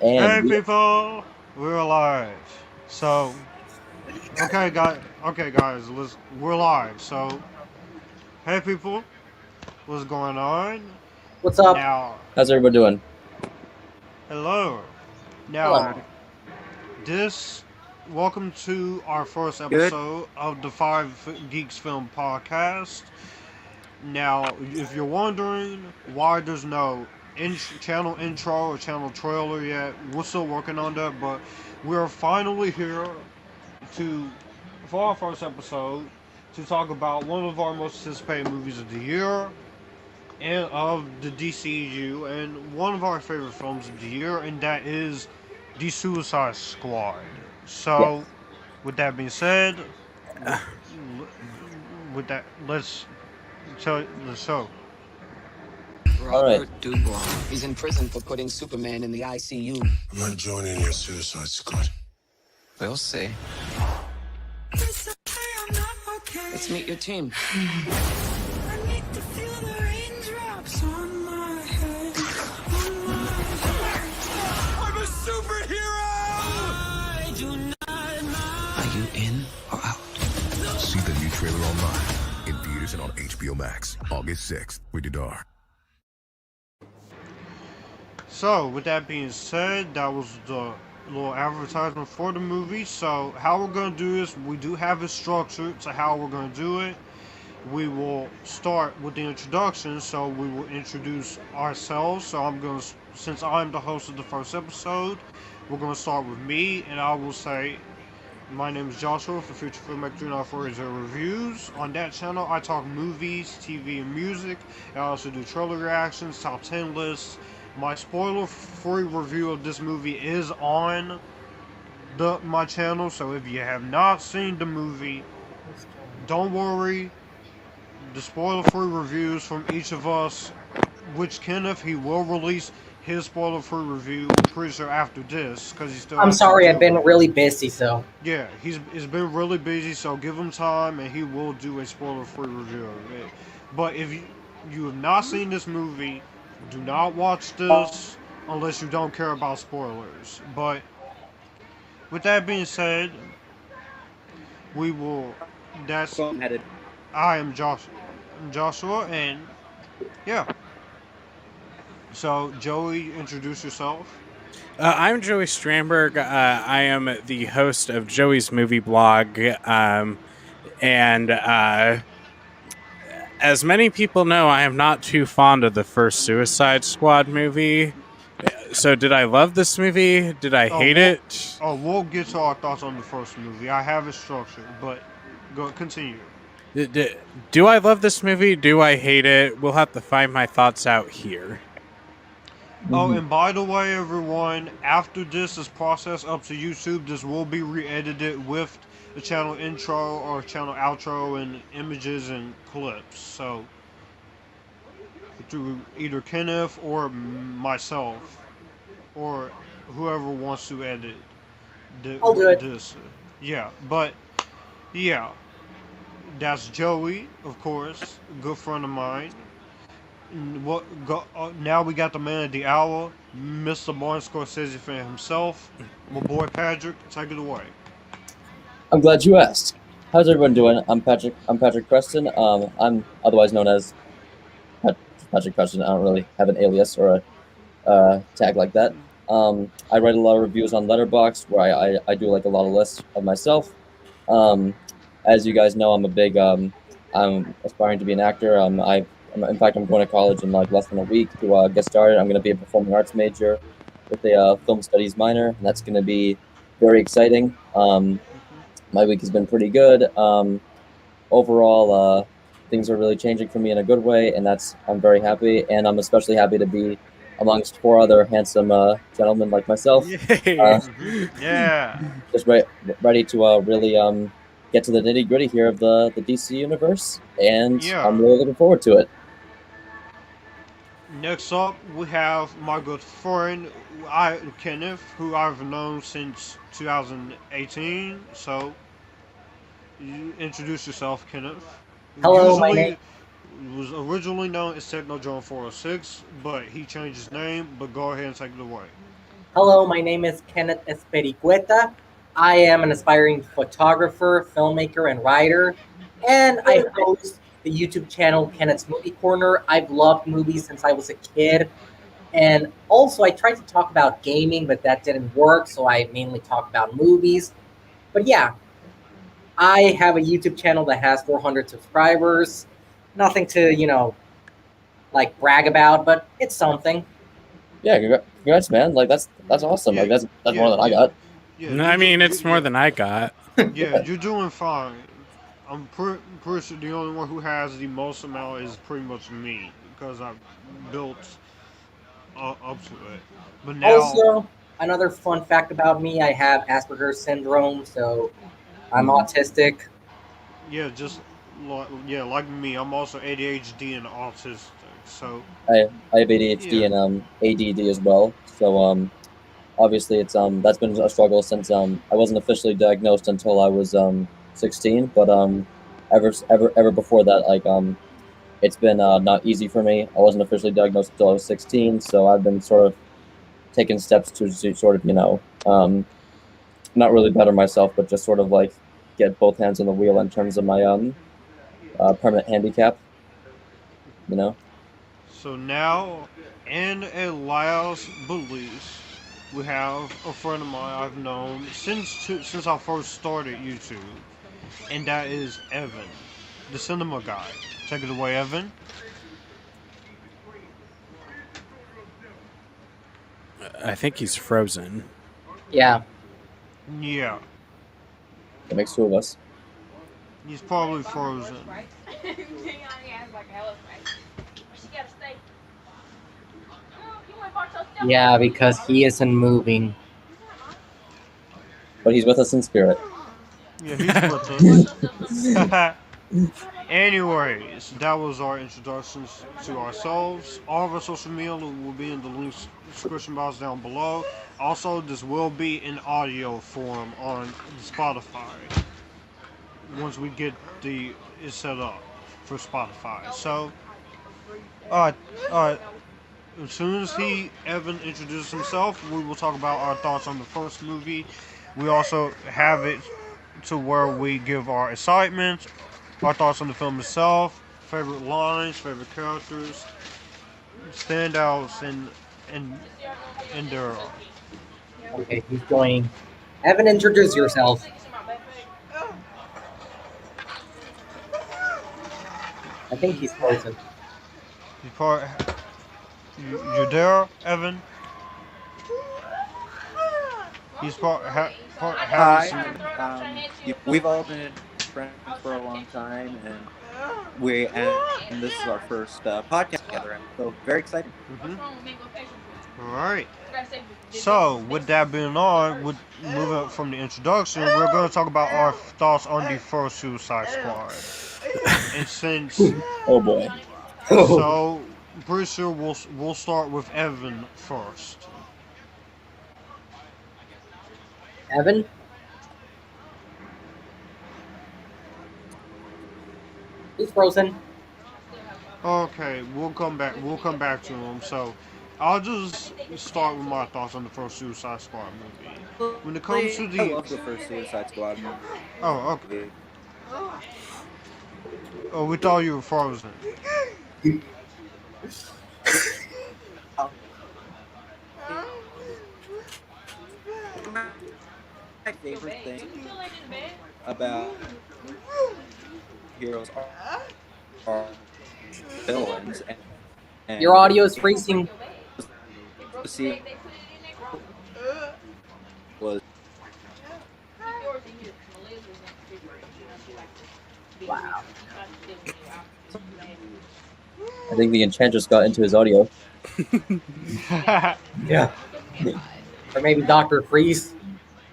Hey And people, we're live. So, okay guys, we're live. So, hey people, what's going on? What's up? Now, how's everybody doing? hello. Hello. Now, this, welcome to our first Good. episode of the Geeks Film Podcast. Now, if you're wondering why there's no channel intro or channel trailer yet, we're still working on that, but we're finally here to for our first episode to talk about one of our most anticipated movies of the year and of the DCEU and one of our favorite films of the year, and that is The Suicide Squad. Yeah. So, with that being said, with that, tell the show. All right. Robert Dubois. He's in prison for putting Superman in the ICU. I'm not joining your suicide squad. We'll see. Let's meet your team. I'm a superhero! Are you in or out? See the new trailer online in theaters and on HBO Max, August 6th. Rated R. So, with that being said, that was the little advertisement for the movie. So, how we're going to do this, we do have it structured to how we're going to do it. We will start with the introduction, so we will introduce ourselves. So, since I'm the host of the first episode, we're going to start with me, and I will say, my name is Joshua for Future Filmmaker 3940 Reviews. On that channel, I talk movies, TV, and music. I also do trailer reactions, top 10 lists. My spoiler-free review of this movie is on my channel, so if you have not seen the movie, don't worry. The spoiler-free reviews from each of us, which Kenneth, he will release his spoiler-free review, I'm pretty sure after this, because he still I'm has sorry, to I've do been it. really busy, so. Yeah, he's been really busy, so give him time, and he will do a spoiler-free review of it. But if you have not seen this movie, do not watch this unless you don't care about spoilers. But with that being said, we will. That's I am Joshua, and yeah. So Joey, introduce yourself. I'm Joey Stramberg. I am the host of Joey's Movie Blog. And as many people know, I am not too fond of the first Suicide Squad movie. So did I love this movie? Did I hate it? We'll get to our thoughts on the first movie. I have it structured, but go continue. Do I love this movie? Do I hate it? We'll have to find my thoughts out here. Oh, and by the way, everyone, after this is processed up to YouTube, this will be re-edited with the channel intro or channel outro and images and clips. So, through either Kenneth or myself, or whoever wants to edit I'll do it. this. Yeah, but, yeah, that's Joey, of course, a good friend of mine. Now we got the man of the hour, Mr. Martin Scorsese fan himself, my boy Patrick. Take it away. I'm glad you asked. How's everyone doing? I'm Patrick Preston. I'm otherwise known as Patrick Preston. I don't really have an alias or a tag like that. I write a lot of reviews on Letterboxd, where I do like a lot of lists of myself. As you guys know, I'm aspiring to be an actor. In fact, I'm going to college in like less than a week to get started. I'm going to be a performing arts major with a film studies minor, and that's going to be very exciting. My week has been pretty good. Overall, things are really changing for me in a good way, and I'm very happy. And I'm especially happy to be amongst four other handsome gentlemen like myself. Yeah. Just ready to really get to the nitty gritty here of the DC universe, and Yeah. I'm really looking forward to it. Next up, we have my good friend, Kenneth, who I've known since 2018. So, you introduce yourself, Kenneth. Hello, my name. Was originally known as Techno John 406, but he changed his name. But go ahead and take it away. Hello, my name is Kenneth Espericueta. I am an aspiring photographer, filmmaker, and writer, and I host the YouTube channel Kenneth's Movie Corner. I've loved movies since I was a kid, and also I tried to talk about gaming, but that didn't work, so I mainly talk about movies. But yeah, I have a YouTube channel that has 400 subscribers. Nothing to, like brag about, but it's something. Yeah, congrats, man. Like that's awesome. Like that's more than I got. Yeah, I mean, it's more than I got. yeah, you're doing fine. I'm pretty sure the only one who has the most amount is pretty much me because I built up to it. But now, Also, another fun fact about me, I have Asperger's syndrome, so I'm autistic. yeah, just like me, I'm also ADHD and autistic. So I have ADHD yeah, and ADD as well. So obviously it's that's been a struggle since I wasn't officially diagnosed until I was 16. But ever before that, like it's been not easy for me. I wasn't officially diagnosed until I was 16, so I've been sort of taking steps to sort of not really better myself, but just sort of like get both hands on the wheel in terms of my permanent handicap. You know. so now in a last beliefs, we have a friend of mine I've known since I first started YouTube, and that is Evan, the cinema guy. Take it away, Evan. I think he's frozen. Yeah. Yeah, That makes two of us. he's probably frozen. Yeah, because he isn't moving. But he's with us in spirit. Yeah, he's with us. Anyways, that was our introductions to ourselves. All of our social media will be in the links description box down below. Also, this will be in audio form on Spotify once we get it set up for Spotify. So, alright, alright. As soon as Evan introduces himself, we will talk about our thoughts on the first movie. We also have it to where we give our assignments, our thoughts on the film itself, favorite lines, favorite characters, standouts, and their. Okay, he's going. Evan, introduce yourself. I think he's frozen. You're there, Evan. He's Hi. We've all been friends for a long time, and this is our first podcast together. And so very excited. All right. So, with that being on, moving up from the introduction, we're going to talk about our thoughts on the first Suicide Squad. And since, Oh boy. so, I'm pretty sure we'll start with Evan first. Evan? He's frozen. Okay, we'll come back. We'll come back to him. So, I'll just start with my thoughts on the first Suicide Squad movie. When it comes to I love the first Suicide Squad movie. oh, okay. Oh, we thought you were frozen. My favorite thing about heroes are villains, and Your audio is freezing. see was Wow. I think the Enchantress got into his audio. Yeah. Or maybe Dr. Freeze.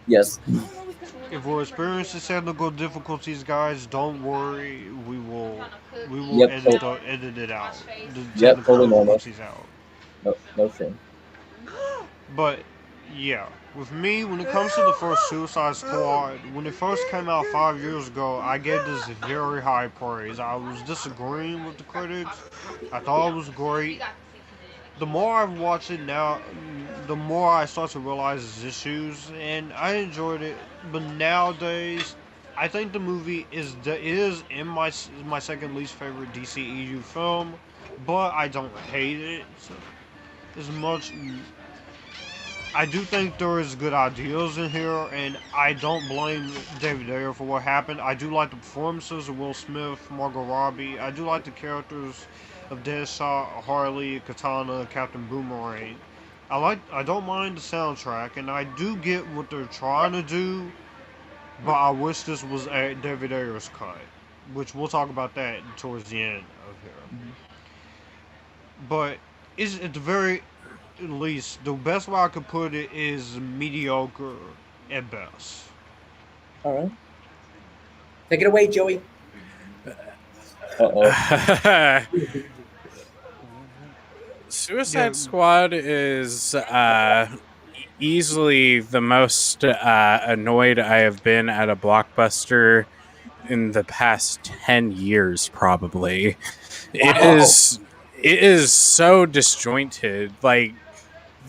Yes. If we're experiencing technical difficulties, guys, don't worry. We will Yep, edit it out. The Yep, technical totally normal. difficulties out. No shame. But yeah, with me, when it comes to the first Suicide Squad, when it first came out 5 years ago, I gave this very high praise. I was disagreeing with the critics. I thought it was great. The more I've watched it now, the more I start to realize his issues, and I enjoyed it. But nowadays, I think the movie is in my second least favorite DCEU film, but I don't hate it as much. I do think there is good ideas in here, and I don't blame David Ayer for what happened. I do like the performances of Will Smith, Margot Robbie. I do like the characters of Deadshot, Harley, Katana, Captain Boomerang. I don't mind the soundtrack, and I do get what they're trying to do, but I wish this was David Ayer's cut, which we'll talk about that towards the end of here. But is at the very least, the best way I could put it is mediocre at best. All right. Take it away, Joey. Uh-oh. Suicide Squad is easily the most annoyed I have been at a blockbuster in the past 10 years, probably. Wow. It is so disjointed. Like,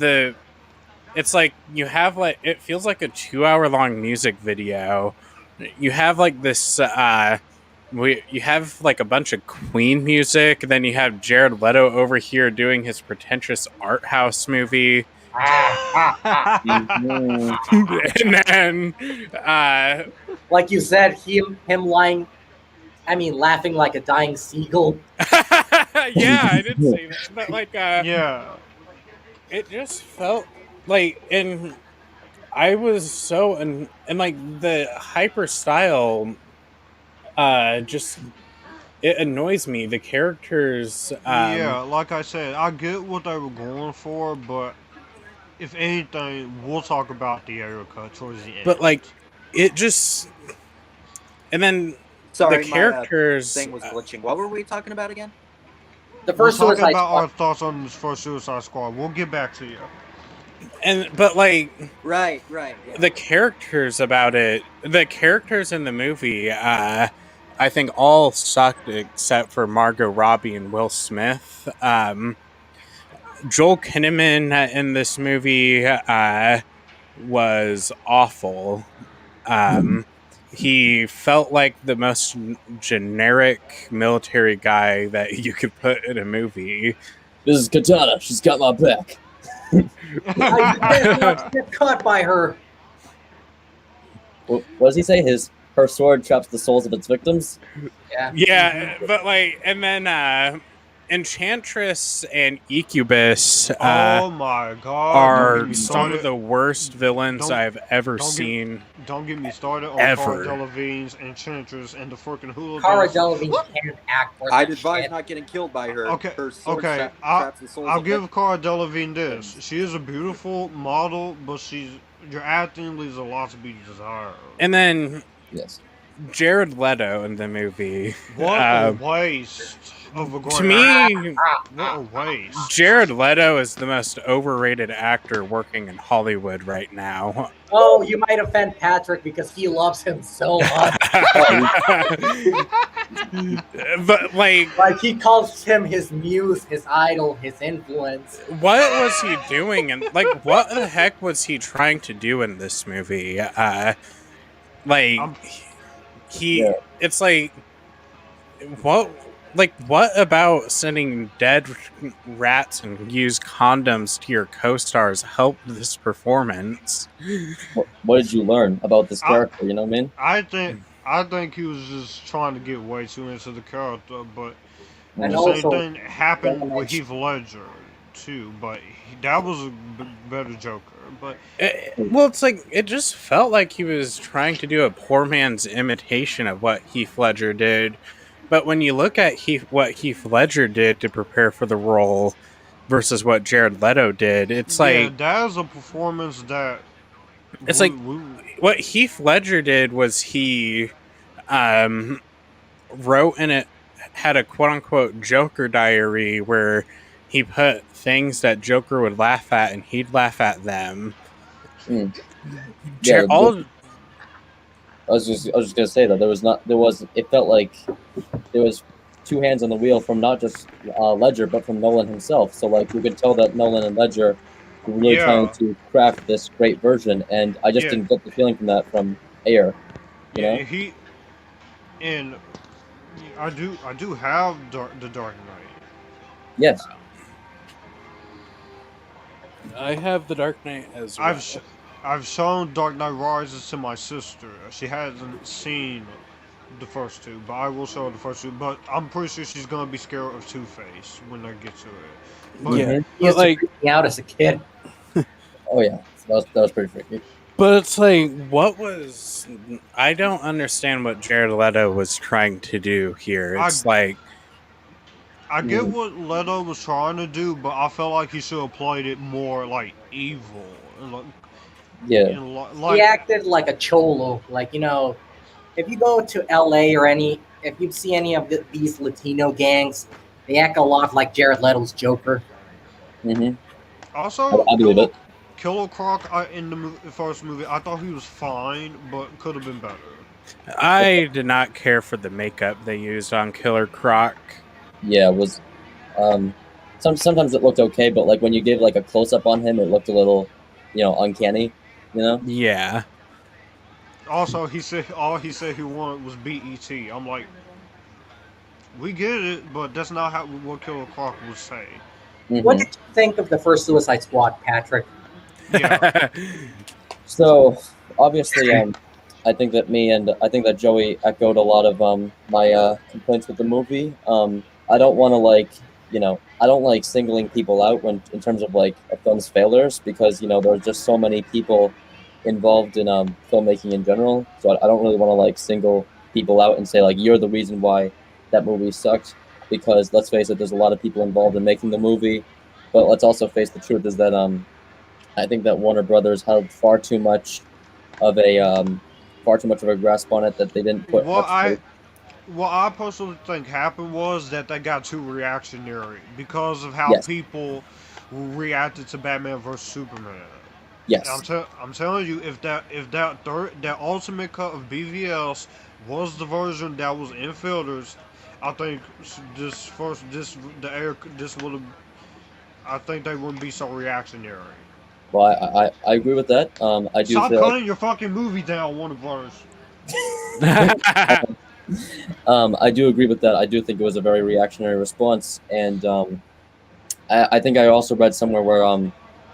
it's like you have it feels like a 2-hour long music video. You have like this you have like a bunch of Queen music, then you have Jared Leto over here doing his pretentious art house movie. And then like you said, him laughing like a dying seagull. Yeah, I did say that. But like yeah. It just felt like, and I was so, and like the hyper style, just, it annoys me. The characters. Yeah, like I said, I get what they were going for, but if anything, we'll talk about the Ayer cut towards the end. But like, it just, and then Sorry, the characters. My thing was glitching. What were we talking about again? The first we're talking Suicide about Squad. our thoughts on this first Suicide Squad. We'll get back to you. But like, right. Yeah. The characters about it, the characters in the movie, I think all sucked except for Margot Robbie and Will Smith. Joel Kinnaman in this movie was awful. He felt like the most generic military guy that you could put in a movie. This is Katana. She's got my back. I get caught by her. What does he say? Her sword traps the souls of its victims? Yeah, but like, and then Enchantress and Incubus oh my god, are some of the worst villains I've ever seen. Don't get me started on ever. Cara Delevingne's Enchantress and the freaking hooligans. Cara Delevingne can't act worth I'd advise not getting killed by her. Okay, Her sword okay. traps the souls I'll of give victims. Cara Delevingne this. She is a beautiful model, but your acting leaves a lot to be desired. And then Yes. Jared Leto in the movie. What a waste of a great To me, what a waste. Jared Leto is the most overrated actor working in Hollywood right now. Oh, you might offend Patrick because he loves him so much. But like he calls him his muse, his idol, his influence. what was he doing? And like, what the heck was he trying to do in this movie? It's like, what about sending dead rats and use condoms to your co-stars helped this performance? What did you learn about this character? You know what I mean? I think he was just trying to get way too into the character, but And the also, same thing happened with Heath Ledger too. But that was a better Joker. But It's like, it just felt like he was trying to do a poor man's imitation of what Heath Ledger did. But when you look at what Heath Ledger did to prepare for the role versus what Jared Leto did, it's like, that is a performance that it's what Heath Ledger did was he wrote in it, had a quote unquote Joker diary where he put things that Joker would laugh at and he'd laugh at them. Yeah, I was just gonna say that it felt like there was two hands on the wheel from not just Ledger but from Nolan himself. So like you could tell that Nolan and Ledger were really trying Yeah, to craft this great version, and I just yeah, didn't get the feeling from that from Ayer. You yeah. know? And I do have the Dark Knight. Yes. I have The Dark Knight as I've well. sh- I've shown Dark Knight Rises to my sister. She hasn't seen the first two, but I will show her the first two. But I'm pretty sure she's gonna be scared of Two Face when I get to it. But Yeah, Mm-hmm. He but used to like, freak me out as a kid. Oh yeah, that was pretty freaky. but it's like, what was? I don't understand what Jared Leto was trying to do here. I It's like, I get Mm, what Leto was trying to do, but I felt like he should have played it more like evil yeah. He like acted like a cholo. Like, if you go to LA or if you see any of these Latino gangs, they act a lot like Jared Leto's Joker. Mm-hmm. also I believe it. Killer Croc in the first movie. I thought he was fine, but could have been better. I did not care for the makeup they used on Killer Croc. Yeah, it was. Sometimes it looked okay, but like when you gave like a close up on him, it looked a little, uncanny. You know? Yeah, Also, he said all he said he wanted was BET. I'm like, we get it, but that's not what Killer Croc would say. What Mm-hmm. did you think of the first Suicide Squad, Patrick? Yeah, So obviously, I think that Joey echoed a lot of my complaints with the movie. I don't want to I don't like singling people out when in terms of like a film's failures because there's just so many people involved in filmmaking in general. So I don't really want to like single people out and say like you're the reason why that movie sucked because let's face it, there's a lot of people involved in making the movie. But let's also face the truth is that I think that Warner Brothers held far too much of a grasp on it that they didn't put what much I faith. what I personally think happened was that they got too reactionary because of how Yes, people reacted to Batman vs Superman. yes. I'm telling you, that ultimate cut of BVS was the version that was in filters, I think this would have. I think they wouldn't be so reactionary. Well, I agree with that. I do Stop feel cutting your fucking movie down, Warner Brothers. I do agree with that. I do think it was a very reactionary response, and I think I also read somewhere where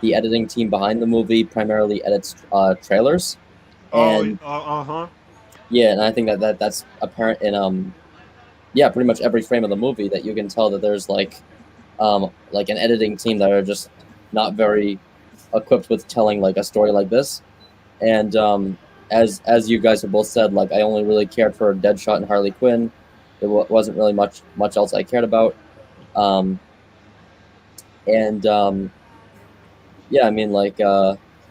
the editing team behind the movie primarily edits trailers, Oh, and huh. yeah, and I think that's apparent in yeah, pretty much every frame of the movie that you can tell that there's like an editing team that are just not very equipped with telling like a story like this. And as you guys have both said, like I only really cared for Deadshot and Harley Quinn. There wasn't really much else I cared about. Um, and yeah, I mean like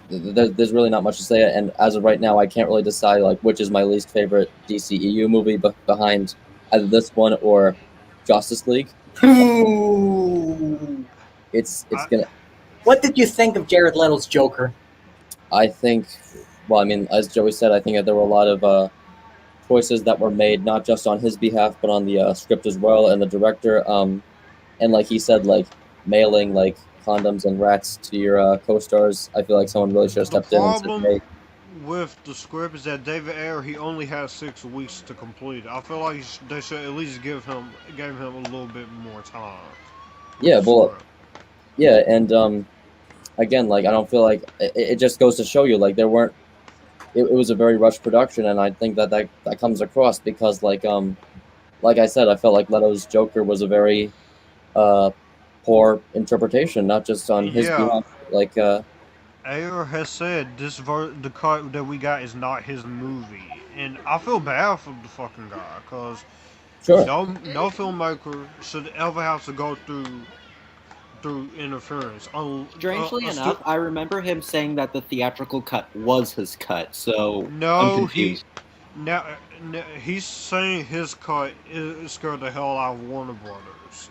there's really not much to say. And as of right now, I can't really decide like which is my least favorite DCEU movie, but behind either this one or Justice League. It's I, gonna. What did you think of Jared Leto's Joker? I think, well, I mean, as Joey said, I think that there were a lot of choices that were made, not just on his behalf, but on the script as well, and the director. And like he said, like mailing like condoms and rats to your co-stars. I feel like someone really should have the stepped in and said, problem "Hey, with the script is that David Ayer he only has 6 weeks to complete it. I feel like they should at least gave him a little bit more time. With yeah, the well, script. yeah," and again, like I don't feel like it just goes to show you, like there weren't. It was a very rushed production, and I think that comes across because like I said, I felt like Leto's Joker was a very uh, poor interpretation, not just on his Yeah, behalf. Like, Ayer has said the cut that we got is not his movie, and I feel bad for the fucking guy because sure, no filmmaker should ever have to go through interference. Strangely enough, I remember him saying that the theatrical cut was his cut, so I'm No, confused. now he's saying his cut scared the hell out of Warner Brothers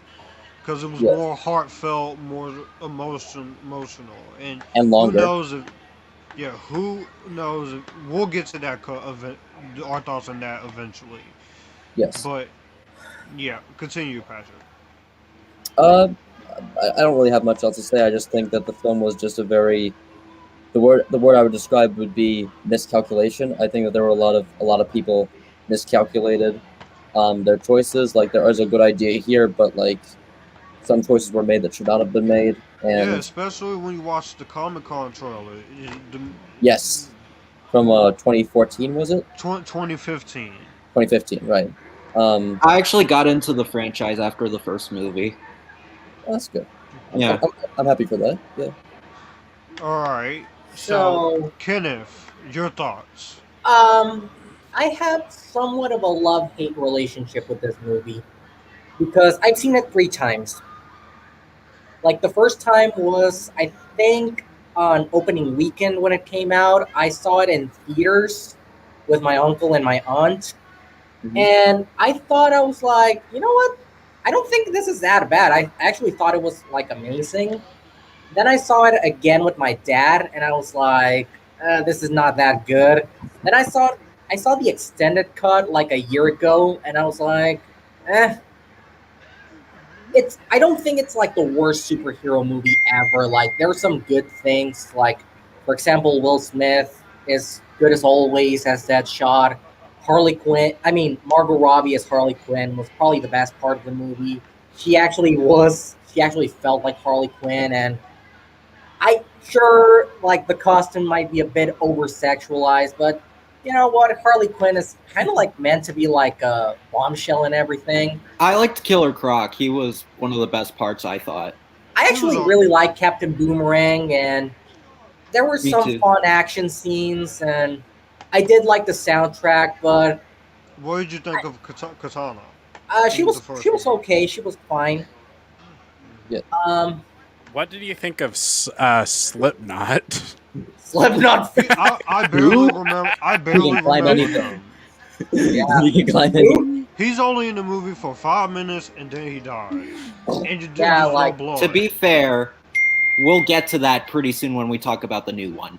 because it was yes, more heartfelt, more emotional, and and who longer, knows if who knows if we'll get to that cut event, our thoughts on that eventually. yes. But yeah, continue, Patrick. Uh, I don't really have much else to say. I just think that the film was just a very the word I would describe would be miscalculation. I think that there were a lot of people miscalculated their choices. Like there is a good idea here, but like some choices were made that should not have been made. Yeah, And especially when you watch the Comic Con trailer. yes, from 2014 was it? 2015. 2015, right? I actually got into the franchise after the first movie. That's good. Yeah. I'm happy for that. Yeah. Alright, so, So, Kenneth, your thoughts? I have somewhat of a love-hate relationship with this movie because I've seen it 3 times. Like the first time was, I think, on opening weekend when it came out. I saw it in theaters with my uncle and my aunt, and I thought I was like, you know what? I don't think this is that bad. I actually thought it was like amazing. Then I saw it again with my dad, and I was like, "This is not that good." Then I saw the extended cut like a year ago, and I was like, "Eh." It's I don't think it's like the worst superhero movie ever. Like there are some good things, like for example, Will Smith is good as always as that shot. Harley Quinn, I mean Margot Robbie as Harley Quinn was probably the best part of the movie. She actually was. She actually felt like Harley Quinn, and I sure like the costume might be a bit over sexualized, but you know what? Harley Quinn is kind of like meant to be like a bombshell and everything. I liked Killer Croc. He was one of the best parts, I thought. I actually really like Captain Boomerang, and there were Me some too. fun action scenes, and I did like the soundtrack, but What did you think of Katana? she was okay. She was fine. Yeah. What did you think of Slipknot? Slipknot. I barely remember. I barely can climb remember anything. him. Yeah. You can climb it. He's only in the movie for 5 minutes and then he dies. And you do Yeah, there's like, no blood. To be fair, we'll get to that pretty soon when we talk about the new one.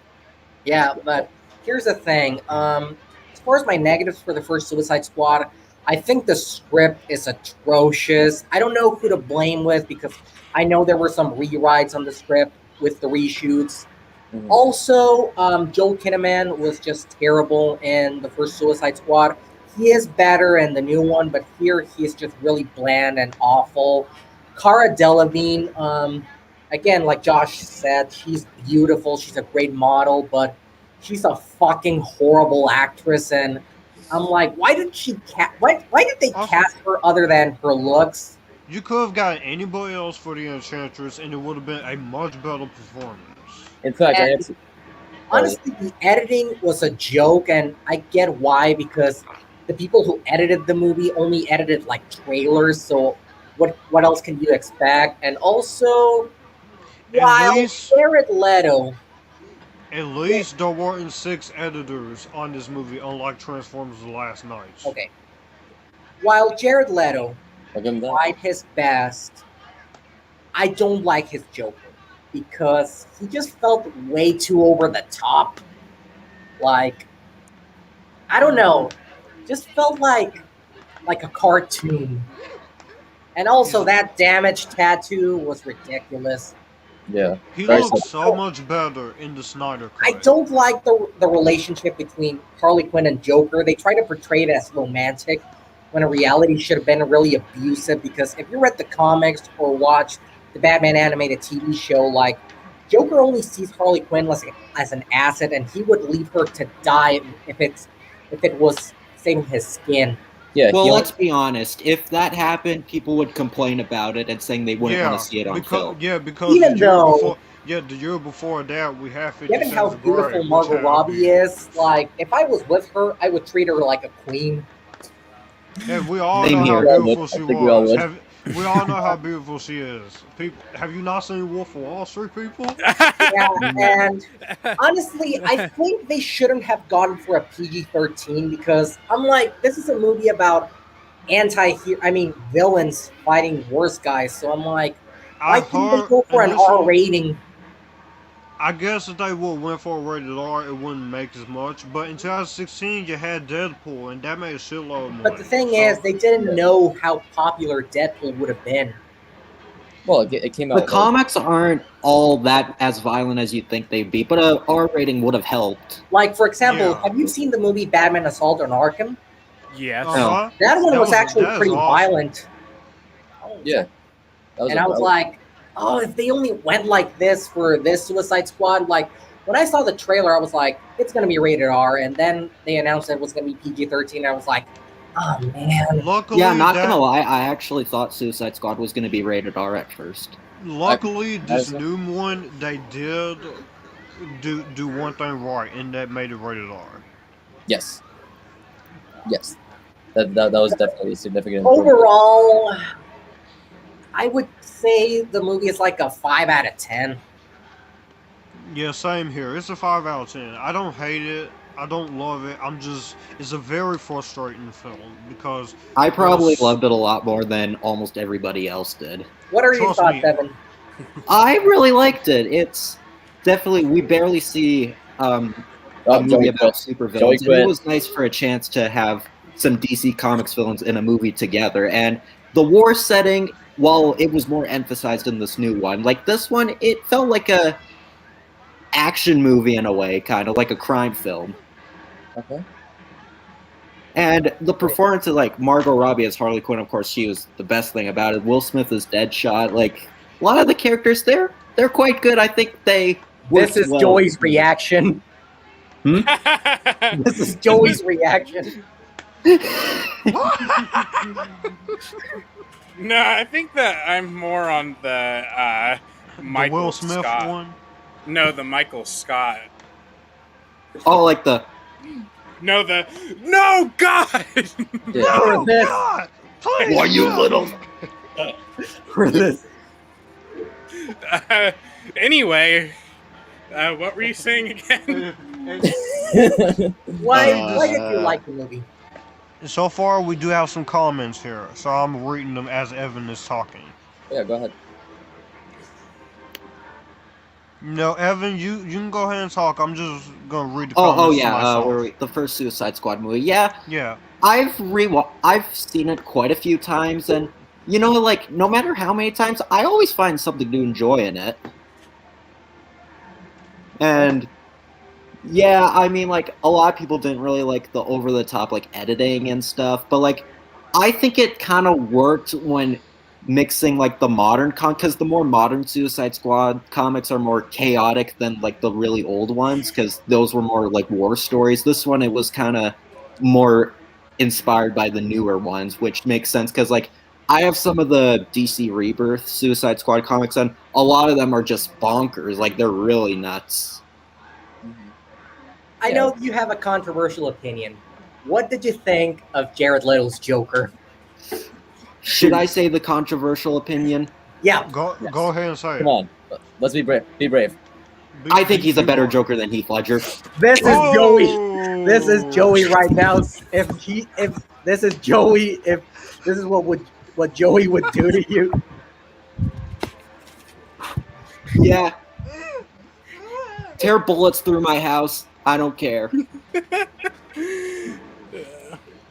Yeah, but here's the thing. As far as my negatives for the first Suicide Squad, I think the script is atrocious. I don't know who to blame with because I know there were some rewrites on the script with the reshoots. Mhm. Also, Joel Kinnaman was just terrible in the first Suicide Squad. He is better in the new one, but here he is just really bland and awful. Cara Delevingne, again, like Josh said, she's beautiful. She's a great model, but she's a fucking horrible actress. And I'm like, why did why did they Also- cast her other than her looks? You could have gotten anybody else for the Enchantress and it would have been a much better performance. In fact, I And- actually. Honestly, the editing was a joke, and I get why, because the people who edited the movie only edited like trailers. So what else can you expect? And also, while least- Jared Leto, At least there weren't 6 editors on this movie, unlike Transformers: The Last Knights. okay, while Jared Leto I'll give him that. tried his best, I don't like his Joker because he just felt way too over the top. Like, I don't know, just felt like a cartoon. And also that damaged tattoo was ridiculous. Yeah. He Very looks simple. so much better in the Snyder Cut. I don't like the relationship between Harley Quinn and Joker. They try to portray it as romantic when in reality should have been really abusive, because if you read the comics or watched the Batman animated TV show, like, Joker only sees Harley Quinn as an asset, and he would leave her to die if it was saving his skin. Yeah. Well, he let's be honest. If that happened, people would complain about it and saying they wouldn't want to see it on film. Yeah, because Even the year though- before, the year before that we had 50 Given how Shades of Grey, beautiful which Margot had Robbie abuse. is, like, if I was with her, I would treat her like a queen. And we all Same know here. how beautiful I she think we all was. would. We all know how beautiful she is. People, have you not seen Wolf of Wall Street, people? Yeah, and honestly, I think they shouldn't have gone for a PG-13, because I'm like, this is a movie about villains fighting worse guys. So I'm like, why I couldn't they heard, go for and an this R one- rating? I guess if they would went for a rated R, it wouldn't make as much. But in 2016, you had Deadpool, and that made a shitload of money. But the thing So, is, they didn't know how popular Deadpool would have been. Well, it came out. The comics aren't all that as violent as you'd think they'd be, but a R rating would have helped. Like, for example, Yeah. have you seen the movie Batman Assault on Arkham? Yes. Uh-huh. That one was actually that is pretty awesome. violent. Yeah. And I was like, oh, if they only went like this for this Suicide Squad, like when I saw the trailer, I was like, it's gonna be rated R, and then they announced it was gonna be PG-13. I was like, oh man. Luckily, Yeah, not gonna lie, I actually thought Suicide Squad was gonna be rated R at first. Luckily, this new one, they did do one thing right, and that made it rated R. Yes. Yes. That was definitely a significant improvement. Overall, I would say the movie is like a 5 out of 10. Yeah, same here. It's a 5 out of 10. I don't hate it. I don't love it. It's a very frustrating film because I probably loved it a lot more than almost everybody else did. What are your Trust thoughts, me. Evan? I really liked it. It's definitely, we barely see a movie Joey about quit. supervillains. Joey And quit. it was nice for a chance to have some DC Comics villains in a movie together. And the war setting, while it was more emphasized in this new one, like this one, it felt like a action movie in a way, kind of like a crime film. Okay. And the performance of like Margot Robbie as Harley Quinn, of course, she was the best thing about it. Will Smith as Deadshot, like a lot of the characters, they're quite good. I think they. This worked is well. Joey's reaction. This is Joey's reaction. No, I think that I'm more on the Michael Will Smith Scott. one. No, the Michael Scott. Oh, like the. No, no, God. Yeah. For this. God, please. Why you no. little? For this. Anyway, what were you saying again? Why did you like the movie? So far, we do have some comments here, so I'm reading them as Evan is talking. Yeah, go ahead. No, Evan, you can go ahead and talk. I'm just gonna read the comments. Oh to yeah, myself. the first Suicide Squad movie. Yeah, Yeah. I've seen it quite a few times, and you know, like no matter how many times, I always find something to enjoy in it. And yeah, I mean, like a lot of people didn't really like the over the top like editing and stuff, but like I think it kind of worked when mixing like the modern because the more modern Suicide Squad comics are more chaotic than like the really old ones because those were more like war stories. This one, it was kind of more inspired by the newer ones, which makes sense because like I have some of the DC Rebirth Suicide Squad comics, and a lot of them are just bonkers. Like they're really nuts. I know you have a controversial opinion. What did you think of Jared Leto's Joker? Should I say the controversial opinion? Yeah. Go ahead and say it. Come on, let's be brave. Be brave. I think he's a better Joker than Heath Ledger. This is Oh! Joey. This is Joey right now. If this is Joey, if this is what Joey would do to you. Yeah. Tear bullets through my house. I don't care.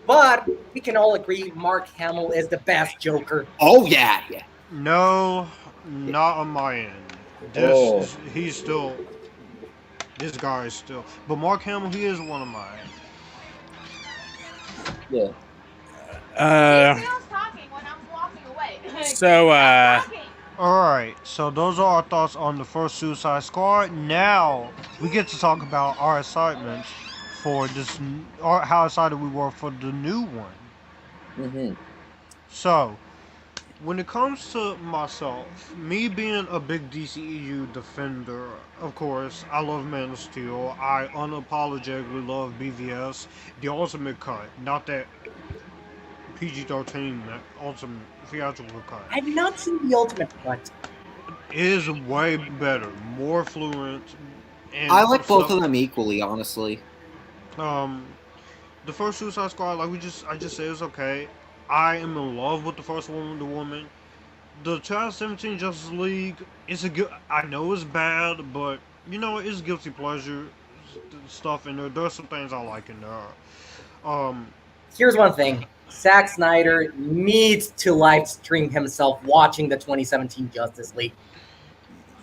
But we can all agree Mark Hamill is the best Joker. Oh yeah. No, not on my end. He's still. This guy is still. But Mark Hamill, he is one of mine. Yeah. Talking when I'm walking away. So, Alright, so those are our thoughts on the first Suicide Squad. Now, we get to talk about our excitements for this, or how excited we were for the new one. Mm-hmm. So, when it comes to myself, me being a big DCEU defender, of course, I love Man of Steel. I unapologetically love BVS, the Ultimate Cut, not that PG-13, that Ultimate theatrical cut. I've not seen the Ultimate Cut. It is way better, more fluent. And I like both of them equally, honestly. The first Suicide Squad, I just said it's okay. I am in love with the first Wonder Woman. The 2017 Justice League is a good. I know it's bad, but you know it's guilty pleasure stuff in there. There's some things I like in there. Here's one thing. Zack Snyder needs to live stream himself watching the 2017 Justice League.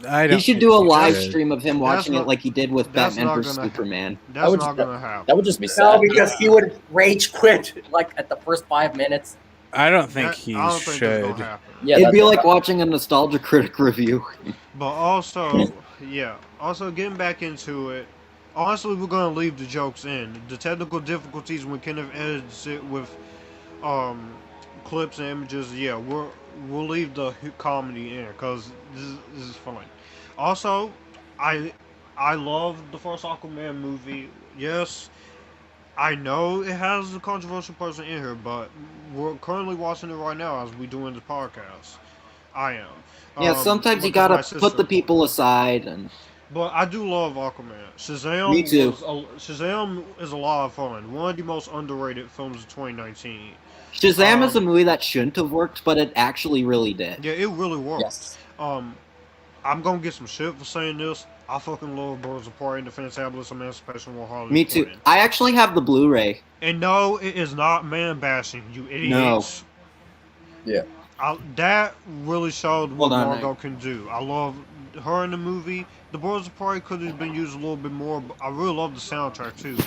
I He don't should think do a he live should. stream of him watching it not- like he did with that's Batman not vs gonna Superman. That's would not just- gonna happen. That would just be No, sad. because he would rage quit like at the first 5 minutes. I don't think That- he I don't think that's gonna should. happen. Yeah, It'd be that- like watching a Nostalgia Critic review. But also, yeah. Also, getting back into it. Honestly, we're gonna leave the jokes in. The technical difficulties when Kenneth edits it with clips and images. Yeah, we'll leave the comedy in because this is fun. Also, I love the first Aquaman movie. Yes, I know it has a controversial person in here, but we're currently watching it right now as we doing the podcast. I am. Yeah, sometimes you because my gotta sister- put the people aside and. But I do love Aquaman. Shazam. Me too. Shazam is a lot of fun. One of the most underrated films of 2019. Shazam is a movie that shouldn't have worked, but it actually really did. Yeah, it really worked. Yes. I'm gonna get some shit for saying this. I fucking love Birds of Prey and the Fantabulous Emancipation of Harley Me too. Quinn. I actually have the Blu-ray. And no, it is not man bashing, you idiots. Yeah. That really showed what Hold on, Margot can do. I love her in the movie. The Birds of Prey could have been used a little bit more, but I really love the soundtrack too.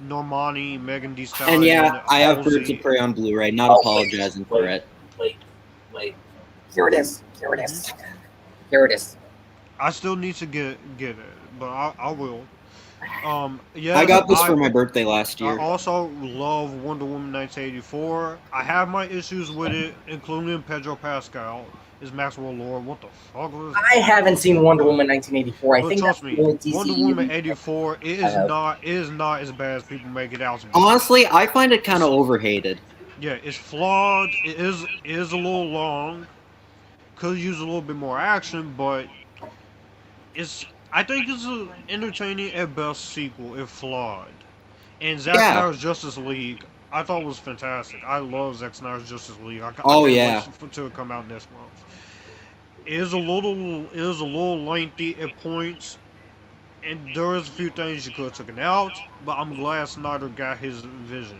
Normani, Megan Thee Stallion, And yeah, I have Halsey. Birds of Prey on Blu-ray. Not apologizing for it. Wait. Here it is. Here it is. I still need to get it, but I will. Yeah. I got this for my birthday last I year. also love Wonder Woman 1984. I have my issues with it, including Pedro Pascal is Maxwell Lord. What the fuck was I haven't seen Wonder Woman 1984. I But think trust that's me, the DCEU. Wonder Woman 84 it is I have. not as bad as people make it out to be. Honestly, I find it kind of overhated. Yeah, it's flawed. It is a little long. Could use a little bit more action, but I think it's an entertaining at best sequel if flawed. And Zack Yeah. Snyder's Justice League, I thought was fantastic. I love Zack Snyder's Justice League. I Oh, can't yeah. wait for it to come out next month. It is a little lengthy at points, and there is a few things you could have taken out. But I'm glad Snyder got his vision.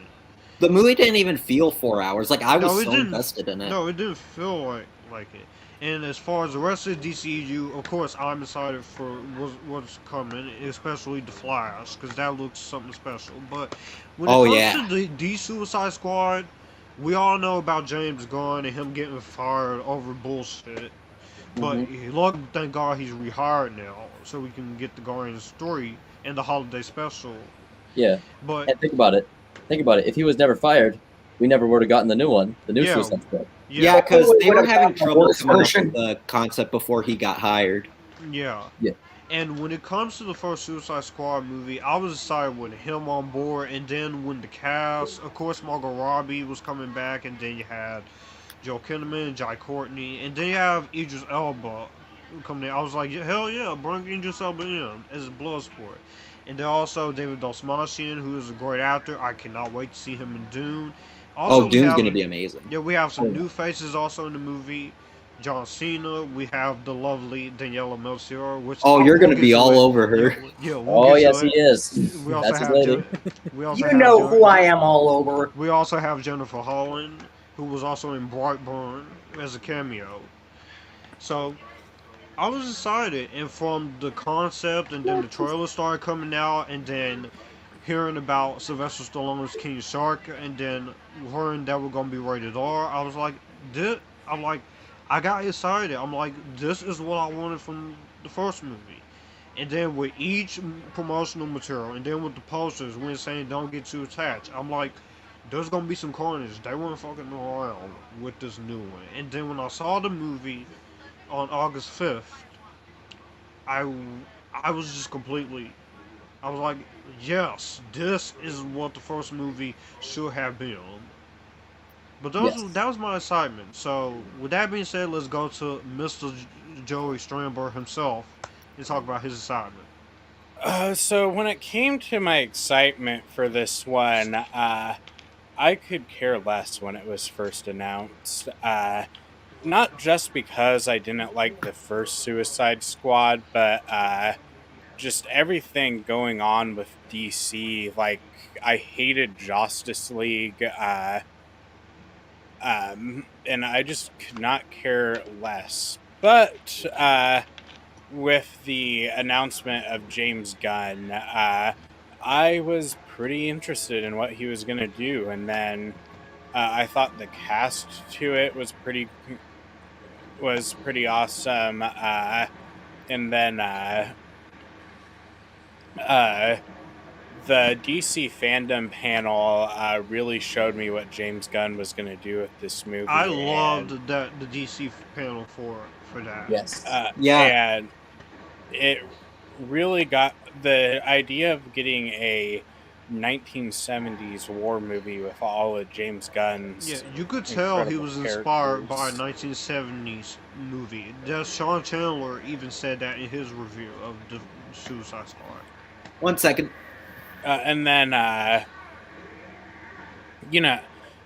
The movie didn't even feel 4 hours. Like, I was No, it so didn't. invested in it. No, it didn't feel like it. And as far as the rest of the DCEU, of course, I'm excited for what's coming, especially the Flash, because that looks something special. But when it Oh, comes yeah. to the Suicide Squad, we all know about James Gunn and him getting fired over bullshit. But thank God he's rehired now, so we can get the Guardians story and the holiday special. Yeah. But And think about it. If he was never fired, we never would have gotten the new one, the new Yeah. Suicide Squad. Yeah, because Oh, they what were about having the trouble worst coming up version? with the concept before he got hired. Yeah. Yeah. And when it comes to the first Suicide Squad movie, I was excited with him on board, and then when the cast, of course, Margot Robbie was coming back, and then you had Joe Kinnaman, Jai Courtney, and then you have Idris Elba coming in. I was like, hell yeah, bring Idris Elba in as a Bloodsport. And then also David Dastmalchian, who is a great actor. I cannot wait to see him in Dune. Also, Oh, we Dune's have- going to be amazing. Yeah, we have some new faces also in the movie. John Cena. We have the lovely Daniela Melchior. Which Oh, we'll you're going to get be all it. over her. Yeah, we'll Oh, get yes, to he it. is. We also That's his have lady. we also You have know Jen- who I am all over. We also have Jennifer Holland, who was also in Brightburn as a cameo. So I was excited, and from the concept, and then the trailer started coming out, and then hearing about Sylvester Stallone's King Shark, and then hearing that we're gonna be rated R, I was like, I got excited. I'm like, this is what I wanted from the first movie. And then with each promotional material, and then with the posters, when it's saying don't get too attached, I'm like, there's gonna be some carnage. They weren't fucking around with this new one. And then when I saw the movie on August 5th, I was just completely, I was like, yes, this is what the first movie should have been. But that was my excitement. So with that being said, let's go to Mr. Joey Strandberg himself and talk about his excitement. So when it came to my excitement for this one, I could care less when it was first announced. Not just because I didn't like the first Suicide Squad, but just everything going on with DC. Like, I hated Justice League, and I just could not care less. But with the announcement of James Gunn, I was pretty interested in what he was going to do, and then I thought the cast to it was pretty awesome. And then the DC fandom panel really showed me what James Gunn was going to do with this movie. I loved the DC panel for that. Yes. Yeah. And it really got the idea of getting a 1970s war movie with all of James Gunn's. Yeah, you could tell he incredible was inspired by a characters. 1970s movie. Sean Chandler even said that in his review of the Suicide Squad. 1 second. And then,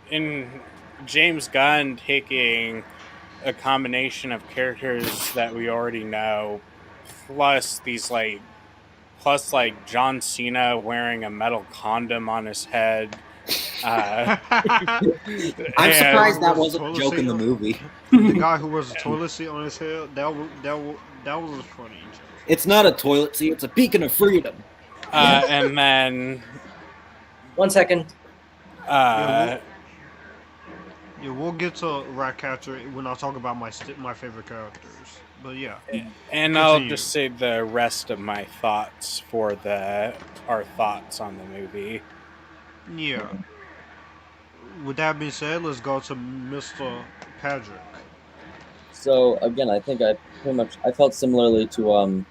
in James Gunn taking a combination of characters that we already know, plus John Cena wearing a metal condom on his head. I'm surprised that wasn't a joke in the movie. The guy who was a toilet seat on his head, that was funny. It's not a toilet seat, it's a beacon of freedom. And then 1 second. We'll get to Ratcatcher when I talk about my favorite characters. But yeah, and I'll just say the rest of my thoughts for our thoughts on the movie. Yeah. With that being said, let's go to Mr. Patrick. So again, I think I felt similarly to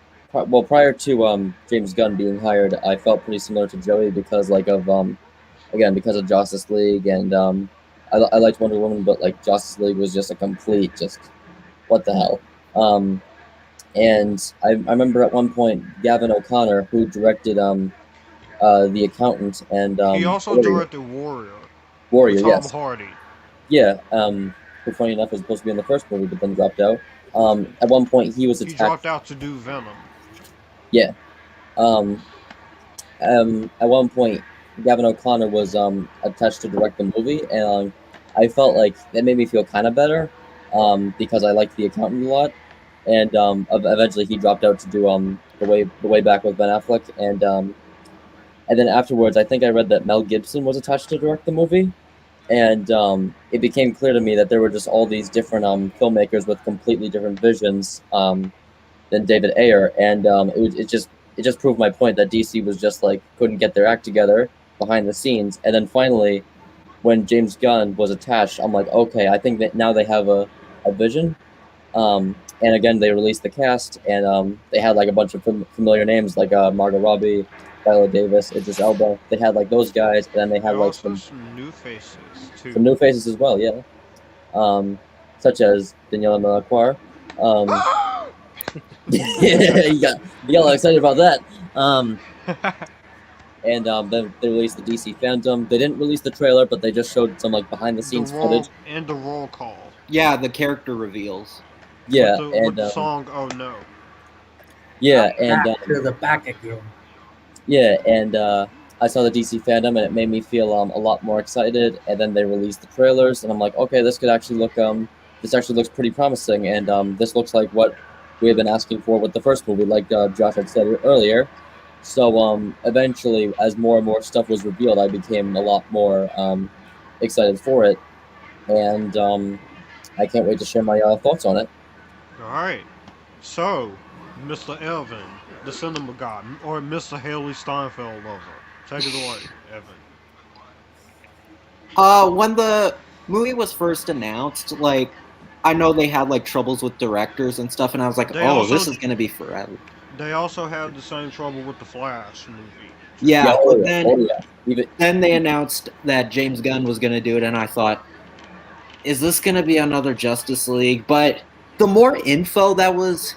prior to James Gunn being hired, I felt pretty similar to Joey because because of Justice League, and I liked Wonder Woman, but like Justice League was just a complete what the hell. And I remember at one point Gavin O'Connor, who directed The Accountant, and he also directed Warrior, Tom yes. Hardy. Yeah, who funny enough was supposed to be in the first movie, but then dropped out. At one point he was attacked. He dropped out to do Venom. Yeah. At one point, Gavin O'Connor was attached to direct the movie, and I felt like that made me feel kind of better because I liked The Accountant a lot. And eventually he dropped out to do the way back with Ben Affleck, and then afterwards I think I read that Mel Gibson was attached to direct the movie, and it became clear to me that there were just all these different filmmakers with completely different visions than David Ayer, and it just proved my point that DC was just like couldn't get their act together behind the scenes. And then finally, when James Gunn was attached, I'm like, okay, I think that now they have a vision. And again, they released the cast, and they had like a bunch of familiar names like Margot Robbie, Viola Davis, Idris Elba. They had like those guys, and then they had like some new faces too. Some new faces as well, yeah. Such as Daniela Melchior. You got all excited about that. And then they released the DC Phantom. They didn't release the trailer, but they just showed some like behind the scenes footage and the roll call. Yeah, the character reveals. Yeah, with the song "Oh No." Yeah, and to the back again. Yeah, and I saw the DC Phantom, and it made me feel a lot more excited. And then they released the trailers, and I'm like, okay, this could actually look this actually looks pretty promising, and this looks like what we have been asking for with the first movie, like Josh had said earlier. So eventually, as more and more stuff was revealed, I became a lot more excited for it, and I can't wait to share my thoughts on it. All right, so Mr. Elvin, the cinema god, or Mr. Haley Steinfeld lover, take it away, Evan. When the movie was first announced, like, I know they had like troubles with directors and stuff, and I was like, this is gonna be forever. They also had the same trouble with the Flash movie. Yeah, then they announced that James Gunn was gonna do it, and I thought, is this gonna be another Justice League? But the more info that was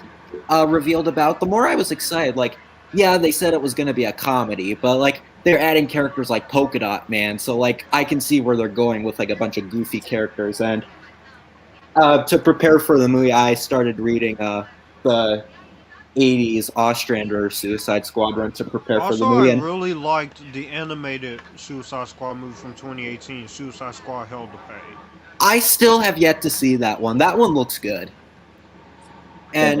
revealed about, the more I was excited. Like, yeah, they said it was gonna be a comedy, but like they're adding characters like Polka Dot Man, so like I can see where they're going with like a bunch of goofy characters. And to prepare for the movie, I started reading the '80s Ostrander Suicide Squadron to prepare for the Also, movie. I And really liked the animated Suicide Squad movie from 2018, Suicide Squad Hell to Pay. I still have yet to see that one. That one looks good. Same And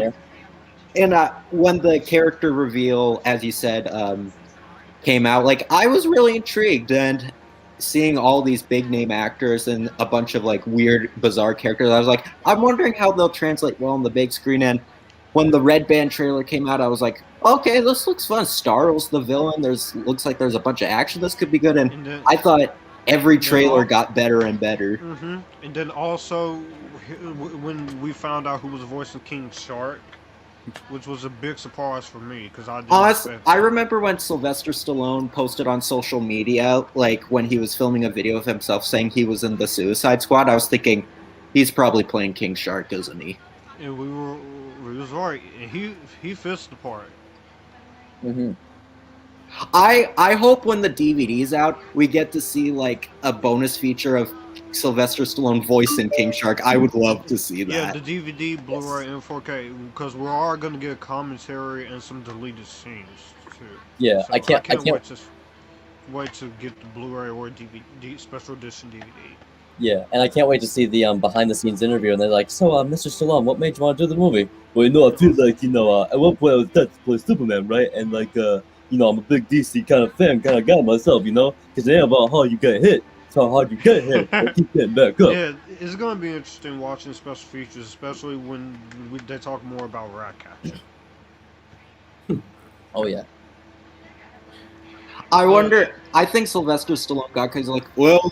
here. when the character reveal, as you said, came out, like I was really intrigued, and seeing all these big name actors and a bunch of like weird, bizarre characters, I was like, I'm wondering how they'll translate well on the big screen. And when the Red Band trailer came out, I was like, okay, this looks fun. Starro's the villain. Looks like there's a bunch of action. This could be good. And And then, I thought every trailer got better and better. And then also, when we found out who was voicing King Shark, which was a big surprise for me because I didn't expect I that. remember when Sylvester Stallone posted on social media, like when he was filming a video of himself saying he was in the Suicide Squad, I was thinking, he's probably playing King Shark, isn't he? And we was right. And he fits the part. Hmm. I hope when the DVD's out, we get to see like a bonus feature of Sylvester Stallone voicing King Shark. I would love to see Yeah, that. the DVD, Blu-ray, and 4K, because we are gonna get commentary and some deleted scenes too. Yeah, So I can't wait to get the Blu-ray or DVD special edition DVD. Yeah, and I can't wait to see the behind the scenes interview. And they're like, "So, Mr. Stallone, what made you want to do the movie?" Well, I feel like at one point I was destined to play Superman, right? And like, I'm a big DC kind of fan, kind of guy myself, because it ain't about how you get hit, it's how hard you get hit and keep getting back up. Yeah, it's gonna be interesting watching special features, especially when they talk more about Ratcatcher. Oh yeah. I wonder. I think Sylvester Stallone got because like, well,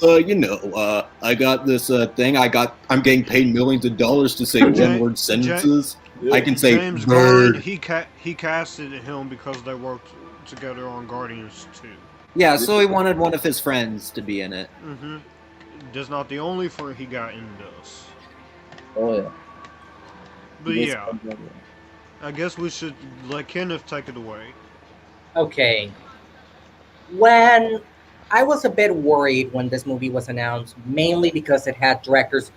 I got this thing. I'm getting paid millions of dollars to say one-word sentences. I can say James bird. Gunn, he casted him because they worked together on Guardians 2. Yeah, so he wanted one of his friends to be in it. That's not the only friend he got in this. Oh yeah. But yeah, I guess we should let Kenneth take it away. Okay. When I was a bit worried when this movie was announced, mainly because it had directors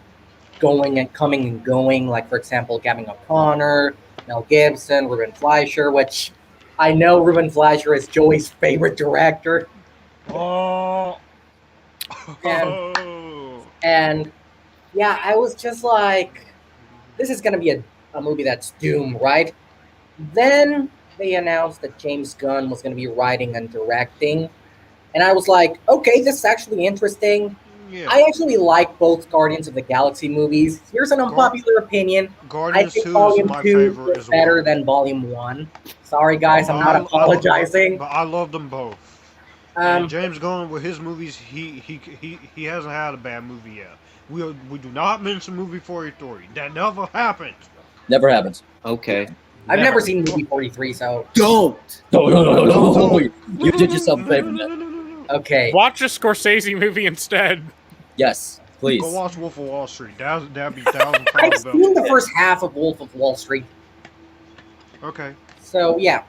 going and coming and going, like for example, Gavin O'Connor, Mel Gibson, Ruben Fleischer, which I know Ruben Fleischer is Joey's favorite director. Oh. And yeah, I was just like, this is going to be a movie that's doomed, right? Then they announced that James Gunn was going to be writing and directing. And I was like, okay, this is actually interesting. Yeah. I actually like both Guardians of the Galaxy movies. Here's an unpopular opinion. Guardians I think 2 is Volume my 2 favorite is as better well. than Volume 1. Sorry, guys, I'm not apologizing. But I love them both. James Gunn with his movies, he hasn't had a bad movie yet. We do not mention movie 43. That never happened. Never happens. Okay. I've never seen movie 43, so Don't. No. You did yourself a favor, man. okay. Watch a Scorsese movie instead. Yes, please. Go watch Wolf of Wall Street. That'd be 1,000 I've times seen the better. first half of Wolf of Wall Street. Okay. So yeah.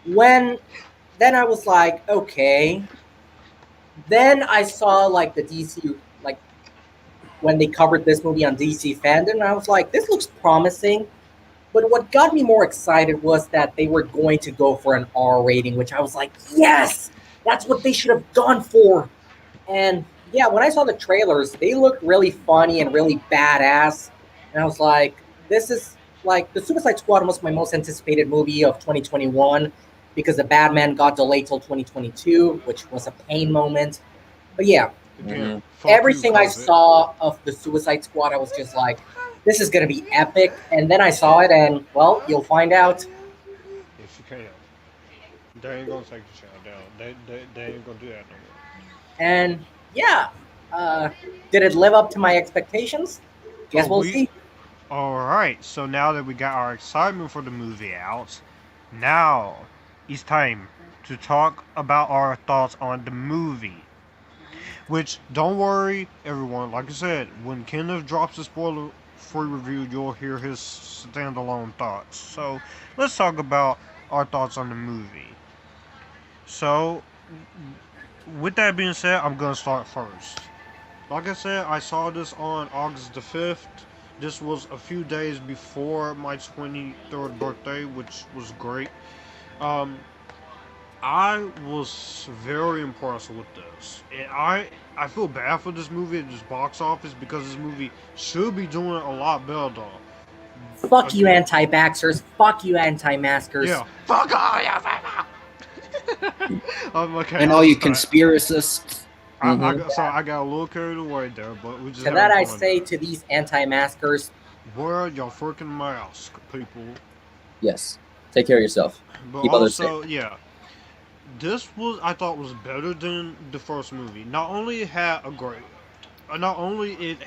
Then I was like, okay. Then I saw like the DC, like when they covered this movie on DC Fandom, and I was like, this looks promising. But what got me more excited was that they were going to go for an R rating, which I was like, yes, that's what they should have gone for. And yeah, when I saw the trailers, they looked really funny and really badass. And I was like, this is like, the Suicide Squad was my most anticipated movie of 2021 because the Batman got delayed till 2022, which was a pain moment. But yeah, Again, everything I saw of the Suicide Squad, I was just like, this is going to be epic. And then I saw it, and, well, you'll find out. If you can. They ain't gonna take the channel down. They ain't gonna do that no more. And, yeah, did it live up to my expectations? Guess we'll see. Alright, so now that we got our excitement for the movie out, now it's time to talk about our thoughts on the movie. Which, don't worry, everyone, like I said, when Kenneth drops a spoiler-free review, you'll hear his standalone thoughts. So, let's talk about our thoughts on the movie. So, with that being said, I'm going to start first. Like I said, I saw this on August the 5th, This was a few days before my 23rd birthday, which was great. Um, I was very impressed with this, and I feel bad for this movie at this box office because this movie should be doing a lot better. Fuck you, anti-vaxxers. Fuck you, anti-maskers. Yeah, fuck all you. Okay, And all you sorry. conspiracists. Sorry, I got a little carried away there, but we just. To that I say to these anti-maskers, wear your freaking mask, people. Yes. Take care of yourself. But Keep others also, safe. yeah, this I thought was better than the first movie. Not only it had a great, not only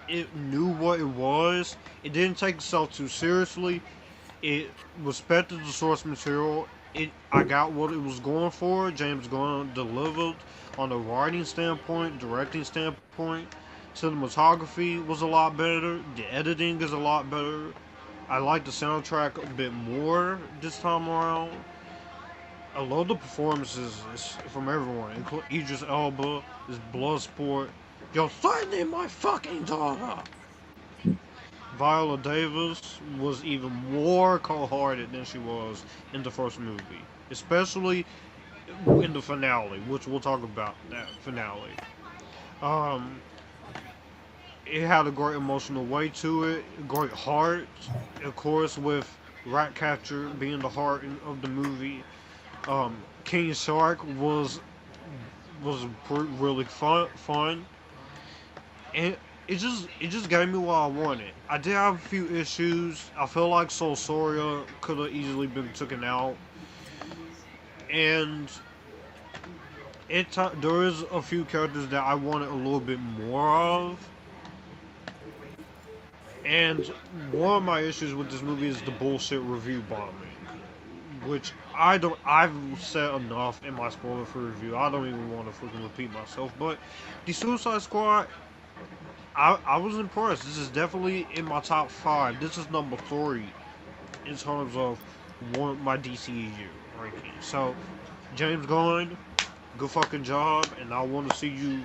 it knew what it was, it didn't take itself too seriously. It respected the source material. I got what it was going for. James Gunn delivered on a writing standpoint, directing standpoint. Cinematography was a lot better. The editing is a lot better. I like the soundtrack a bit more this time around. I love the performances from everyone, including Idris Elba, this Bloodsport. You're threatening my fucking daughter! Viola Davis was even more cold-hearted than she was in the first movie, especially in the finale, which we'll talk about that finale. It had a great emotional weight to it, great heart, of course, with Ratcatcher being the heart of the movie. King Shark was really fun, and it just gave me what I wanted. I did have a few issues. I feel like Soul Soria could have easily been taken out, and there is a few characters that I wanted a little bit more of. And one of my issues with this movie is the bullshit review bombing, which I've said enough in my spoiler-free review. I don't even want to freaking repeat myself. But the Suicide Squad, I was impressed. This is definitely in my top 5. This is number 3 in terms of my DCEU ranking. So, James Gunn, good fucking job, and I want to see you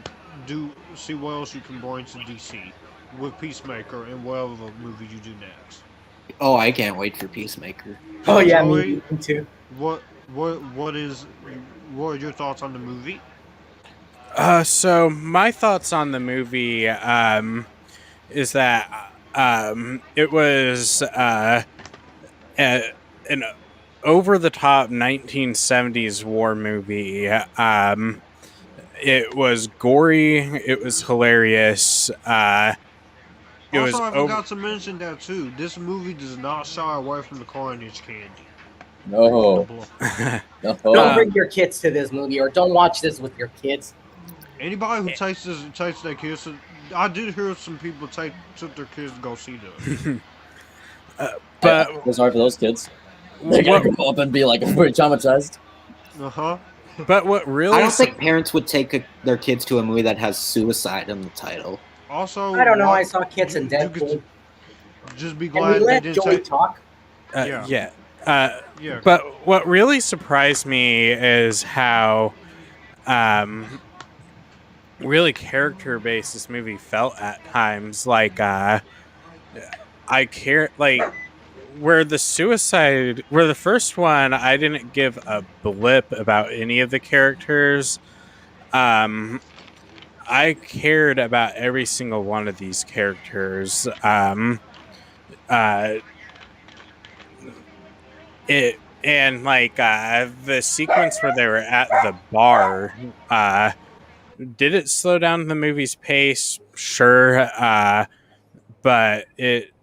see what else you can bring to DC with Peacemaker and whatever movie you do next. Oh, I can't wait for Peacemaker. oh yeah, Joey, me too. What are your thoughts on the movie? So my thoughts on the movie is that it was an over-the-top 1970s war movie. It was gory. It was hilarious. Also, I forgot to mention that too. This movie does not shy away from the carnage candy. No. No. Don't bring your kids to this movie, or don't watch this with your kids. Anybody who takes their kids, I did hear some people took their kids to go see this. But I feel sorry for those kids. They're gonna grow up and be like very traumatized. But what really? I don't think parents would take their kids to a movie that has suicide in the title. Also, I don't know. I saw kids in Deadpool. Just be Can glad we they let didn't Joey talk? Yeah. But what really surprised me is how really character-based this movie felt at times. Like I care, like where the first one, I didn't give a blip about any of the characters. I cared about every single one of these characters. The sequence where they were at the bar, did it slow down the movie's pace? Sure, but it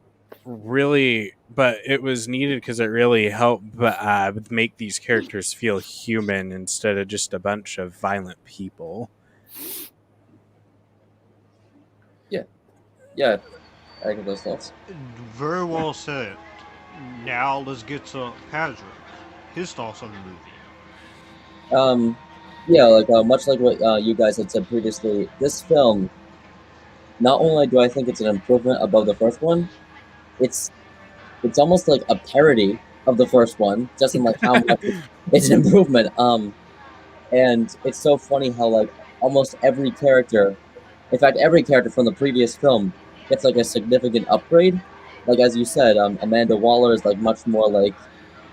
was needed because it really helped make these characters feel human instead of just a bunch of violent people. Yeah, I get those thoughts. Very well said. Now let's get to Patrick. His thoughts on the movie. Much like what you guys had said previously, this film, not only do I think it's an improvement above the first one, it's almost like a parody of the first one, just in like how much it's an improvement. And it's so funny how like almost every character, in fact every character from the previous film, gets like a significant upgrade. Like as you said, Amanda Waller is like much more like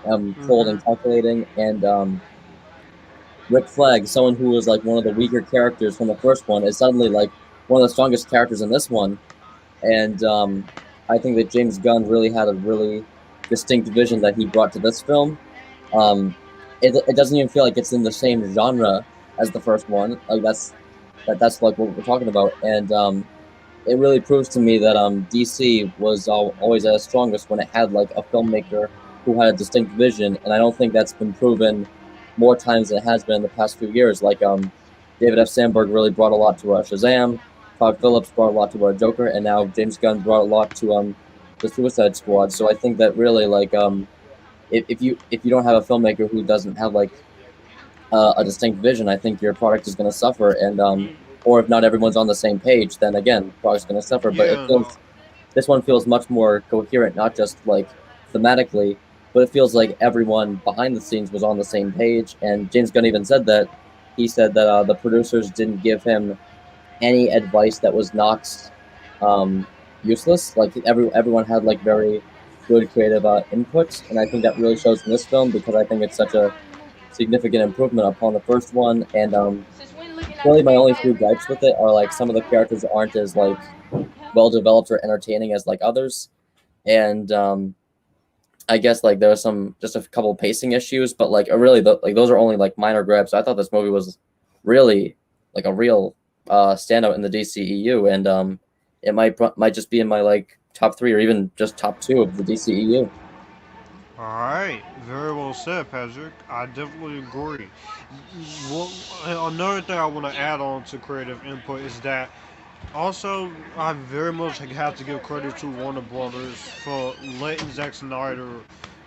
cold and calculating, and Rick Flag, someone who was like one of the weaker characters from the first one, is suddenly like one of the strongest characters in this one. And I think that James Gunn really had a really distinct vision that he brought to this film. It doesn't even feel like it's in the same genre as the first one. Like that's like what we're talking about, and it really proves to me that DC was always at its strongest when it had like a filmmaker who had a distinct vision, and I don't think that's been proven more times than it has been in the past few years. Like David F. Sandberg really brought a lot to Shazam, Todd Phillips brought a lot to Joker, and now James Gunn brought a lot to the Suicide Squad. So I think that really like if you don't have a filmmaker who doesn't have like a distinct vision, I think your product is going to suffer, and or if not everyone's on the same page, then again, the product's going to suffer. But it feels this one feels much more coherent, not just like thematically, but it feels like everyone behind the scenes was on the same page. And James Gunn even said that he said that the producers didn't give him any advice that was not useless. Like everyone had like very good creative input, and I think that really shows in this film because I think it's such a significant improvement upon the first one. And really, my only few gripes with it are like some of the characters aren't as like well developed or entertaining as like others, and I guess like there was just a couple pacing issues, but like really like those are only like minor gripes. So I thought this movie was really like a real standout in the DCEU, and it might just be in my like top 3 or even just top 2 of the DCEU. Alright, very well said, Patrick. I definitely agree. Well, another thing I want to add on to creative input is that also I very much have to give credit to Warner Brothers for letting Zack Snyder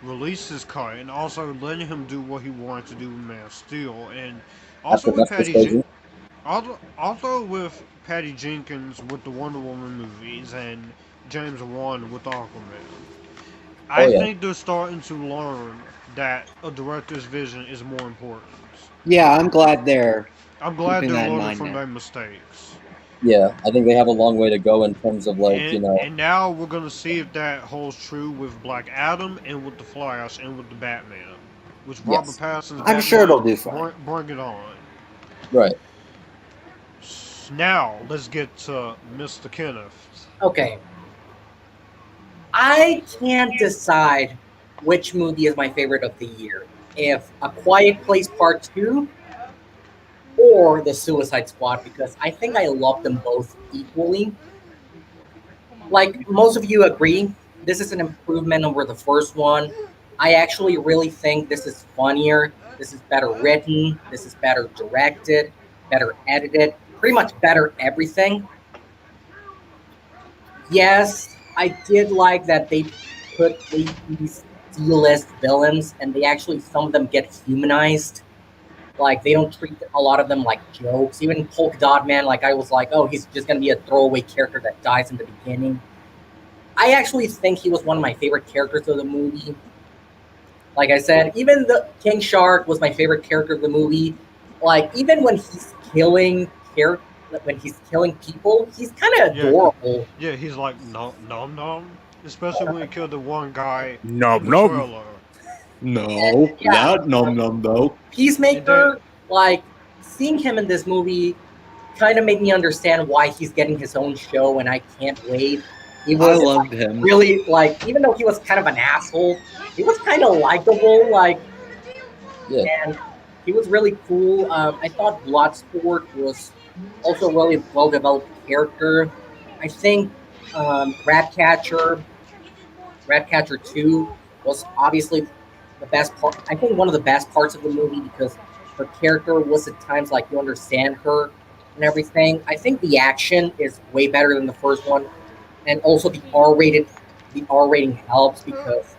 release his cut and also letting him do what he wanted to do with Man of Steel, and also with also with Patty Jenkins with the Wonder Woman movies and James Wan with Aquaman. I think they're starting to learn that a director's vision is more important. Yeah, I'm glad they're learning from their mistakes. Yeah, I think they have a long way to go in terms of like, And now we're gonna see if that holds true with Black Adam and with the Flash and with the Batman, which Robert Pattinson's Batman. I'm sure it'll do fine. Bring it on. Right. Now let's get to Mr. Kenneth. Okay. I can't decide which movie is my favorite of the year. If A Quiet Place Part 2 or The Suicide Squad, because I think I love them both equally. Like most of you agree, this is an improvement over the first one. I actually really think this is funnier, this is better written, this is better directed, better edited, pretty much better everything. Yes, I did like that they put these D-list villains and they actually, some of them get humanized. Like, they don't treat a lot of them like jokes. Even Polka Dot Man, like, I was like, oh, he's just going to be a throwaway character that dies in the beginning. I actually think he was one of my favorite characters of the movie. Like I said, even the King Shark was my favorite character of the movie. Like, even when he's killing people, he's kind of adorable. Yeah, he's like, nom. Especially when he killed the one guy. Nom. No, not nom though. Peacemaker, like, seeing him in this movie kind of made me understand why he's getting his own show, and I can't wait. I loved him. Really, like, even though he was kind of an asshole, he was kind of likable, like, and he was really cool. I thought Bloodsport was also a really well-developed character. I think Ratcatcher 2 was obviously the best part. I think one of the best parts of the movie because her character was at times like you understand her and everything. I think the action is way better than the first one, and also the R rating helps because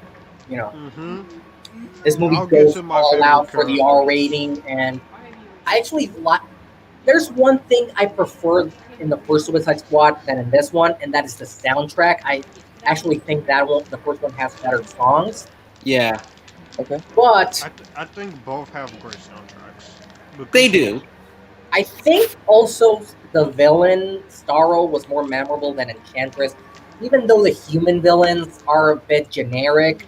this movie goes all out for the R rating, and I actually there's one thing I prefer in the first Suicide Squad than in this one, and that is the soundtrack. I actually think the first one has better songs. Yeah. Okay. But I think both have great soundtracks. They do. I think also the villain Starro was more memorable than Enchantress, even though the human villains are a bit generic.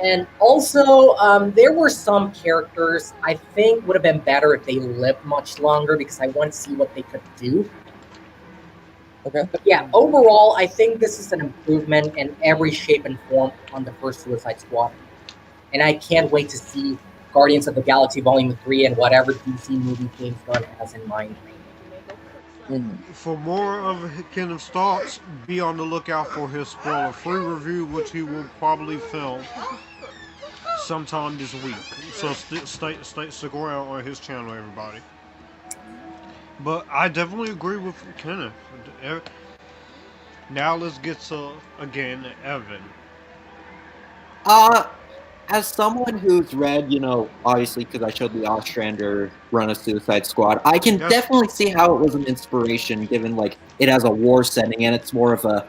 And also, there were some characters I think would have been better if they lived much longer because I want to see what they could do. Okay. But yeah, overall, I think this is an improvement in every shape and form on the first Suicide Squad. And I can't wait to see Guardians of the Galaxy Volume 3 and whatever DC movie James Gunn has in mind. For more of Kenneth's thoughts, be on the lookout for his spoiler-free review, which he will probably film sometime this week. So stick around on his channel, everybody. But I definitely agree with Kenneth. Now let's get to, again, Evan. As someone who's read, obviously because I showed the Ostrander run of Suicide Squad, I can definitely see how it was an inspiration, given it has a war setting and it's more of a,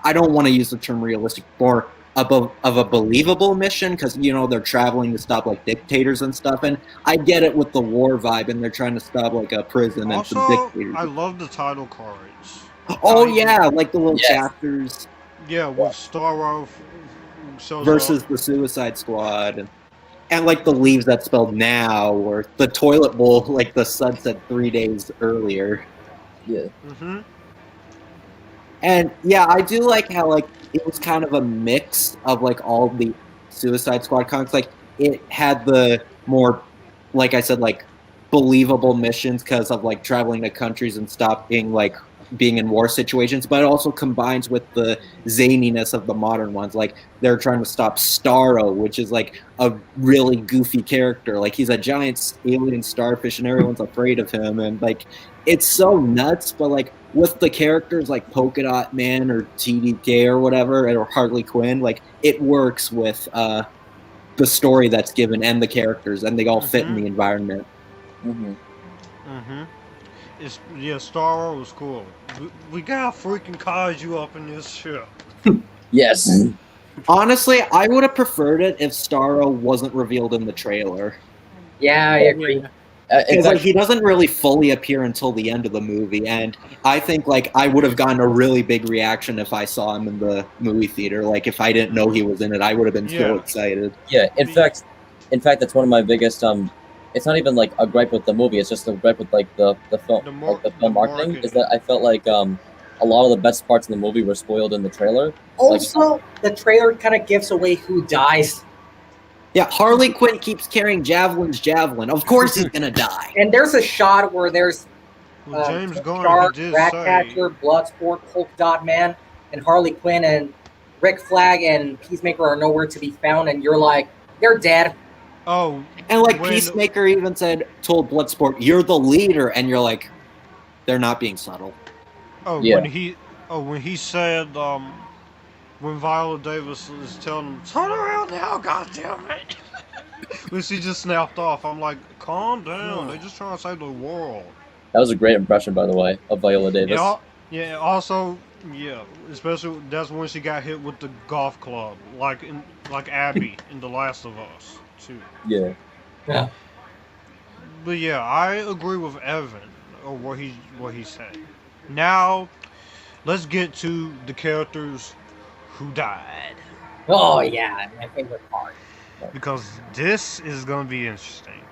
I don't want to use the term realistic, more of a believable mission because they're traveling to stop dictators and stuff, and I get it with the war vibe, and they're trying to stop a prison and some dictators. I love the title cards. Oh yeah, the little chapters. Yeah, with Starro versus the Suicide Squad, and the leaves that spelled now, or the toilet bowl, the sun said 3 days earlier. Yeah. Mm-hmm. And yeah, I do like how it was kind of a mix of all the Suicide Squad comics. It had the more, like I said, believable missions because of traveling to countries and stopping being in war situations, but it also combines with the zaniness of the modern ones. They're trying to stop Starro, which is a really goofy character. He's a giant alien starfish and everyone's afraid of him, and it's so nuts. But with the characters like Polka Dot Man or TDK or whatever, or Harley Quinn, it works with the story that's given and the characters, and they all fit in the environment. Starro was cool. We gotta freaking Kaiju up in this shit. Yes. Honestly, I would have preferred it if Starro wasn't revealed in the trailer. Yeah, I agree. Because he doesn't really fully appear until the end of the movie, and I think I would have gotten a really big reaction if I saw him in the movie theater. If I didn't know he was in it, I would have been so excited. Yeah, in fact, that's one of my biggest it's not even a gripe with the movie. It's just a gripe with the film, the film marketing. Is that I felt a lot of the best parts in the movie were spoiled in the trailer. Also, the trailer kind of gives away who dies. Yeah, Harley Quinn keeps carrying javelin. Of course he's gonna die. And there's a shot where there's James Gunn, Shark, Ratcatcher, Bloodsport, Polka Dot Man, and Harley Quinn and Rick Flag and Peacemaker are nowhere to be found, and you're like, they're dead. Oh, and Peacemaker even told Bloodsport, "You're the leader," and you're like, they're not being subtle. Oh, yeah. When he said, when Viola Davis is telling him, "Turn around now, goddammit!" when she just snapped off, I'm like, calm down. They're just trying to save the world. That was a great impression, by the way, of Viola Davis. Yeah. Also, especially that's when she got hit with the golf club, like Abby in The Last of Us. Too. Yeah. But yeah, I agree with Evan or what he said. Now, let's get to the characters who died. Oh yeah, my favorite part. Because this is gonna be interesting.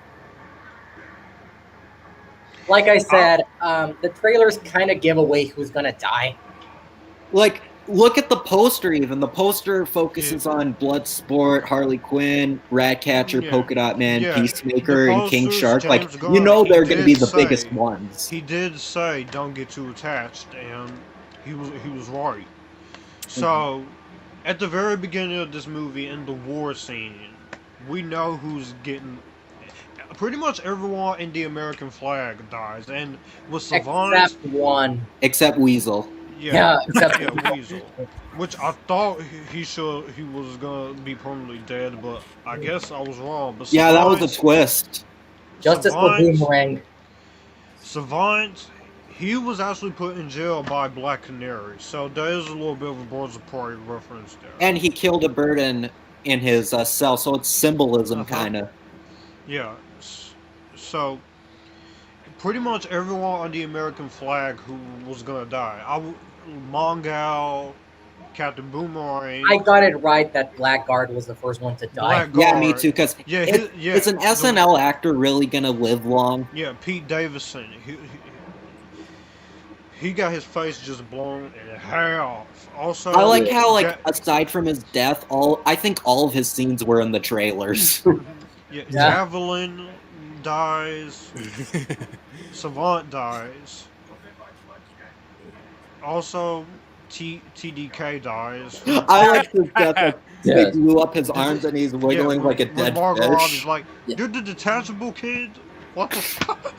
Like I said, the trailers kind of give away who's gonna die. Look at the poster even. The poster focuses on Bloodsport, Harley Quinn, Ratcatcher, Polka Dot Man, Peacemaker, and King Shark. They're going to be the biggest ones. He did say don't get too attached, and he was right. So, at the very beginning of this movie, in the war scene, we know who's getting... Pretty much everyone in the American flag dies, and with Savant... Except one. Except Weasel. Weasel. Which I thought he was gonna be permanently dead, but I guess I was wrong. But that was a twist. Justice for Boomerang. Savant, he was actually put in jail by Black Canary, so there is a little bit of a Birds of Prey reference there. And he killed a bird in his cell, so it's symbolism, kind of. Yeah. So pretty much everyone on the American flag who was gonna die. Mongal, Captain Boomerang, I got it right that Blackguard was the first one to die. Blackguard. Yeah, me too. Because Yeah, is an SNL actor really gonna live long? Yeah, Pete Davidson. He got his face just blown in half. Also, I like how aside from his death, I think all of his scenes were in the trailers. Yeah, Javelin dies. Savant dies. Also, TDK dies. I like his death. Like, they blew up his arms and he's wiggling like a dead Margot fish. Robbie's like, you're the detachable kid? What the fuck?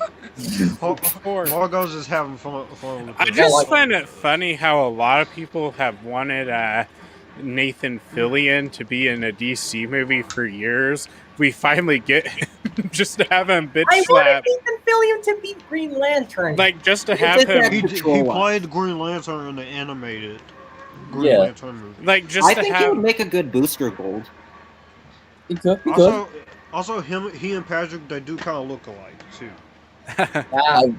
Margot's just having fun with I just find it funny how a lot of people have wanted Nathan Fillion to be in a DC movie for years. We finally get him just to have him bitch I slap. wanted Nathan Fillion to be Green Lantern. Like, just to have him... He played Green Lantern in the animated Green Lantern movie. Like, just I think he would make a good Booster Gold. He could. Also, he and Patrick, they do kind of look alike too.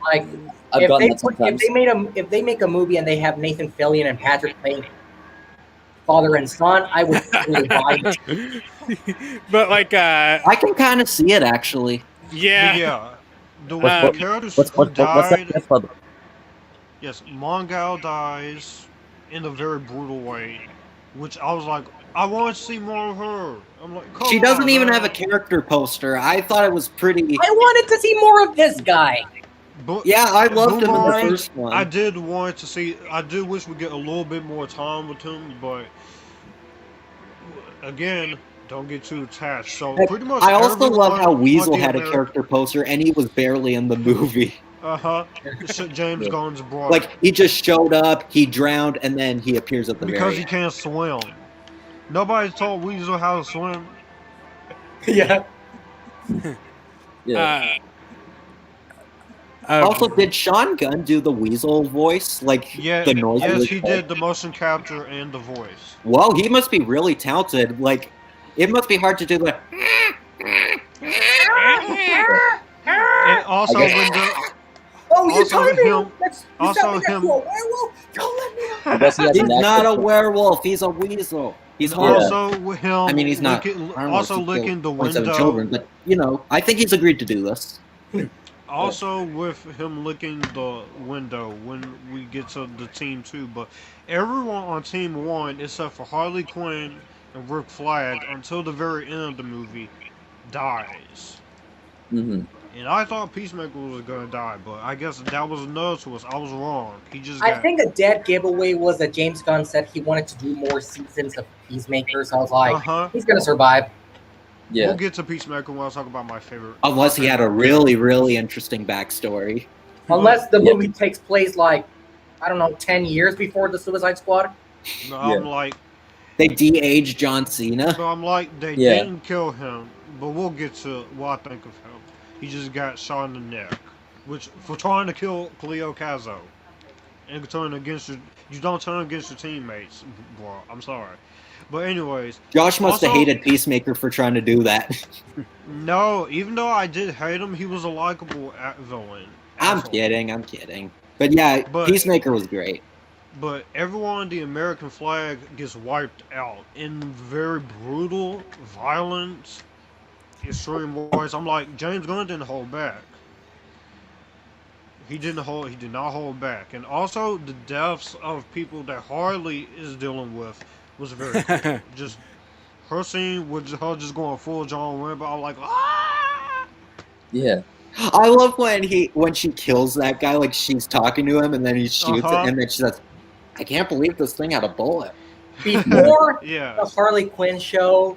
Like if they make a movie and they have Nathan Fillion and Patrick playing father and son, I would totally buy it. But like, I can kind of see it actually. Yeah. The characters who died. Yes, Mongal dies in a very brutal way, which I was like, I want to see more of her. I'm like, she doesn't even have a character poster. I thought it was pretty. I wanted to see more of this guy. But yeah, I loved him in the first one. I did want to see. I do wish we get a little bit more time with him, but again, don't get too attached. So pretty much. I also love how Weasel had a character poster and he was barely in the movie. James Gunn's brother. Like he just showed up, he drowned, and then he appears at the because he can't swim. Nobody taught Weasel how to swim. Yeah. Also, did Sean Gunn do the Weasel voice? Like the noise? Yes, he did the motion capture and the voice. Well, he must be really talented. Like, it must be hard to do that. And also, when the you're telling me He's not a werewolf. He's a weasel. He's also with him. I mean, he's not. Also licking the window. Children, but I think he's agreed to do this. Also with him licking the window when we get to the team 2, but everyone on team 1 except for Harley Quinn and Rick Flag until the very end of the movie dies. Mm-hmm. And I thought Peacemaker was gonna die, but I guess that was another twist. I was wrong. I think a dead giveaway was that James Gunn said he wanted to do more seasons of Peacemaker, so I was like, he's gonna survive. Yeah. We'll get to Peacemaker when I talk about my favorite. Unless he had a really, really interesting backstory. Unless the movie takes place 10 years before the Suicide Squad. No, I'm like, they de-aged John Cena. So I'm like, they didn't kill him, but we'll get to what I think of him. He just got shot in the neck, which for trying to kill Cleo Cazo and turn against you don't turn against your teammates, bro. I'm sorry, but anyways, Josh must have hated Peacemaker for trying to do that. No, even though I did hate him, he was a likable villain. I'm kidding. But yeah, Peacemaker was great. But everyone on the American flag gets wiped out in very brutal, violent, extreme ways. I'm like, James Gunn didn't hold back. He did not hold back. And also the deaths of people that Harley is dealing with was very cool. Just her scene with her just going full John Wayne, but I'm like, ah! Yeah. I love when she kills that guy, like she's talking to him and then he shoots it and then she says, I can't believe this thing had a bullet. Before the Harley Quinn show,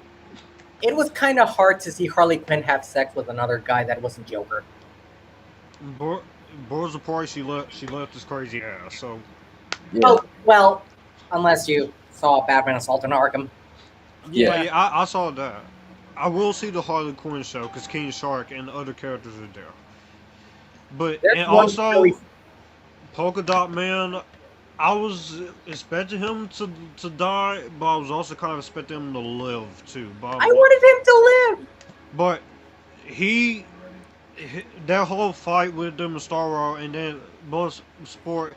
it was kind of hard to see Harley Quinn have sex with another guy that wasn't Joker. Birds of Prey, she left this crazy ass, so... Yeah. Oh, well, unless you saw Batman Assault on Arkham. Yeah, I saw that. I will see the Harley Quinn show, because King Shark and other characters are there. But, and also, Polka Dot Man, I was expecting him to die, but I was also kind of expecting him to live, too. I wanted him to live! But he that whole fight with them and Starro, and then Bloodsport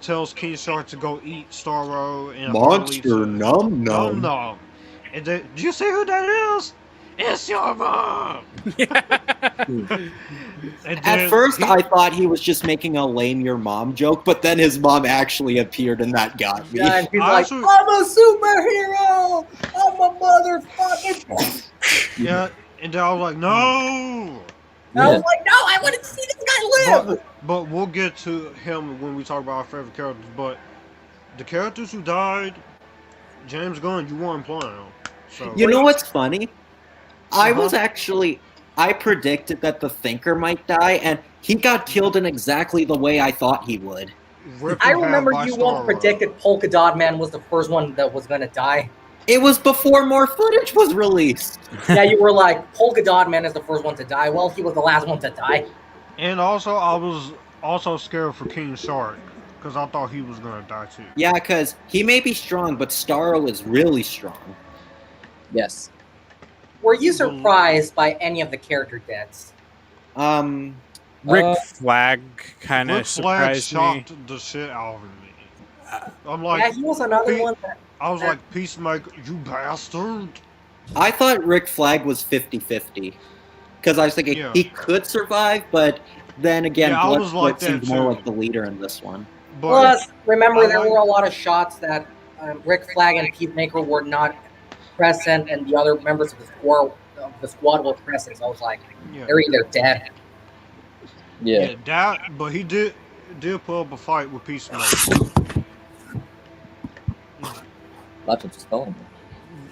tells King Shark to go eat Starro and Harley Monster to num Num num. Num. And then, do you see who that is? It's your mom. And At then first, I thought he was just making a lame your mom joke, but then his mom actually appeared, and that got me. Yeah, and he's I like, actually- I'm a superhero! I'm a motherfucking... yeah, and then I was like, no. I was like, no, I want to see this guy live! But we'll get to him when we talk about our favorite characters. But the characters who died, James Gunn, you weren't playing them. So You know what's funny? I predicted that the Thinker might die, and he got killed in exactly the way I thought he would. ripped I in half remember by you once Starro. predicted Polka Dot Man was the first one that was going to die. It was before more footage was released. Yeah, you were like, Polka Dot Man is the first one to die. Well, he was the last one to die. And also, I was also scared for King Shark because I thought he was gonna die too. Yeah, because he may be strong, but Starro is really strong. Yes. Were you surprised by any of the character deaths? Rick Flag kind Rick of Flag surprised me. shocked the shit out of me. I'm like, Yeah, he was another one that... I was like, Peacemaker, you bastard. I thought Rick Flag was 50-50. Because I was thinking Yeah. he could survive, but then again, Yeah, I was Bloodsport like that seems more too. like the leader in this one. But Plus, remember, I there like- were a lot of shots that Rick Flag and Peacemaker were not present, and the other members of the squad were present. So I was like, yeah, they're either dead. Yeah. that. But he did put up a fight with Peacemaker. Laptop just fell on me.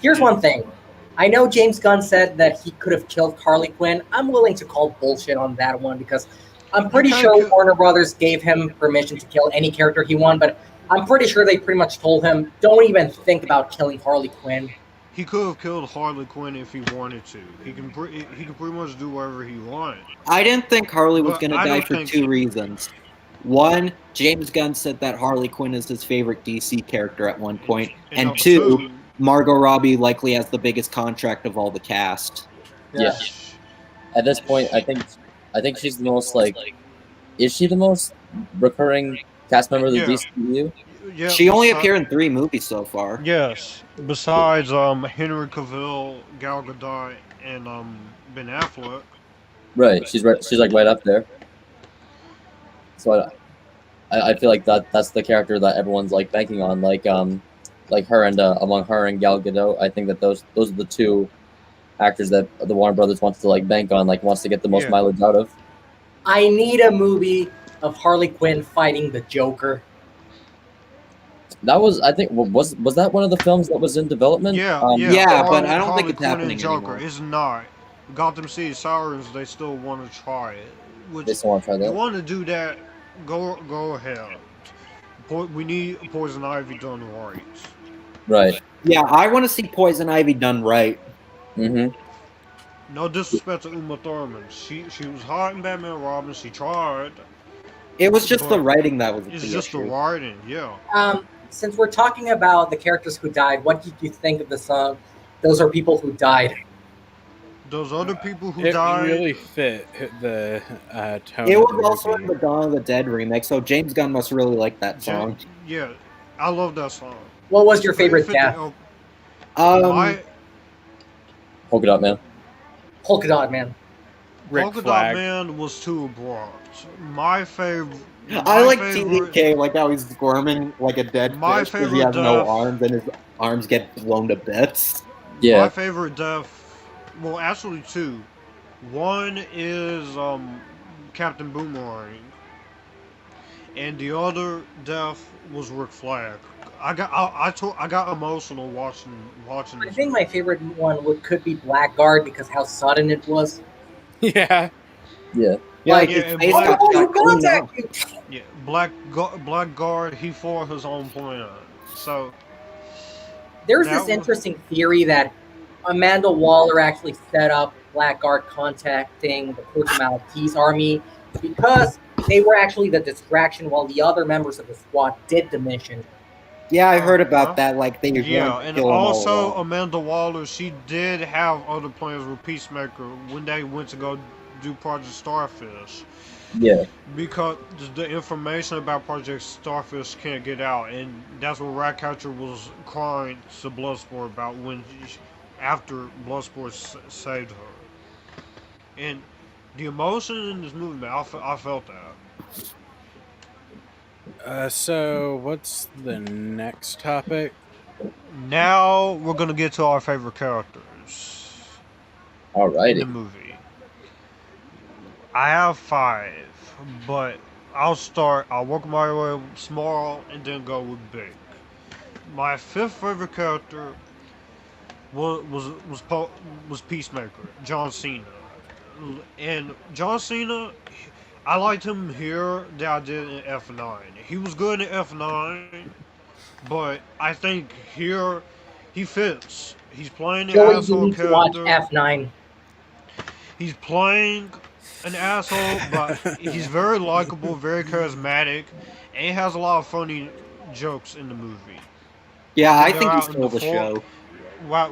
Here's one thing. I know James Gunn said that he could have killed Harley Quinn. I'm willing to call bullshit on that one because I'm pretty Okay, sure good. Warner Brothers gave him permission to kill any character he wanted, but I'm pretty sure they pretty much told him, don't even think about killing Harley Quinn. He could have killed Harley Quinn if he wanted to. He can pretty much do whatever he wanted. I didn't think Harley was But going to I die don't for think- two reasons. One, James Gunn said that Harley Quinn is his favorite DC character at one point. And number two, Margot Robbie likely has the biggest contract of all the cast. Yeah. At this point, I think she's the most is she the most recurring cast member of the Yeah. DCEU? Yeah, She only besi- appeared in 3 movies so far. Yes, besides Henry Cavill, Gal Gadot, and Ben Affleck. Right. She's like right up there. So I feel like that's the character that everyone's like banking on, like her and among her and Gal Gadot. I think that those are the two actors that the Warner Brothers wants to like bank on, like wants to get the most Yeah. mileage out of. I need a movie of Harley Quinn fighting the Joker. That was, I think, was that one of the films that was in development? Yeah, Yeah, but I don't Harley think it's Quinn and happening Joker. anymore. It's not. Gotham City Sirens, they still want to try it. Which, They still want to try if you that. want to do that, go ahead. We need Poison Ivy done right. Right. Yeah, I want to see Poison Ivy done right. Mm-hmm. No disrespect to Uma Thurman. She was hot in Batman and Robin. She tried. It was just But the writing that was It's the just issue. the writing, yeah. Since we're talking about the characters who died, what did you think of the song? Those are people who died. Those other people who It died. really fit the tone. It of was the also in movie. the Dawn of the Dead remake, so James Gunn must really like that song. Yeah, I love that song. What was your favorite It fit death? my Polka Dot Man. Polka Dot Man. Rick Polka Dot Flag. Man was too abrupt. My favorite. I like TDK, like how he's squirming like a dead My fish because he has favorite no death- arms and his arms get blown to bits. Yeah. My favorite death. Well, actually two. One is Captain Boomerang, and the other death was Rick Flag. I got emotional watching I this. think my favorite one could be Blackguard because how sudden it was. Yeah. Yeah. Like, yeah, his and face Black- got Oh, you shot clean contact off. you! Yeah, Blackguard. He fought his own plan. So There's That this was- interesting theory that Amanda Waller actually set up Blackguard contacting the Corto Maltese army because they were actually the distraction while the other members of the squad did the mission. Yeah, I heard about Uh-huh. that. Like they yeah, wanted to and kill him all also along. Amanda Waller. She did have other plans with Peacemaker when they went to go do Project Starfish. Yeah. Because the information about Project Starfish can't get out, and that's what Ratcatcher was crying to Bloodsport about after Bloodsport saved her. And the emotion in this movie, man, I felt that. So what's the next topic? Now we're gonna get to our favorite characters in the Alrighty. movie. I have 5, but I'll start. I'll work my way small and then go with big. My 5th favorite character was Peacemaker, John Cena, and John Cena. I liked him here that I did in F9. He was good in F9, but I think here he fits. He's playing the Joey, you asshole need to watch character. F9. He's playing an asshole, but he's very likable, very charismatic, and he has a lot of funny jokes in the movie. Yeah, I They're think he out in stole the show.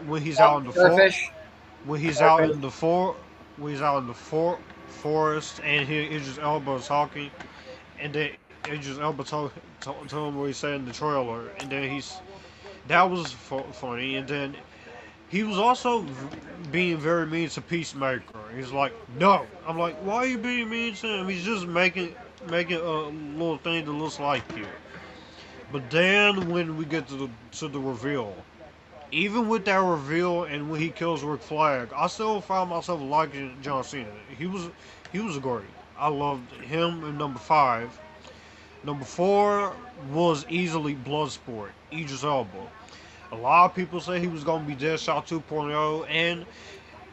When he's out in the Starfish. when he's out in the forest, and he Idris Elba is talking, and then Idris Elba told him what he said in the trailer, and then that was funny, and then he was also being very mean to Peacemaker. He's like, no. I'm like, why are you being mean to him? He's just making a little thing that looks like you. But then when we get to the reveal, even with that reveal and when he kills Rick Flag, I still found myself liking John Cena. He was great. I loved him in number 5. Number 4 was easily Bloodsport, Idris Elba. A lot of people say he was going to be Deadshot 2.0, and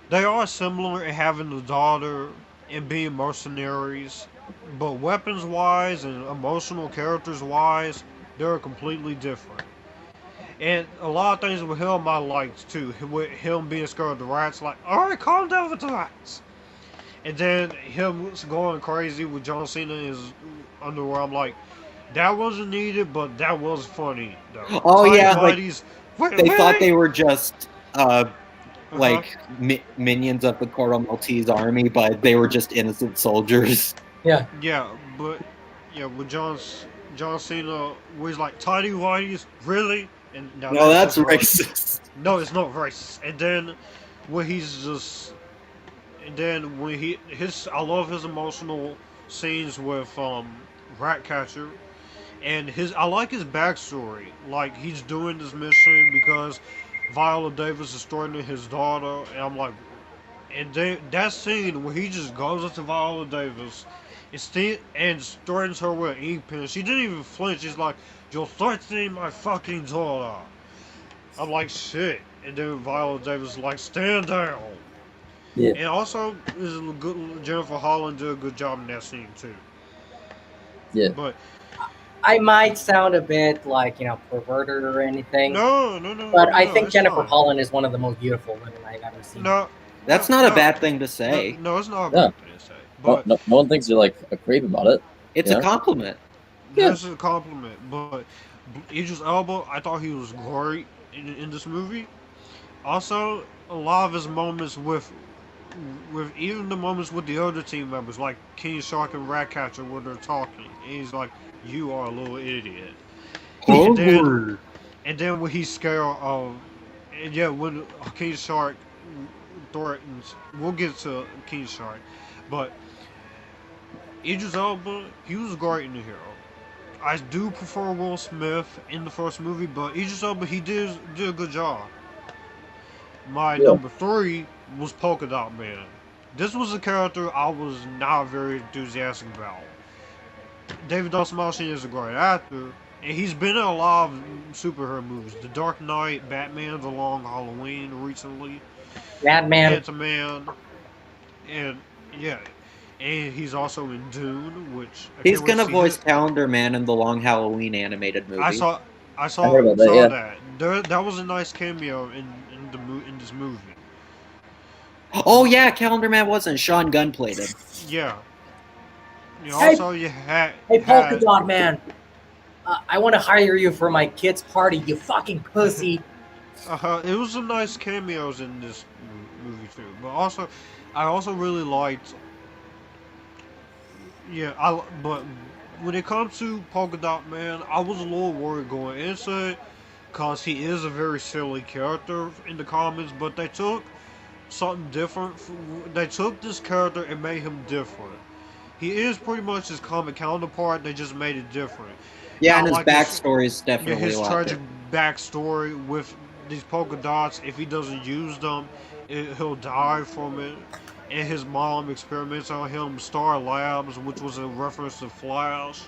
they are similar in having the daughter and being mercenaries, but weapons-wise and emotional characters-wise, they're completely different. And a lot of things with him I liked too, with him being scared of the rats, like, alright, calm down with the rats. And then him going crazy with John Cena in his underwear, I'm like, that wasn't needed, but that was funny, though. Oh Tidy yeah, like whities, they thought they really? were just like minions of the Corto Maltese army, but they were just innocent soldiers. Yeah. Yeah, but yeah, with John Cena, where he's like, tidy whities, really? And now No, that's just racist. No, it's not racist. And then when he's just, and then when I love his emotional scenes with Ratcatcher, and I like his backstory. Like, he's doing this mission because Viola Davis is threatening his daughter, and I'm like, and then that scene where he just goes up to Viola Davis and threatens her with an ink pen. She didn't even flinch. She's like, you're threatening my fucking daughter. I'm like, shit. And then Viola Davis is like, stand down. Yeah. And also, Jennifer Holland did a good job in that scene too. Yeah. But I might sound a bit like, perverted or anything. no. But I no, think it's Jennifer fine. Holland is one of the most beautiful women I've ever seen. No. That's no, not a no. bad thing to say. No, it's not a Yeah. bad thing to say. But No one thinks you're like a creep about it. It's Yeah. a compliment. Yeah. this is a compliment. But Idris Elba, I thought he was great in this movie. Also, a lot of his moments with even the moments with the other team members, like King Shark and Ratcatcher, when they're talking, and he's like, "You are a little idiot." And then when he's scared of, and yeah, when King Shark threatens, we'll get to King Shark, but Idris Elba, he was great in the hero. I do prefer Will Smith in the first movie, but Idris Elba, he did a good job. My number 3 was Polka Dot Man. This was a character I was not very enthusiastic about. David Dastmalchian is a great actor, and he's been in a lot of superhero movies. The Dark Knight, Batman, The Long Halloween recently, Batman. Ant-Man, and yeah, and he's also in Dune, which He's gonna voice Calendar Man in the Long Halloween animated movie. I saw heard about that, yeah. that. That was a nice cameo in this movie. Oh yeah, Calendar Man wasn't. Sean Gunn played him. Yeah. Hey, You had Polka Dot Man. I want to hire you for my kid's party, you fucking pussy. It was some nice cameos in this movie too. But also, I also really liked yeah, but when it comes to Polka Dot Man, I was a little worried going into it because he is a very silly character in the comics, but they took something different. They took this character and made him different. He is pretty much his comic counterpart. They just made it different. Yeah, I and his like backstory is yeah, definitely his a lot tragic different. backstory with these polka dots. If he doesn't use them, he'll die from it. And his mom experiments on him, Star Labs, which was a reference to Flash.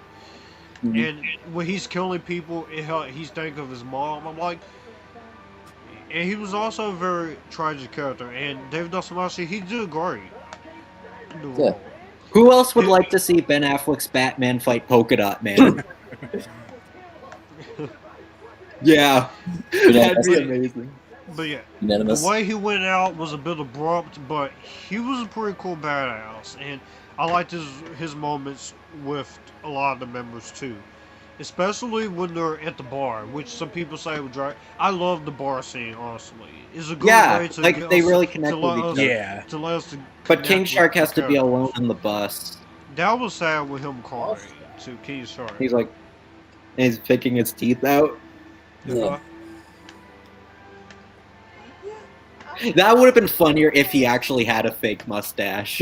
Mhm. And when he's killing people, he's thinking of his mom. I'm like, and he was also a very tragic character. And David Dastmalchi, he did great in the Yeah. role. Who else would It- like to see Ben Affleck's Batman fight Polka Dot Man? Yeah, that'd be amazing. But yeah, the Unanimous. way he went out was a bit abrupt, but he was a pretty cool badass, and I liked his moments with a lot of the members too, especially when they're at the bar, which some people say would drag. I love the bar scene. Honestly, it's a good Yeah, way to like, get they us, really to connect let with us, each other. Yeah. to let us to But King connect Shark with has the to be alone characters. on the bus. That was sad with him crying to King Shark. He's like, and he's picking his teeth out. Yeah. That would have been funnier if he actually had a fake mustache.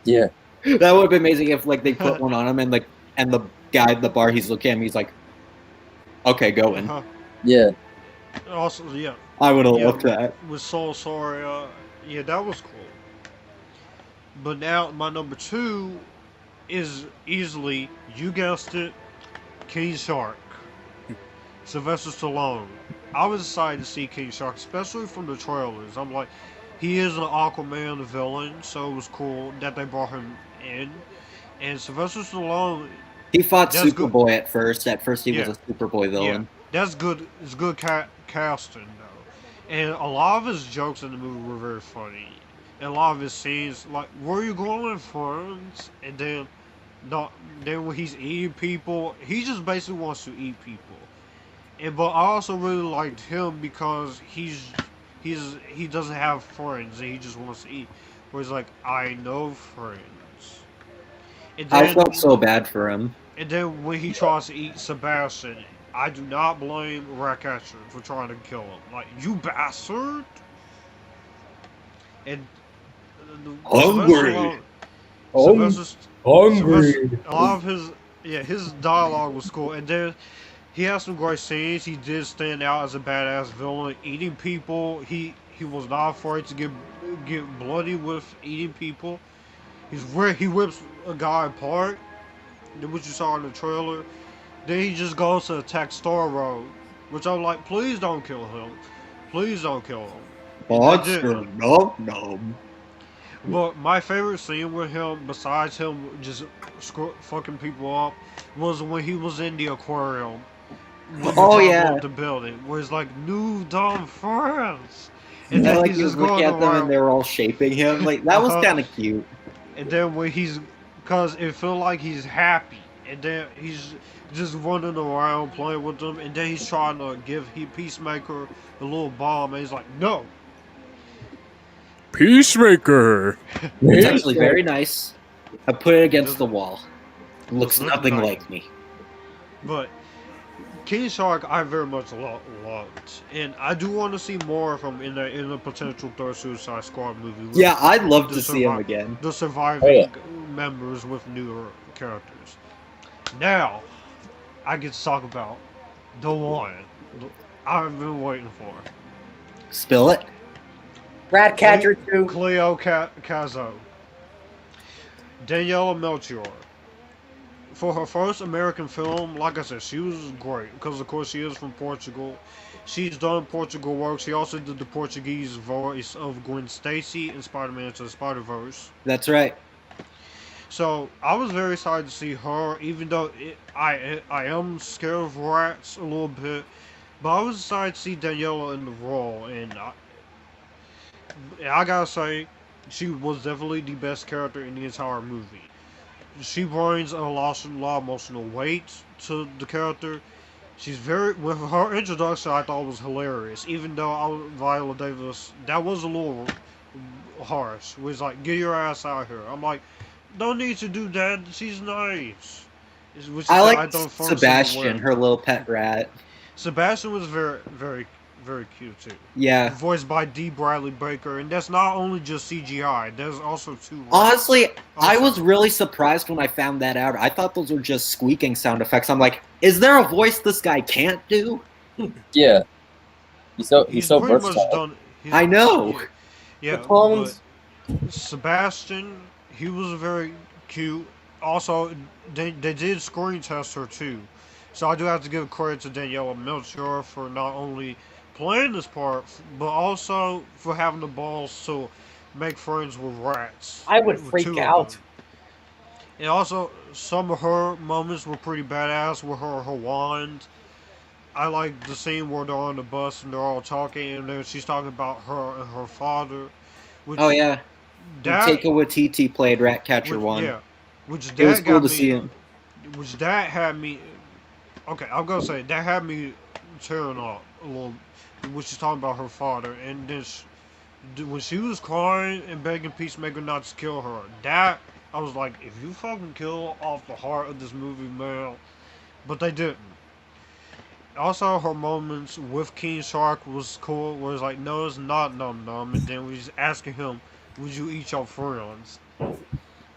Yeah. That would have been amazing if like they put one on him and the guy at the bar, he's looking at him, he's like, okay, go in. Yeah. Also, yeah. I would have Yeah, loved that. with Soul Sorry, yeah, that was cool. But now my number 2 is easily, you guessed it, King Shark. Sylvester Stallone. I was excited to see King Shark, especially from the trailers. I'm like, he is an Aquaman villain, so it was cool that they brought him in. And Sylvester Stallone, He fought that's good. Superboy at first. At first, he Yeah. was a Superboy villain. That's good. It's good casting though, and a lot of his jokes in the movie were very funny. And a lot of his scenes, like "Where you going, friends?" and then, not then when he's eating people, he just basically wants to eat people. And but I also really liked him because he doesn't have friends and he just wants to eat. Where he's like, I know friends. And I then felt so bad for him. and then when he tries to eat Sebastian, I do not blame Ratcatcher for trying to kill him. Like, you bastard! And Hungry. Sylvester, Hungry. a lot of his dialogue was cool. And then he has some great scenes. He did stand out as a badass villain, eating people. He was not afraid to get bloody with eating people. He whips a guy apart, which you saw in the trailer. Then he just goes to attack Starro, which I'm like, please don't kill him. Please don't kill him. Monster, nom nom. But my favorite scene with him, besides him just fucking people up, was when he was in the aquarium. When Oh, he yeah. up the building, where he's like, new dumb friends. And then like he's he was just looking going at them around. and they were all shaping him. Like that was kind of cute. And then when because it felt like he's happy. And then he's just running around playing with them. And then he's trying to give Peacemaker a little bomb. And he's like, no. Peacemaker. It's actually very nice. I put it against the wall. It looks Look nothing nice. like me. But King Shark, I very much loved. And I do want to see more of him in a potential third Suicide Squad movie. with Yeah, I'd love the to see him again. The surviving members with newer characters. Now, I get to talk about the one I've been waiting for. Spill it. Ratcatcher 2. Cleo Cazo. Daniela Melchior. For her first American film, like I said, she was great because, of course, she is from Portugal. She's done Portugal work. She also did the Portuguese voice of Gwen Stacy in Spider-Man Into the Spider-Verse. That's right. So I was very excited to see her, even though I am scared of rats a little bit. But I was excited to see Daniela in the role, and I gotta say, she was definitely the best character in the entire movie. She brings a lot of emotional weight to the character. She's with her introduction, I thought was hilarious. Even though Viola Davis, that was a little harsh. It was like, get your ass out here. I'm like, Don't need to do that. She's nice. Which I is like I don't function Sebastian, with. her little pet rat. Sebastian was very, very, very cute too. Yeah. Voiced by D. Bradley Baker, and that's not only just CGI. There's also two. Rats. Honestly, I was Also. really surprised when I found that out. I thought those were just squeaking sound effects. I'm like, is there a voice this guy can't do? Yeah. He's so He's pretty versatile. much done. I know. Yeah, The tones. but Sebastian, he was very cute. Also, they did screen test her too, so I do have to give credit to Daniela Melchior for not only playing this part, but also for having the balls to make friends with rats. I would with freak two of out. them. And also, some of her moments were pretty badass with her wand. I like the scene where they're on the bus and they're all talking, and then she's talking about her and her father. Which Oh yeah. that, Taika Waititi played Ratcatcher 1. yeah, which It was that cool got to me. see him. Which that had me. Okay, I'm gonna say that had me tearing up a little. When she's talking about her father, and then when she was crying and begging Peacemaker not to kill her, that I was like, if you fucking kill off the heart of this movie, man. But they didn't. Also, her moments with King Shark was cool. Where it's like, no, it's not Num Num, and then we just asking him, "Would you eat your friends?"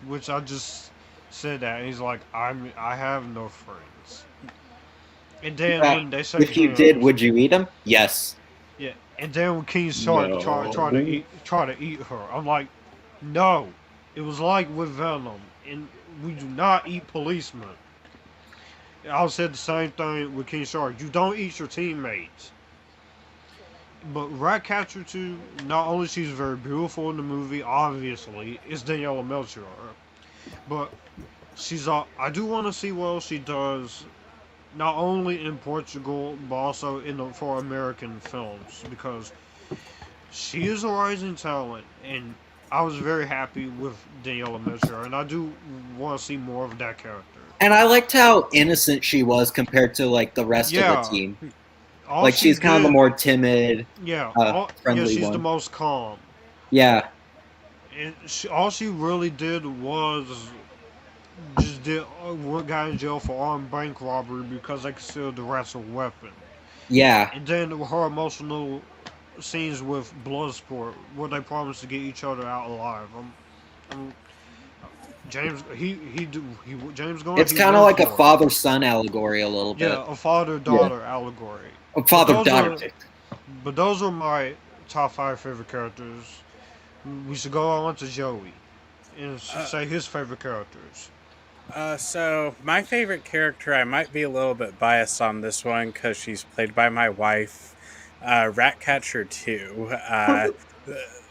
Which I just said that, and he's like, I have no friends. And then when they say If you did, would you eat him? Yes. yeah, and then when King Shark No. try to eat her, I'm like, no. It was like with Venom, and we do not eat policemen. I said the same thing with King Shark. You don't eat your teammates. But Ratcatcher 2, not only she's very beautiful in the movie, obviously, it's Daniela Melchior. But I do want to see what else she does, not only in Portugal, but also for American films, because she is a rising talent, and I was very happy with Daniela Melchior, and I do want to see more of that character. And I liked how innocent she was compared to like the rest of the team. Like she's kind of the more timid, friendly she's one. the most calm. Yeah. And all she really did was just got in jail for armed bank robbery because they considered the rats a weapon. Yeah. And then her emotional scenes with Bloodsport, where they promised to get each other out alive. James, James Gunn. It's kind of like a father-son allegory a little bit. Yeah, a father-daughter allegory. A father-daughter. But those are my top 5 favorite characters. We should go on to Joey and say his favorite characters. So my favorite character, I might be a little bit biased on this one because she's played by my wife, Ratcatcher 2.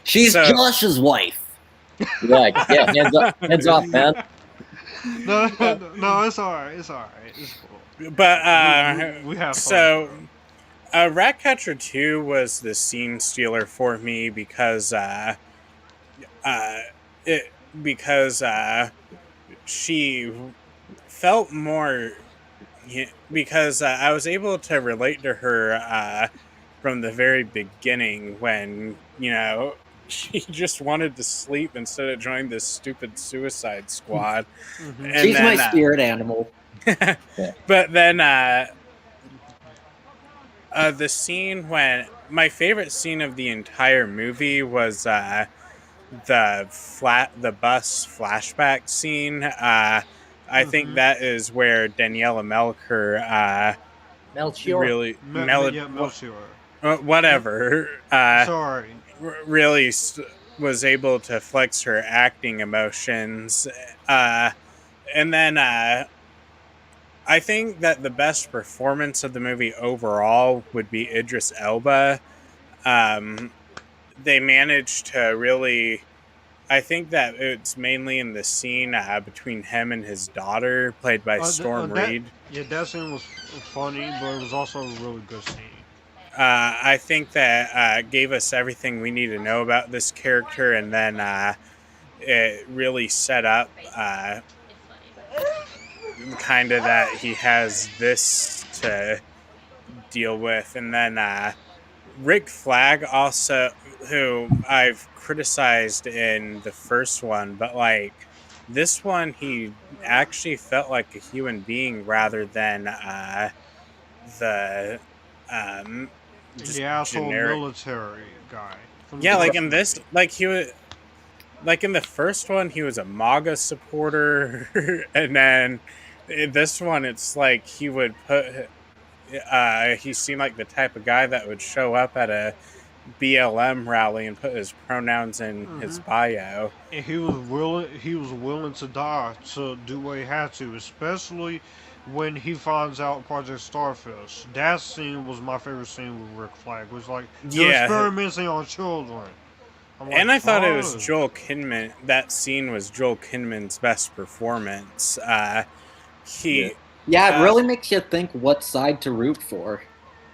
She's Josh's wife. Yeah, hands off, man. No, it's alright. It's cool. But we have fun. So Ratcatcher 2 was the scene stealer for me because she felt more, because I was able to relate to her from the very beginning when, she just wanted to sleep instead of joining this stupid suicide squad. And she's my spirit animal. But then the scene my favorite scene of the entire movie was the bus flashback scene. I think that is where Daniela Melchior. Really Melchior. Whatever. Sorry. Really was able to flex her acting emotions. And then I think that the best performance of the movie overall would be Idris Elba. They managed to really... I think that it's mainly in the scene between him and his daughter, played by Storm Reed. Yeah, that scene was funny, but it was also a really good scene. I think that gave us everything we need to know about this character, and then it really set up kind of that he has this to deal with. And then Rick Flag also, who I've criticized in the first one, but this one he actually felt like a human being rather than the just The asshole generic. military guy. From Yeah, the like first in this, movie. like he was. Like in the first one, he was a MAGA supporter, and then in this one, it's like he would put. He seemed like the type of guy that would show up at a BLM rally and put his pronouns in his bio. And he was willing to die to do what he had to, especially when he finds out Project Starfish. That scene was my favorite scene with Rick Flag. It was like they're Yeah, experimenting on children. I'm like, and I thought it was "Fuck." Joel Kinnaman. That scene was Joel Kinnaman's best performance. He, Yeah, it uh, really makes you think what side to root for.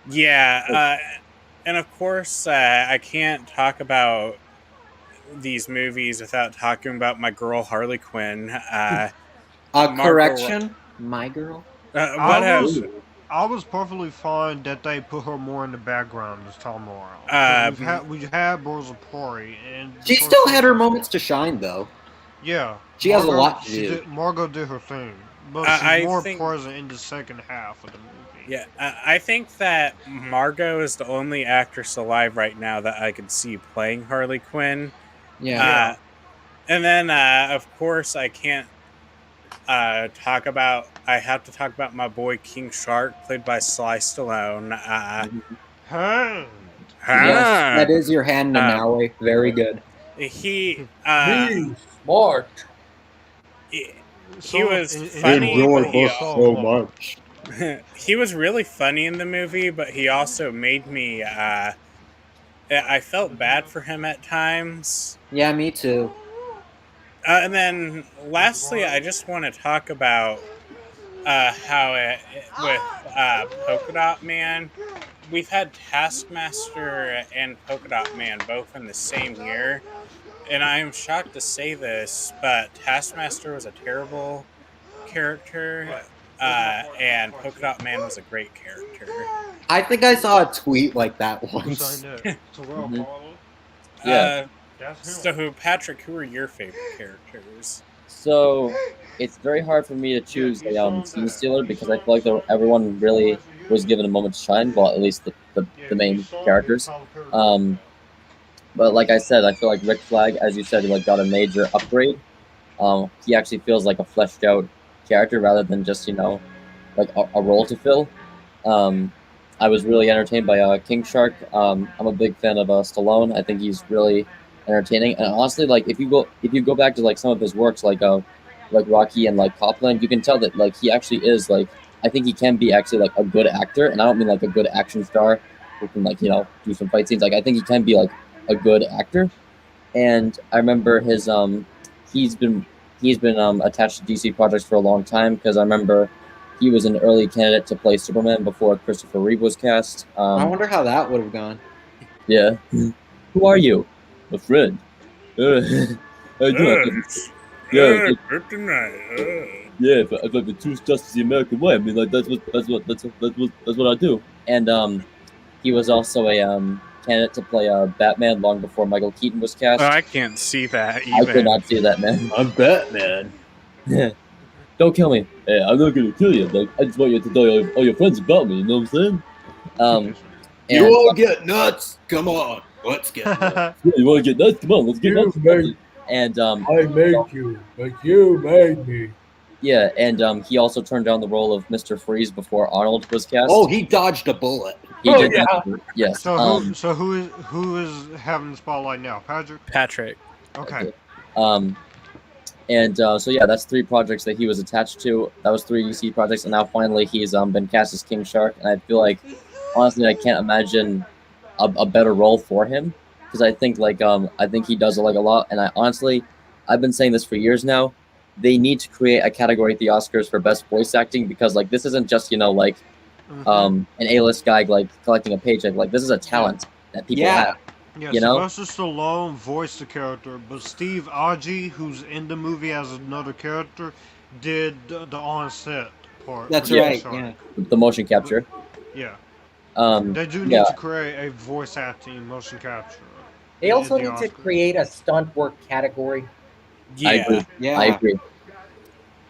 yeah, and of course, I can't talk about these movies without talking about my girl Harley Quinn. Margot- Correction, my girl. What else? I was perfectly fine that they put her more in the background this time around. We had Birds of Prey, and She still had her moments to shine, though. Yeah, She has a lot to do. Margot did her thing, but I she's more think- present in the second half of the movie. Yeah, I think that Margot is the only actress alive right now that I could see playing Harley Quinn. Yeah. And then, of course, I can't I have to talk about my boy King Shark, played by Sly Stallone. Hey, Yes, that is your hand in Maui. Very good. He Smart. he was funny. But he, so much. he was really funny in the movie, but he also made me. I felt bad for him at times. Yeah, me too. And then, lastly, I just want to talk about how with Polka Dot Man, we've had Taskmaster and Polka Dot Man both in the same year, and I am shocked to say this, but Taskmaster was a terrible character, and Polka Dot Man was a great character. I think I saw a tweet like that once. Yeah. So, Patrick, who are your favorite characters? So it's very hard for me to choose a scene stealer because I feel like everyone really was given a moment to shine. Well, at least the main characters. But like I said, I feel like Rick Flag, as you said, like got a major upgrade. He actually feels like a fleshed out character rather than just like a role to fill. I was really entertained by King Shark. I'm a big fan of Stallone. I think he's really entertaining. And honestly, like if you go back to like some of his works, like Rocky and like Copland, you can tell that like he actually is like, I think he can be actually like a good actor, and I don't mean like a good action star who can like do some fight scenes. Like I think he can be like a good actor. And I remember his he's been attached to DC projects for a long time, because I remember he was an early candidate to play Superman before Christopher Reeve was cast. I wonder how that would have gone. Yeah. Who are you? A friend. How you doing? Yeah, but I've been choose justice the American way. I mean, like that's what I do. And he was also a candidate to play Batman long before Michael Keaton was cast. Oh, I can't see that even. I could not see that, man. I'm Batman. Don't kill me. Hey, I'm not gonna kill you. Like, I just want you to tell all your friends about me. You know what I'm saying? You all get nuts. Come on, let's get nuts. Yeah, you want to get nuts? Come on, let's get nuts. And I made you, but you made me. yeah, and he also turned down the role of Mr. Freeze before Arnold was cast. Oh, he dodged a bullet. He did. Yes. So who is having the spotlight now? Patrick. Okay. And so yeah, that's 3 projects that he was attached to. That was 3 DC projects, and now finally he's been cast as King Shark. And I feel like, honestly, I can't imagine a better role for him, because I think I think he does like a lot. And I've been saying this for years now. They need to create a category at the Oscars for best voice acting, because like this isn't just an A-list guy like collecting a paycheck. Like this is a talent that people have. Yeah, you know? Sylvester Stallone voiced the character, but Steve Agee, who's in the movie as another character, did the on-set part. That's for right. Shark. Yeah. The motion capture. Yeah. They do need to create a voice acting motion capture. They also in the need to Oscars. create a stunt work category, Yeah. I agree. Yeah. I agree.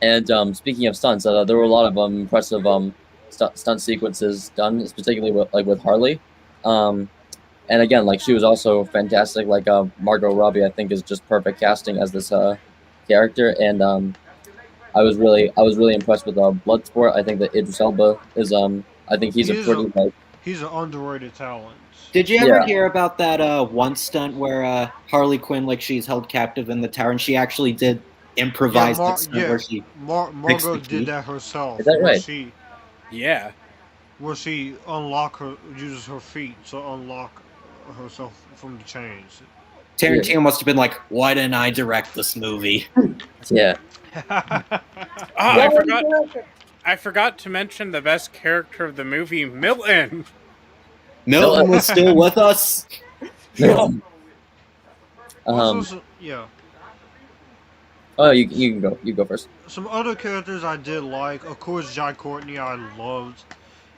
And speaking of stunts, there were a lot of impressive stunt sequences done, particularly with Harley. And again, like she was also fantastic. Like Margot Robbie, I think is just perfect casting as this character. And I was really impressed with Bloodsport. I think that Idris Elba is I think he's a pretty like He's an underrated talent. Did you ever Yeah. hear about that one stunt where Harley Quinn, like she's held captive in the tower, and she actually did improvise that stunt where she fixed Margot the key? did that herself. Is that where right? Yeah. Where she uses her feet to unlock herself from the chains. Tarantino must have been like, "Why didn't I direct this movie?" Yeah. I forgot to mention the best character of the movie, Milton. Milton was still with us. Yeah. Oh, you can go. You go first. Some other characters I did like, of course, Jai Courtney I loved.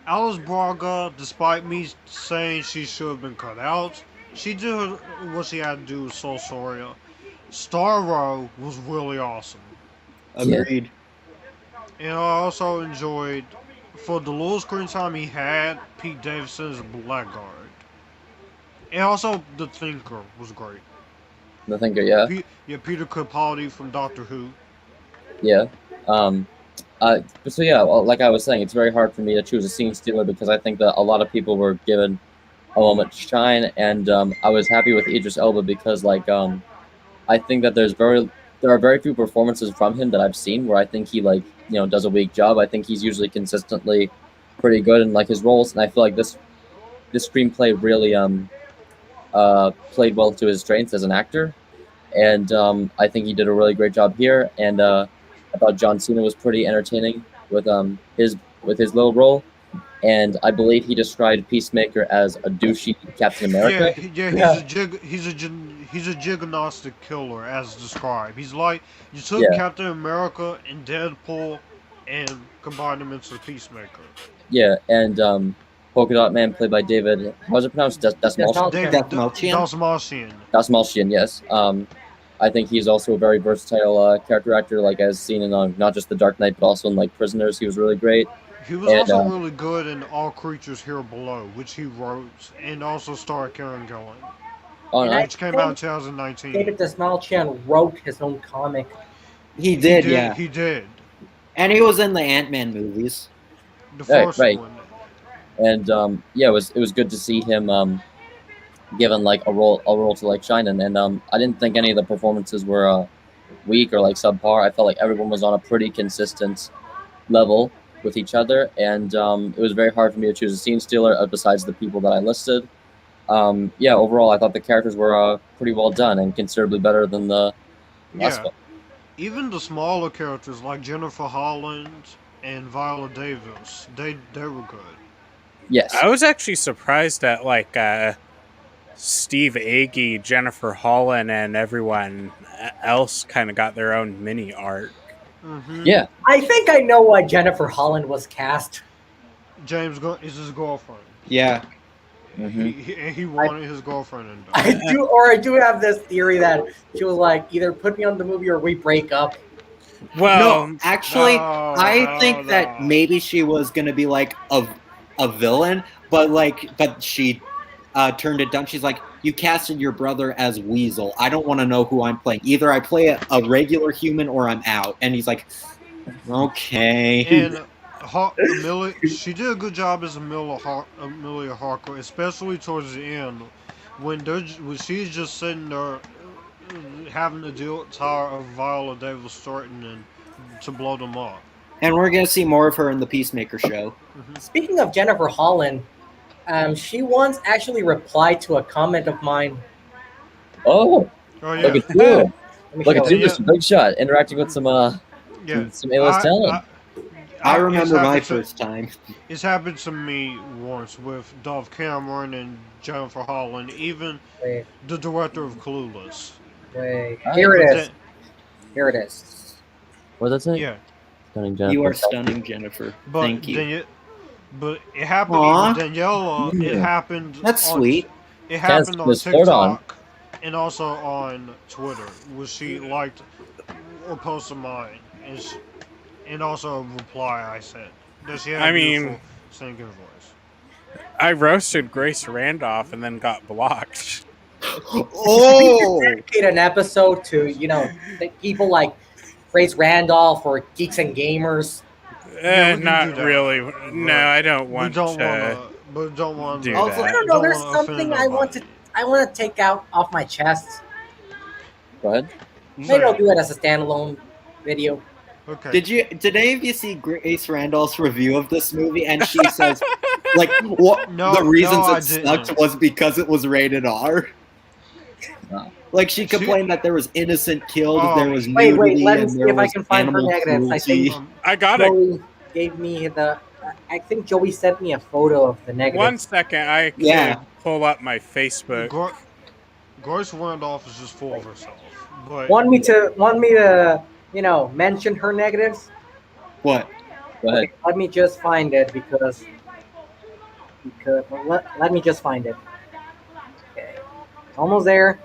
Alice Braga, despite me saying she should have been cut out, she did what she had to do with Soul Soria. Starro was really awesome. Agreed. And I also enjoyed, for the little screen time he had, Pete Davidson's Blackguard. And also, The Thinker was great. The Thinker, yeah. Peter Capaldi from Doctor Who. Yeah. So yeah, like I was saying, it's very hard for me to choose a scene stealer because I think that a lot of people were given a moment to shine, and I was happy with Idris Elba because I think that there are very few performances from him that I've seen where I think he does a weak job. I think he's usually consistently pretty good in like his roles, and I feel like this screenplay really played well to his strengths as an actor, and I think he did a really great job here. And I thought John Cena was pretty entertaining with his little role, and I believe he described Peacemaker as a douchey Captain America. He's a jignostic killer as described. He's like you took Yeah. Captain America and Deadpool and combined them into Peacemaker. Yeah, and Polka Dot Man, played by David. How is it pronounced? Dasmalchian. Dasmalchian, yes. I think he's also a very versatile character actor, like as seen in not just The Dark Knight, but also in like Prisoners. He was really great. He was also really good in All Creatures Here Below, which he wrote, and also starred Karen Gillan, which came out in 2019. David Dasmalchian wrote his own comic. He did. He did. And he was in the Ant-Man movies. The first right. one. And yeah, it was good to see him given like a role to like shine in. And I didn't think any of the performances were weak or like subpar. I felt like everyone was on a pretty consistent level with each other, and it was very hard for me to choose a scene stealer besides the people that I listed. Yeah, overall, I thought the characters were pretty well done and considerably better than the last one. Even the smaller characters like Jennifer Holland and Viola Davis, they were good. Yes. I was actually surprised that like Steve Agee, Jennifer Holland, and everyone else kind of got their own mini arc. Mm-hmm. Yeah. I think I know why Jennifer Holland was cast. James is his girlfriend. Yeah. Mm-hmm. He wanted his girlfriend in I do have this theory that she was like, either put me on the movie or we break up. Well, no, actually, I think that maybe she was gonna be like a villain, but she turned it down. She's like, you casted your brother as Weasel. I don't want to know who I'm playing. Either I play a regular human or I'm out. And he's like, okay. And she did a good job as Amelia Harker, especially towards the end when she's just sitting there having to deal with Tower of Viola Davis threatening to blow them up. And we're gonna see more of her in the Peacemaker show. Mm-hmm. Speaking of Jennifer Holland, she once actually replied to a comment of mine. Oh yeah. Look at you! Look at you, Mr. Big Shot, interacting with some A-list talent. I remember my first time. It's happened to me once with Dove Cameron and Jennifer Holland, even the director of Clueless. Here it is. Here it is. What does that say? Yeah. Stunning Jennifer. You are stunning, Jennifer. Thank you. But it happened with Daniela. It happened. That's sweet. It happened on TikTok and also on Twitter, where she liked or post of mine, and also a reply I sent. Does she have I a mean- beautiful singing voice? I roasted Grace Randolph and then got blocked. Oh, Dedicate an episode to the people like Grace Randolph or Geeks and Gamers. Yeah, we can Not do that, really. but No, I don't We want don't to. wanna, but don't want do to. Also, I that. don't know. There's wanna offend something I want to nobody. take out off my chest. Go ahead. Maybe I'll do it as a standalone video. Okay. did any of you see Grace Randolph's review of this movie? And she says, like, what No, the reasons no, I it sucked didn't. was because it was rated R. No. Like, she complained that there was innocent killed, Oh. there was Wait, nudity, let me and see there if I was can find her animal negatives. I cruelty. think I got it. Joey gave me the. I think Joey sent me a photo of the negatives. 1 second. I could Yeah. pull up my Facebook. Grace Randolph is just full of herself. But Want me to mention her negatives? What? Go ahead. Okay, let me just find it because let me just find it. Okay, almost there.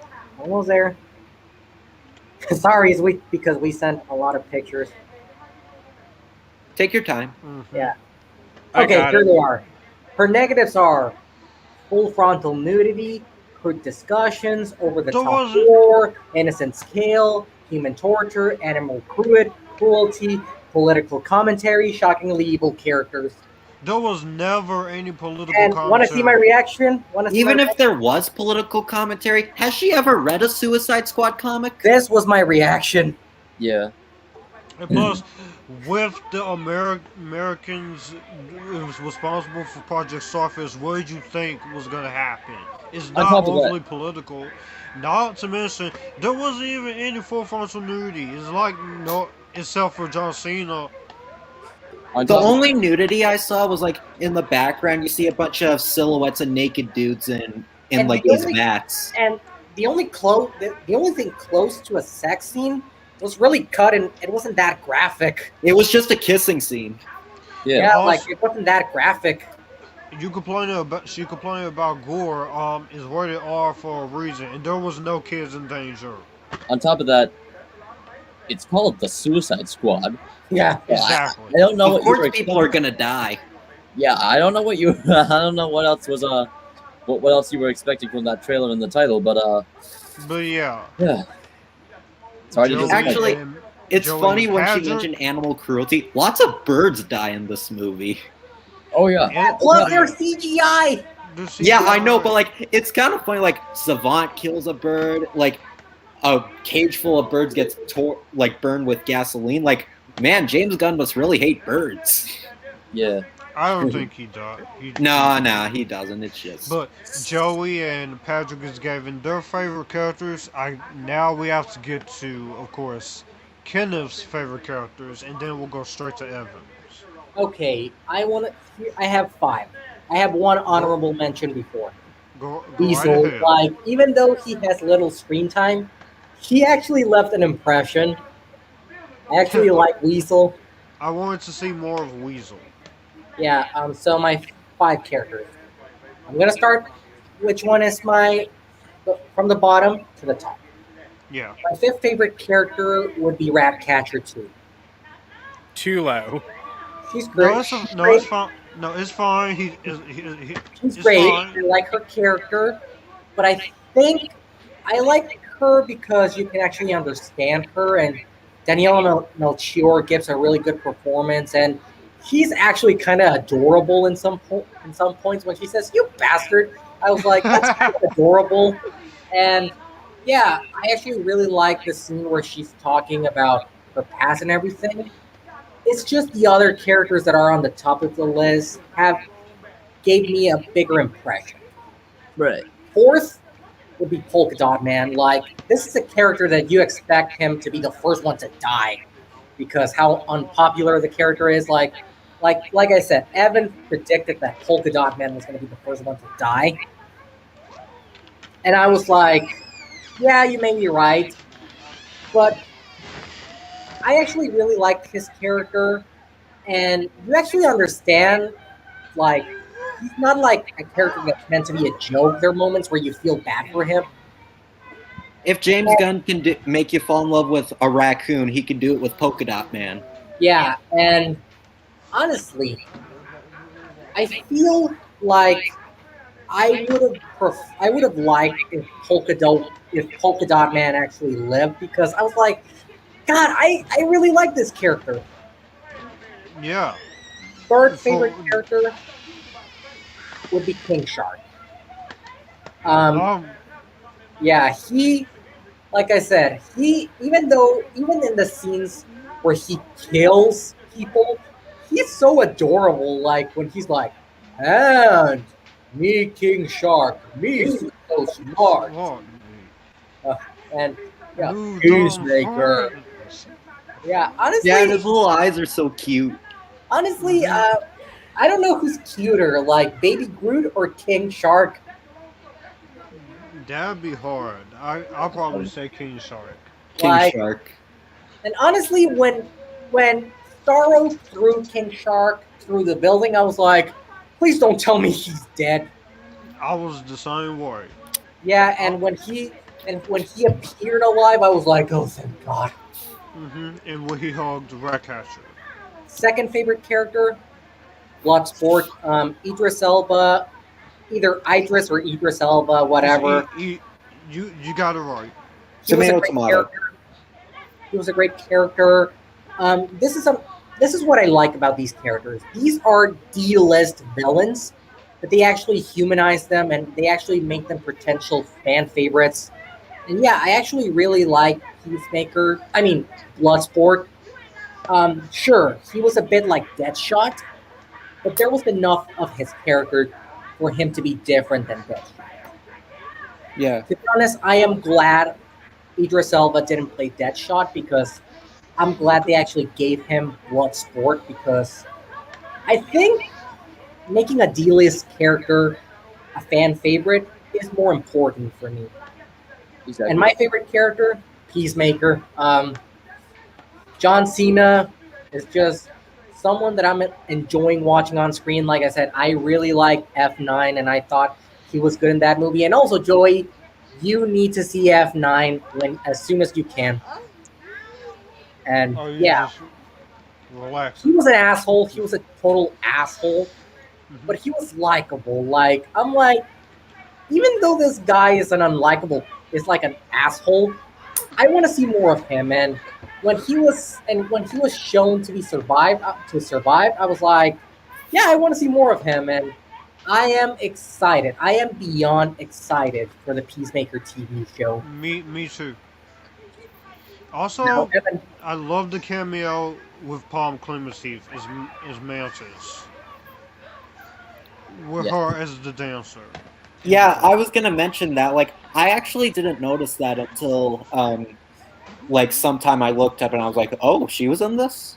Sorry, because we sent a lot of pictures. Take your time. Yeah. I Okay, got here it. they are. Her negatives are full frontal nudity, crude discussions, over the There top wasn't- war, innocent scale, human torture, animal cruelty, political commentary, shockingly evil characters. there was never any political And commentary. want to see my reaction? Even if there was political commentary, has she ever read a Suicide Squad comic? This was my reaction. Yeah. And plus, with the Americans responsible for Project Starfish, what did you think was going to happen? It's On not top of that- overly political. Not to mention, there wasn't even any full frontal nudity. It's like, no, except for John Cena. On The top of- only nudity I saw was like in the background. You see a bunch of silhouettes of naked dudes in And like the these only- mats. And the only thing close to a sex scene was really cut, and it wasn't that graphic. It was just a kissing scene. yeah. Yeah, Also- like it wasn't that graphic. She complaining about gore. Is rated R for a reason, and there was no kids in danger. On top of that, it's called the Suicide Squad. Yeah. So Exactly. I don't know Of what you course, were people are gonna die. Yeah, I don't know what you. I don't know what else was what else you were expecting from that trailer and the title, but But yeah. yeah. It's hard to Joey disappoint. Actually, and- It's Joey funny and when she Patrick- mentioned animal cruelty. Lots of birds die in this movie. Oh yeah. and- Plus, they're CGI. the Yeah, I know, CGI. but like, it's kind of funny. Like, Savant kills a bird. Like, a cage full of birds gets burned with gasoline. Like, man, James Gunn must really hate birds. Yeah. I don't think he does. Nah, he doesn't. It's just. But Joey and Patrick is giving their favorite characters. Now we have to get to, of course, Kenneth's favorite characters, and then we'll go straight to Evans. Okay, I have 5. I have one honorable mention before. Go Weasel, right ahead. like, even though he has little screen time, he actually left an impression. I actually like Weasel. I wanted to see more of Weasel. Yeah, so my 5 characters. I'm gonna start. Which one is from the bottom to the top? Yeah. My 5th favorite character would be Ratcatcher 2. Too low. She's great. No, it's fine. No, it's fine. He She's it's great. fine. I like her character, but I think I like her because you can actually understand her, and Daniela Melchior gives a really good performance, and she's actually kind of adorable in some points when she says "you bastard." I was like, that's kind of adorable, and yeah, I actually really like the scene where she's talking about her past and everything. It's just the other characters that are on the top of the list gave me a bigger impression. Right. 4th would be Polka Dot Man. Like, this is a character that you expect him to be the first one to die because how unpopular the character is. Like I said, Evan predicted that Polka Dot Man was going to be the first one to die. And I was like, yeah, you may be right. But I actually really liked his character. And you actually understand, like, he's not like a character that's meant to be a joke. There are moments where you feel bad for him. If James Gunn can make you fall in love with a raccoon, he can do it with Polka Dot Man. Yeah, and honestly, I feel like I would have liked if Polka Dot Man actually lived, because I was like, God, I really like this character. Yeah. Third favorite character would be King Shark. Yeah, he, like I said, even in the scenes where he kills people, he's so adorable. Like when he's like, and me King Shark, me so smart, Lord, and yeah, Move peacemaker. on. Yeah, honestly, Yeah, and his little eyes are so cute. honestly, I don't know who's cuter, like Baby Groot or King Shark. That'd be hard. I'll probably say King Shark. King Like, Shark. and honestly, when Starro threw King Shark through the building, I was like, please don't tell me he's dead. I was the same way. Yeah, and when he appeared alive, I was like, oh, thank God. And when he hugged Ratcatcher. Second favorite character, Bloodsport. Idris Elba, either Idris or Idris Elba, whatever. You got it right. He was a Tomato, great tomato. character. He was a great character. This is what I like about these characters. These are D-list villains, but they actually humanize them and they actually make them potential fan favorites. And yeah, I actually really like Peacemaker. I mean, Bloodsport. Sure, he was a bit like Deadshot, but there was enough of his character for him to be different than Deadshot. Yeah. To be honest, I am glad Idris Elba didn't play Deadshot, because I'm glad they actually gave him Bloodsport, because I think making a D-list character a fan favorite is more important for me. Exactly. And my favorite character, Peacemaker. John Cena is just someone that I'm enjoying watching on screen. Like I said, I really like F9, and I thought he was good in that movie. And also, Joey, you need to see F9 as soon as you can. And yeah, Just relax. he was an asshole. He was a total asshole, but he was likable. Like, I'm like, even though this guy is like an asshole, I want to see more of him. And when he was shown to survive, I was like, yeah, I want to see more of him. And I am excited. I am beyond excited for the Peacemaker TV show. Me too. Also, Now, Evan, I love the cameo with Palm Clemency as Mantis. With her as the dancer. Yeah, I was gonna mention that. Like, I actually didn't notice that until like sometime I looked up and I was like, oh, she was in this?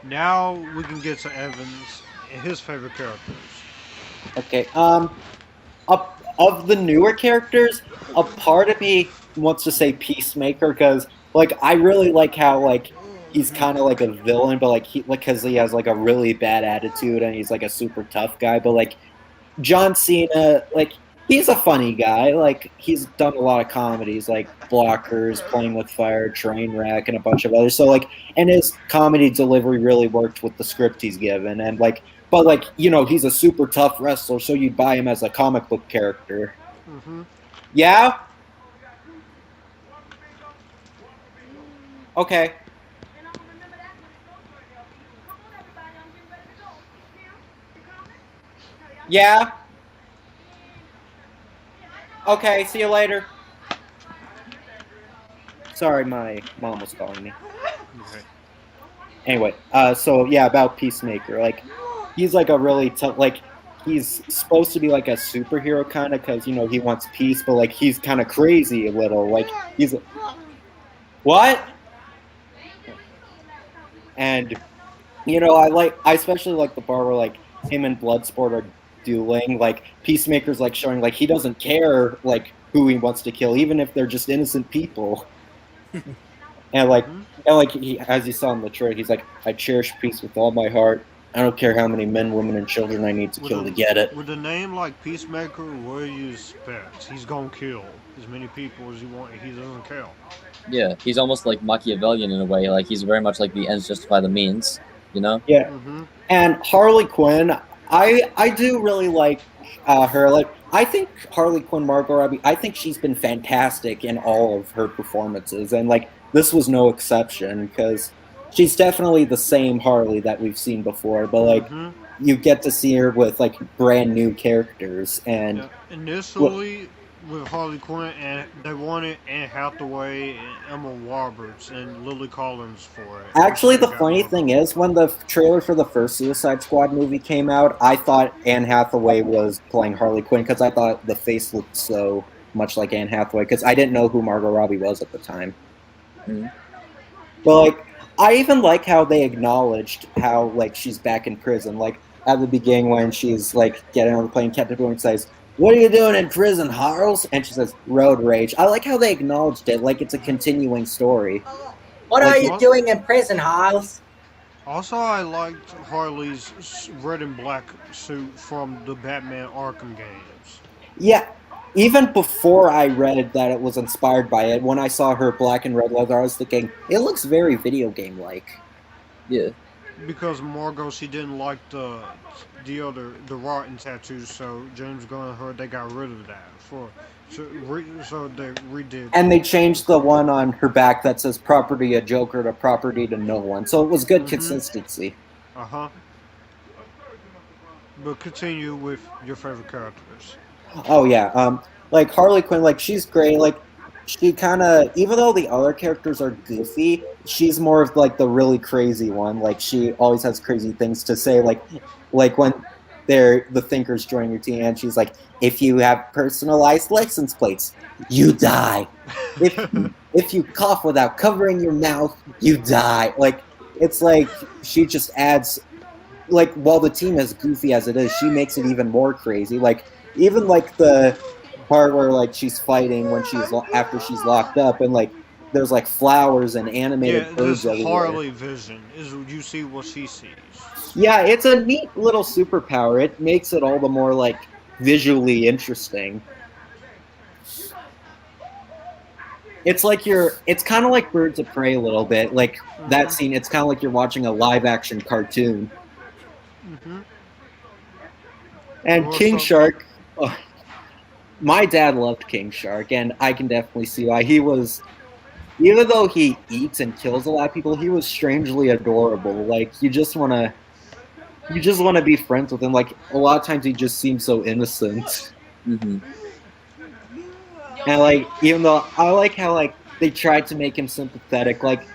Now we can get to Evans and his favorite characters. Okay. Of the newer characters, a part of me wants to say Peacemaker, because like I really like how like he's kind of like a villain, but like because he has like a really bad attitude and he's like a super tough guy. But like John Cena, like he's a funny guy. Like he's done a lot of comedies, like Blockers, Playing with Fire, Trainwreck, and a bunch of others. So like, and his comedy delivery really worked with the script he's given, and like. But, like, you know, he's a super tough wrestler, so you'd buy him as a comic book character. Yeah? Okay. Yeah? Okay, see you later. Sorry, my mom was calling me. Okay. Anyway, so yeah, about Peacemaker. Like, he's like a really tough, like, he's supposed to be like a superhero kind of, because, you know, he wants peace, but like, he's kind of crazy a little. Like, he's. What? And, you know, I especially like the part where like him and Bloodsport are dueling. Like, Peacemaker's like showing like he doesn't care like who he wants to kill, even if they're just innocent people. And like he, as you saw in the trailer, he's like, I cherish peace with all my heart. I don't care how many men, women, and children I need to kill to get it. With a name like Peacemaker, what do you expect? He's gonna kill as many people as he wants. He doesn't care. Yeah, he's almost like Machiavellian in a way. Like he's very much like the ends justify the means. You know? Yeah. Mm-hmm. And Harley Quinn, I do really like her. Like, I think Harley Quinn, Margot Robbie, I think she's been fantastic in all of her performances, and like this was no exception because she's definitely the same Harley that we've seen before, but like you get to see her with like brand new characters. And initially with Harley Quinn, and they wanted Anne Hathaway and Emma Roberts and Lily Collins for it. Actually, the funny thing is, when the trailer for the first Suicide Squad movie came out, I thought Anne Hathaway was playing Harley Quinn because I thought the face looked so much like Anne Hathaway because I didn't know who Margot Robbie was at the time. Mm-hmm. But like, I even like how they acknowledged how like she's back in prison. Like at the beginning when she's like getting on the plane, Captain Boone says, "What are you doing in prison, Harles?" And she says, "Road rage." I like how they acknowledged it, like it's a continuing story. What are you doing in prison, Harles? Also, I liked Harley's red and black suit from the Batman Arkham games. Yeah, even before I read that it was inspired by it, when I saw her black and red leather, I was thinking, it looks very video game-like. Yeah. Because Margot, she didn't like the rotten tattoos, so James Gunn and her, they got rid of that so they redid. And they changed the one on her back that says "property of Joker" to "property to no one," so it was good consistency. But continue with your favorite characters. Oh yeah, like Harley Quinn, like she's great. Like she kind of, even though the other characters are goofy, she's more of like the really crazy one. Like she always has crazy things to say. Like when the Thinkers join your team, and she's like, "If you have personalized license plates, you die. If you cough without covering your mouth, you die." Like it's like she just adds, like while the team is goofy as it is, she makes it even more crazy. Like even like the part where like she's fighting when after she's locked up, and like there's like flowers and animated birds everywhere. Harley vision is you see what she sees. Yeah, it's a neat little superpower. It makes it all the more like visually interesting. It's like it's kind of like Birds of Prey a little bit. Like that scene, it's kind of like you're watching a live action cartoon. And King Shark, my dad loved King Shark, and I can definitely see why. He was, even though he eats and kills a lot of people, he was strangely adorable. Like you just want to be friends with him. Like a lot of times he just seems so innocent. And like, even though I like how like they tried to make him sympathetic, like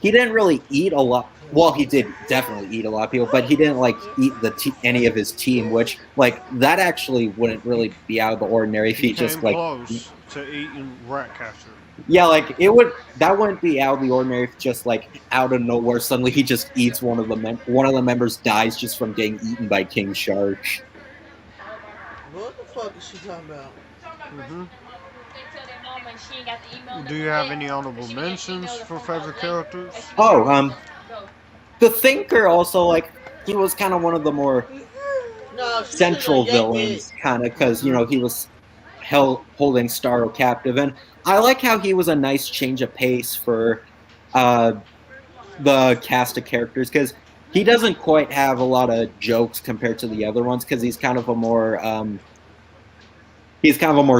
he didn't really eat a lot. Well, he did definitely eat a lot of people, but he didn't like eat any of his team, which like that actually wouldn't really be out of the ordinary if he just like close to eating Ratcatcher. Yeah, like that wouldn't be out of the ordinary if just like out of nowhere suddenly he just eats one of the members dies just from getting eaten by King Shark. What the fuck is she talking about? Do you have any honorable mentions for favorite characters? Oh, the Thinker also, like, he was kind of one of the more central villains, kind of, because, you know, he was holding Starro captive. And I like how he was a nice change of pace for the cast of characters, because he doesn't quite have a lot of jokes compared to the other ones, because he's kind of a more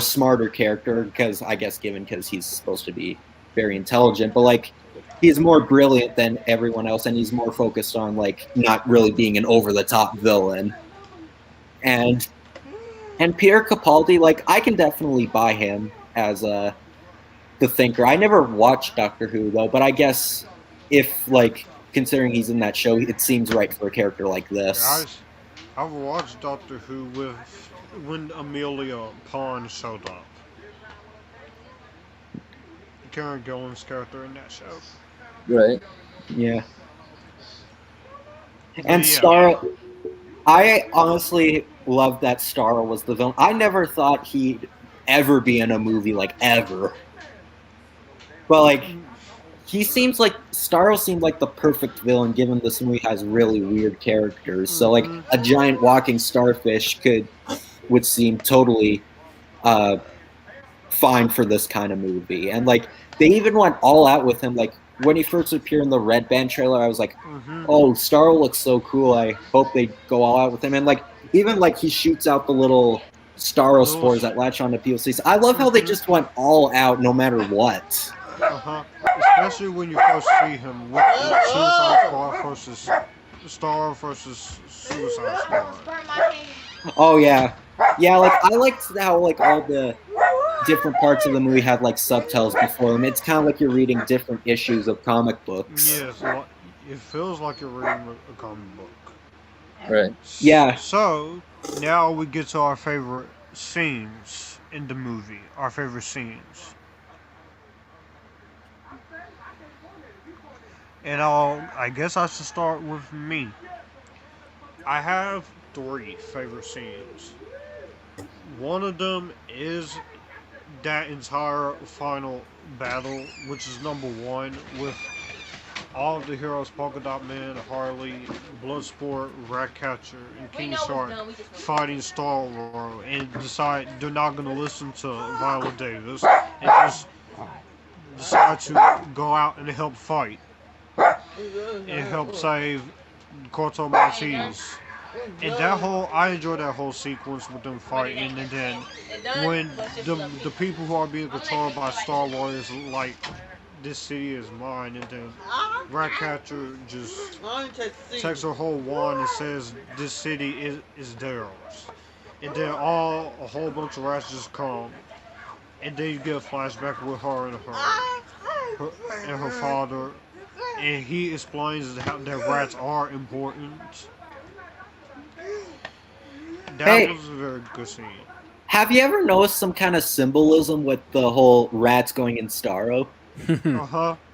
smarter character, because I guess because he's supposed to be very intelligent, but like he's more brilliant than everyone else, and he's more focused on like not really being an over-the-top villain. And Pierre Capaldi, like I can definitely buy him as the Thinker. I never watched Doctor Who though, but I guess if like considering he's in that show, it seems right for a character like this. Yeah, I've watched Doctor Who when Amelia Pond showed up. Karen Gillan's character in that show. Right. Yeah. And Starro, I honestly loved that Starro was the villain. I never thought he'd ever be in a movie, like ever. But like, he seems like Starro seemed like the perfect villain, given this movie has really weird characters. So like a giant walking starfish would seem totally fine for this kind of movie. And like they even went all out with him. Like when he first appeared in the Red Band trailer, I was like, oh, Starro looks so cool. I hope they go all out with him. And like even like he shoots out the little Starro spores that latch onto people's face. I love how they just went all out no matter what. Especially when you first see him with the Suicide Squad versus Starro versus Suicide Squad. Oh yeah, like I liked how like all the different parts of the movie had like subtitles before them. It's kind of like you're reading different issues of comic books. Yes, it feels like you're reading a comic book. Right. Yeah. So now we get to our favorite scenes in the movie. Our favorite scenes. And I guess I should start with me. I have 3 favorite scenes. One of them is that entire final battle, which is number 1, with all of the heroes, Polka Dot Man, Harley, Bloodsport, Ratcatcher, and King Shark fighting Starro and decide they're not going to listen to Viola Davis and just decide to go out and help fight. And help save Corto Maltese. And I enjoyed that whole sequence with them fighting, and then when the people who are being controlled by Star Wars like, this city is mine, and then Ratcatcher just takes her whole wand and says this city is theirs. And then a whole bunch of rats just come, and then you get a flashback with her and her father. And he explains how that rats are important. That was a very good scene. Have you ever noticed some kind of symbolism with the whole rats going in Starro?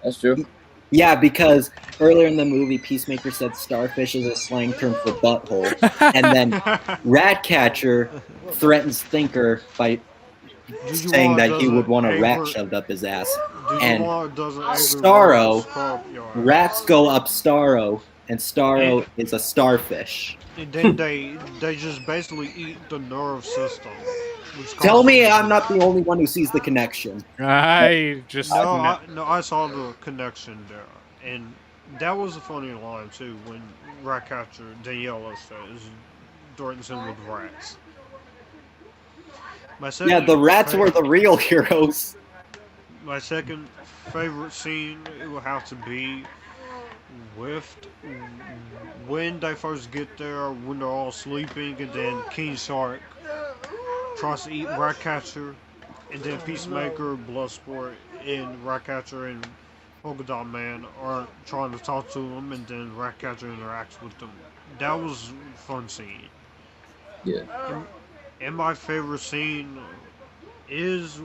That's true. Yeah, because earlier in the movie, Peacemaker said starfish is a slang term for butthole. And then Ratcatcher threatens Thinker by saying that he would want a rat shoved up his ass. And Starro, rats go up Starro, and Starro is a starfish. And then they just basically eat the nerve system. Tell me I'm not the only one who sees the connection. I saw the connection there. And that was a funny line too when Ratcatcher, Daniela says, threatens him with rats. Yeah, the rats were the real heroes. My second favorite scene, it will have to be when they first get there, when they're all sleeping, and then King Shark tries to eat Ratcatcher, and then Peacemaker, Bloodsport, and Ratcatcher and Polka Dot Man are trying to talk to him, and then Ratcatcher interacts with them. That was a fun scene. Yeah. And my favorite scene is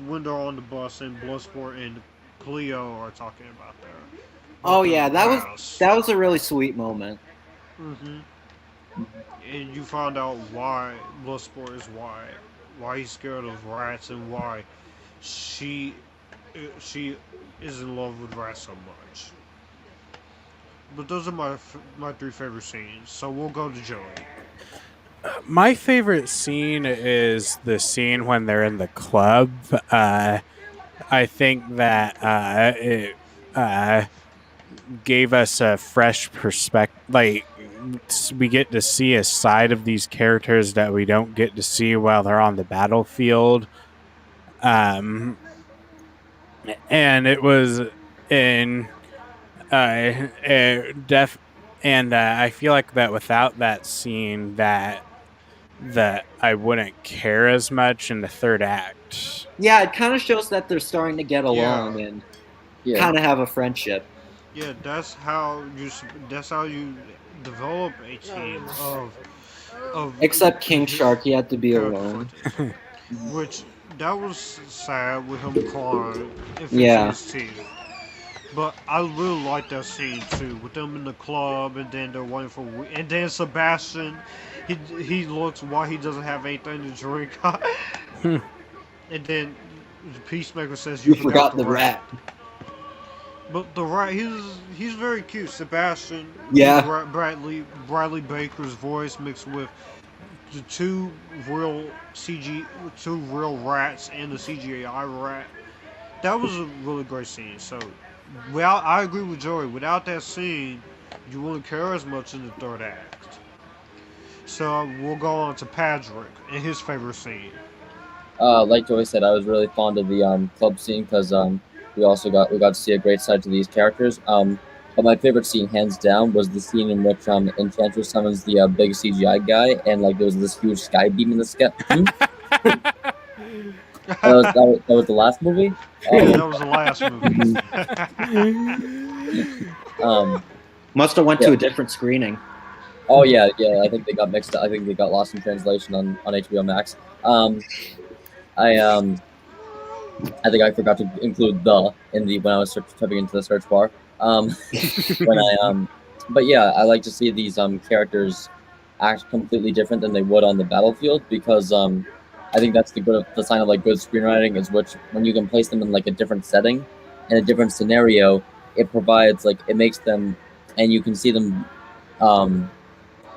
when they're on the bus and Bloodsport and Cleo are talking about there. Oh yeah, that was a really sweet moment. And you found out why Bloodsport is why he's scared of rats and why she is in love with rats so much. But those are my 3 favorite scenes. So we'll go to Joey. My favorite scene is the scene when they're in the club. I think that it gave us a fresh perspective. Like, we get to see a side of these characters that we don't get to see while they're on the battlefield. And it was in and I feel like that without that scene that I wouldn't care as much in the third act. Yeah, it kind of shows that they're starting to get along and kind of have a friendship. Yeah, that's how you develop a team of except King Shark, he had to be alone. Which that was sad with him crying and his teeth. But I really like that scene too, with them in the club, and then they're waiting for, and then Sebastian, he looks why he doesn't have anything to drink, and then the Peacemaker says, "You forgot the rat." But he's very cute. Sebastian, Yeah. Bradley Baker's voice mixed with the two real rats and the CGI rat. That was a really great scene. So, I agree with Joey. Without that scene, you wouldn't care as much in the third act. So we'll go on to Patrick and his favorite scene. Like Joey said, I was really fond of the club scene because we got to see a great side to these characters. But my favorite scene, hands down, was the scene in which Enchantress summons the big CGI guy, and like there was this huge sky beam in the sky. That was the last movie. That was the last movie. Must have went to a different screening. Oh yeah. I think they got mixed up. I think they got lost in translation on HBO Max. I think I forgot to include the in the when I was typing into the search bar. But yeah, I like to see these characters act completely different than they would on the battlefield because I think that's the sign of like good screenwriting is which when you can place them in like a different setting and a different scenario, it provides like it makes them and you can see them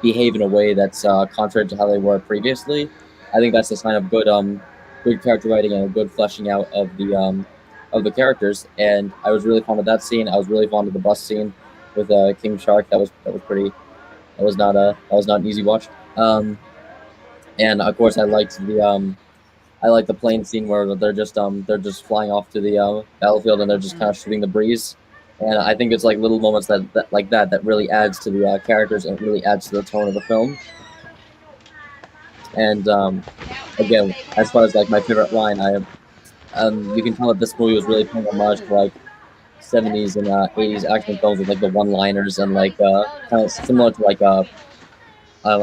behave in a way that's contrary to how they were previously. I think that's a sign of good character writing and a good fleshing out of the characters. And I was really fond of that scene. I was really fond of the bus scene with King Shark. That was not an easy watch. And of course I liked the plane scene where they're just flying off to the battlefield and they're just kind of shooting the breeze. And I think it's like little moments that really adds to the characters and really adds to the tone of the film. And again, as far as like my favorite line, you can tell that this movie was really paying homage to like 70s and 80s action films with like the one-liners and like kind of similar to like I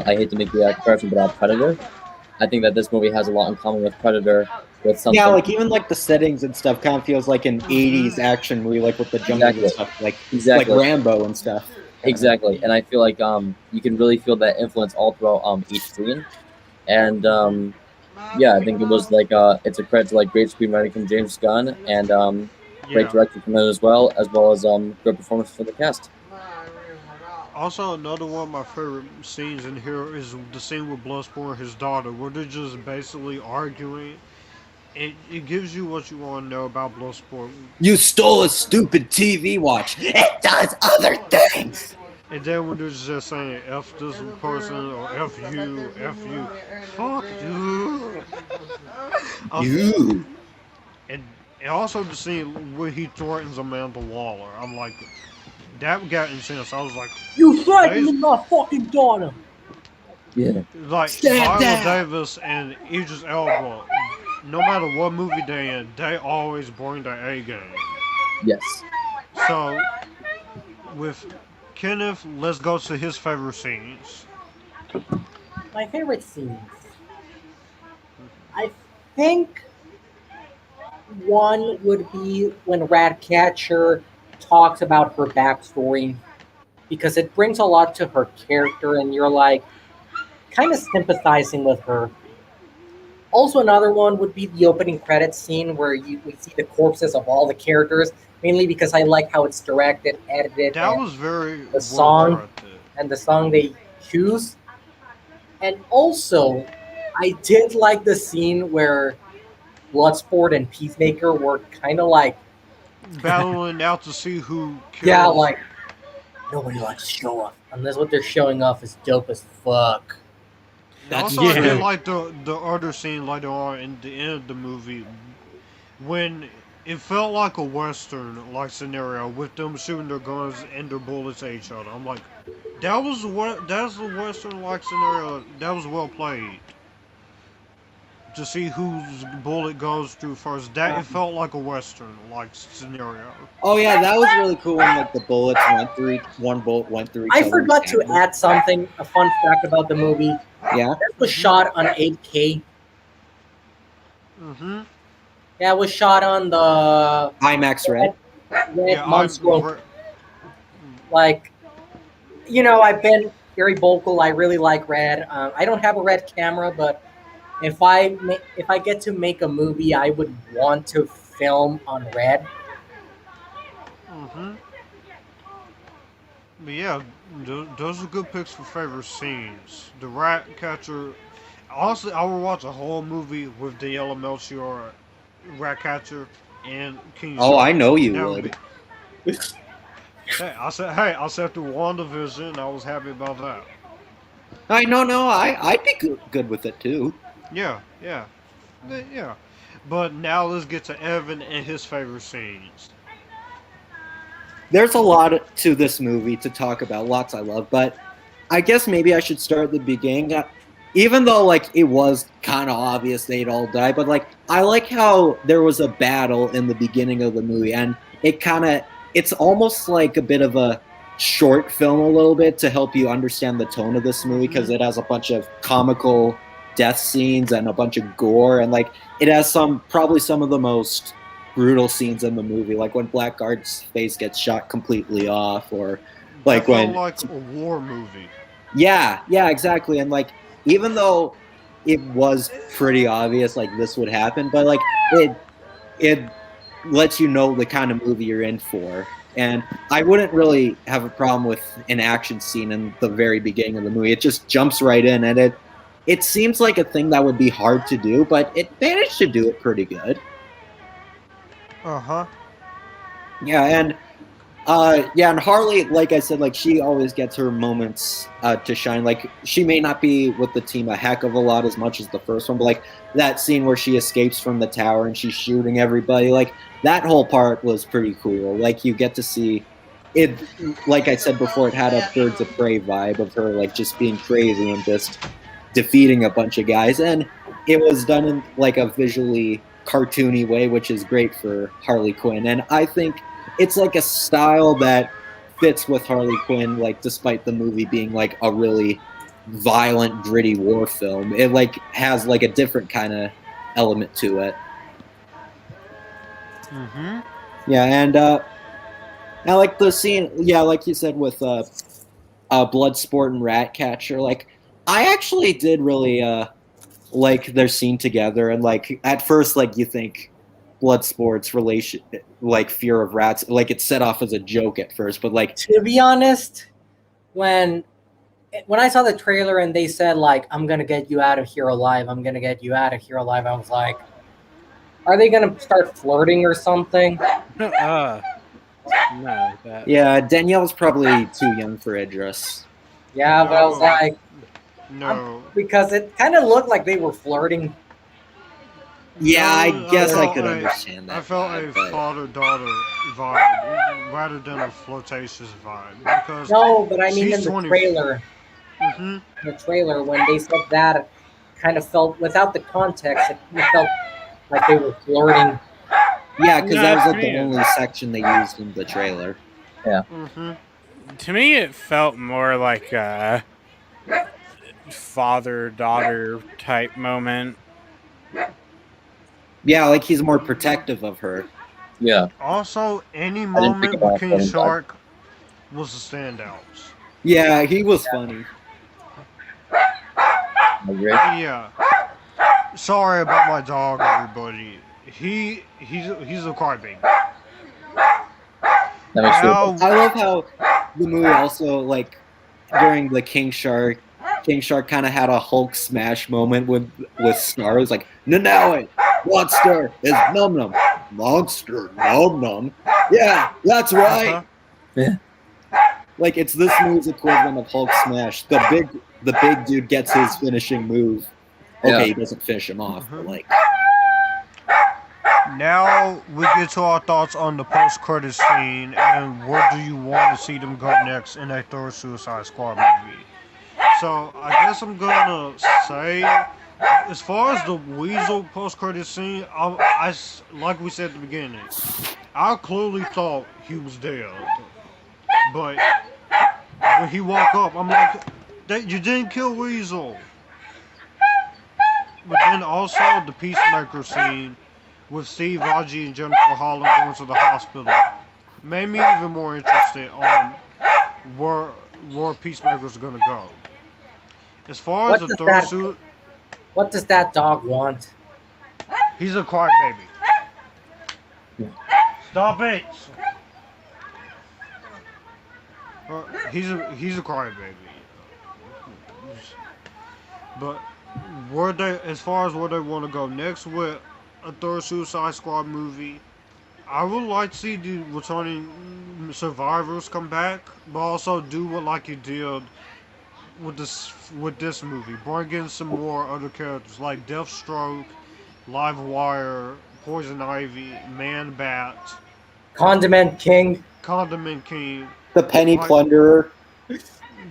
hate to make the comparison, but Predator. I think that this movie has a lot in common with Predator. With something. Yeah, like even like the settings and stuff kind of feels like an '80s action movie, like with the jungle and stuff, like Rambo and stuff. Exactly, and I feel like you can really feel that influence all throughout each scene. And yeah, I think it was like it's a credit to like great screenwriting from James Gunn and great directing from him as well as good performance from the cast. Also, another one of my favorite scenes in here is the scene with Bloodsport and his daughter, where they're just basically arguing. It gives you what you want to know about Bloodsport. You stole a stupid TV watch. It does other things. And then when they're just saying F this person or F you, fuck you. You. And also the scene where he threatens Amanda Waller. I'm like, that got intense. I was like, you threatened my fucking daughter. Yeah. Like Viola Davis and Idris Elba, no matter what movie they in, they always bring their A game. Yes. So with Kenneth, let's go to his favorite scenes. My favorite scenes. I think one would be when Ratcatcher talks about her backstory because it brings a lot to her character and you're like kind of sympathizing with her. Also, another one would be the opening credits scene where we see the corpses of all the characters, mainly because I like how it's directed, edited. That was very the song and the song they choose. And also, I did like the scene where Bloodsport and Peacemaker were kind of like battling out to see who kills. Yeah, like nobody likes to show off unless what they're showing off is dope as fuck. Also, I did like the other scene later on in the end of the movie when it felt like a western like scenario with them shooting their guns and their bullets at each other. I'm like, that's a western like scenario. That was well played. To see whose bullet goes through first. It felt like a western like scenario. Oh yeah, that was really cool when like the bullets went through one bullet went through each other. I forgot to add something, a fun fact about the movie. Yeah. This was shot on 8K. Mm-hmm. Yeah, it was shot on the IMAX Red Monstro. Like, I've been very vocal. I really like Red. I don't have a Red camera, but if I get to make a movie, I would want to film on Red. Mm-hmm. But yeah, those are good picks for favorite scenes. The rat catcher. Honestly, I would watch a whole movie with the Yellow Melchior, rat catcher, and King Oh, I Shark. know you That would would. be. Hey, I said through WandaVision. I was happy about that. I know, no, I'd be good with it too. Yeah, yeah, yeah. But now let's get to Evan and his favorite scenes. There's a lot to this movie to talk about, lots I love, but I guess maybe I should start at the beginning. Even though like it was kind of obvious they'd all die, but like I like how there was a battle in the beginning of the movie, and it's almost like a bit of a short film a little bit to help you understand the tone of this movie because it has a bunch of comical death scenes and a bunch of gore, and like it has probably some of the most brutal scenes in the movie, like when Blackguard's face gets shot completely off, or like That felt when like a war movie. yeah, exactly. And like, even though it was pretty obvious like this would happen, but like it lets you know the kind of movie you're in for. And I wouldn't really have a problem with an action scene in the very beginning of the movie. It just jumps right in, and it seems like a thing that would be hard to do, but it managed to do it pretty good. Uh-huh. Yeah, and and Harley, like I said, like she always gets her moments to shine. Like she may not be with the team a heck of a lot as much as the first one, but like that scene where she escapes from the tower and she's shooting everybody, like that whole part was pretty cool. Like you get to see it, like I said before, it had a Birds of Prey vibe of her like just being crazy and just defeating a bunch of guys, and it was done in like a visually cartoony way, which is great for Harley Quinn. And I think it's like a style that fits with Harley Quinn, like despite the movie being like a really violent, gritty war film. It like has like a different kind of element to it. Mm-hmm. Yeah, and I like the scene, yeah, like you said with Bloodsport and Ratcatcher, like I actually did really like their scene together, and like at first like you think Bloodsport's relation, like fear of rats, like it's set off as a joke at first, but like To be honest, when I saw the trailer and they said like I'm gonna get you out of here alive, I'm gonna get you out of here alive, I was like, are they gonna start flirting or something? No, yeah, Danielle's probably too young for Idris. Yeah, but I was like, No. because it kind of looked like they were flirting. Yeah, I guess I felt could understand that. I felt vibe, a but- father-daughter vibe rather than a flirtatious vibe. Because No, but I mean she's in the 20. trailer. Mm-hmm. The trailer, when they said that, it kind of felt, without the context, it felt like they were flirting. Yeah, because that was like Yeah. the only section they used in the trailer. Mm-hmm. To me, it felt more like a father-daughter type moment. Yeah, like he's more protective of her. Yeah. Also, any think moment about with King that. Shark was the standouts. Yeah, he was funny. I agree. Yeah. Sorry about my dog, everybody. He's a crybaby. That makes Now, sense. I love how the movie also, like, during the King Shark kind of had a Hulk smash moment with Starro. It's like, no, monster is num num. Monster num num. Yeah, that's right. Uh-huh. Yeah. Like, it's this movie's equivalent of Hulk smash. The big dude gets his finishing move. Okay, Yeah. he doesn't finish him off, but like, now we get to our thoughts on the post-credit scene and where do you want to see them go next in a third Suicide Squad movie. So I guess I'm gonna say, as far as the Weasel post-credit scene, I like we said at the beginning, I clearly thought he was dead, but when he woke up, I'm like, you didn't kill Weasel. But then also the Peacemaker scene with Steve Raji and Jennifer Holland going to the hospital made me even more interested on where Peacemaker's gonna go. As far as the third suit, What does that dog want? he's a crybaby. Stop it! He's a crybaby. But where they, as far as where they want to go next with a third Suicide Squad movie, I would like to see the returning survivors come back, but also do what like you did with this movie. Bring in some more other characters like Deathstroke, Livewire, Poison Ivy, Man Bat, Condiment King. Condiment King. The Penny Like, Plunderer.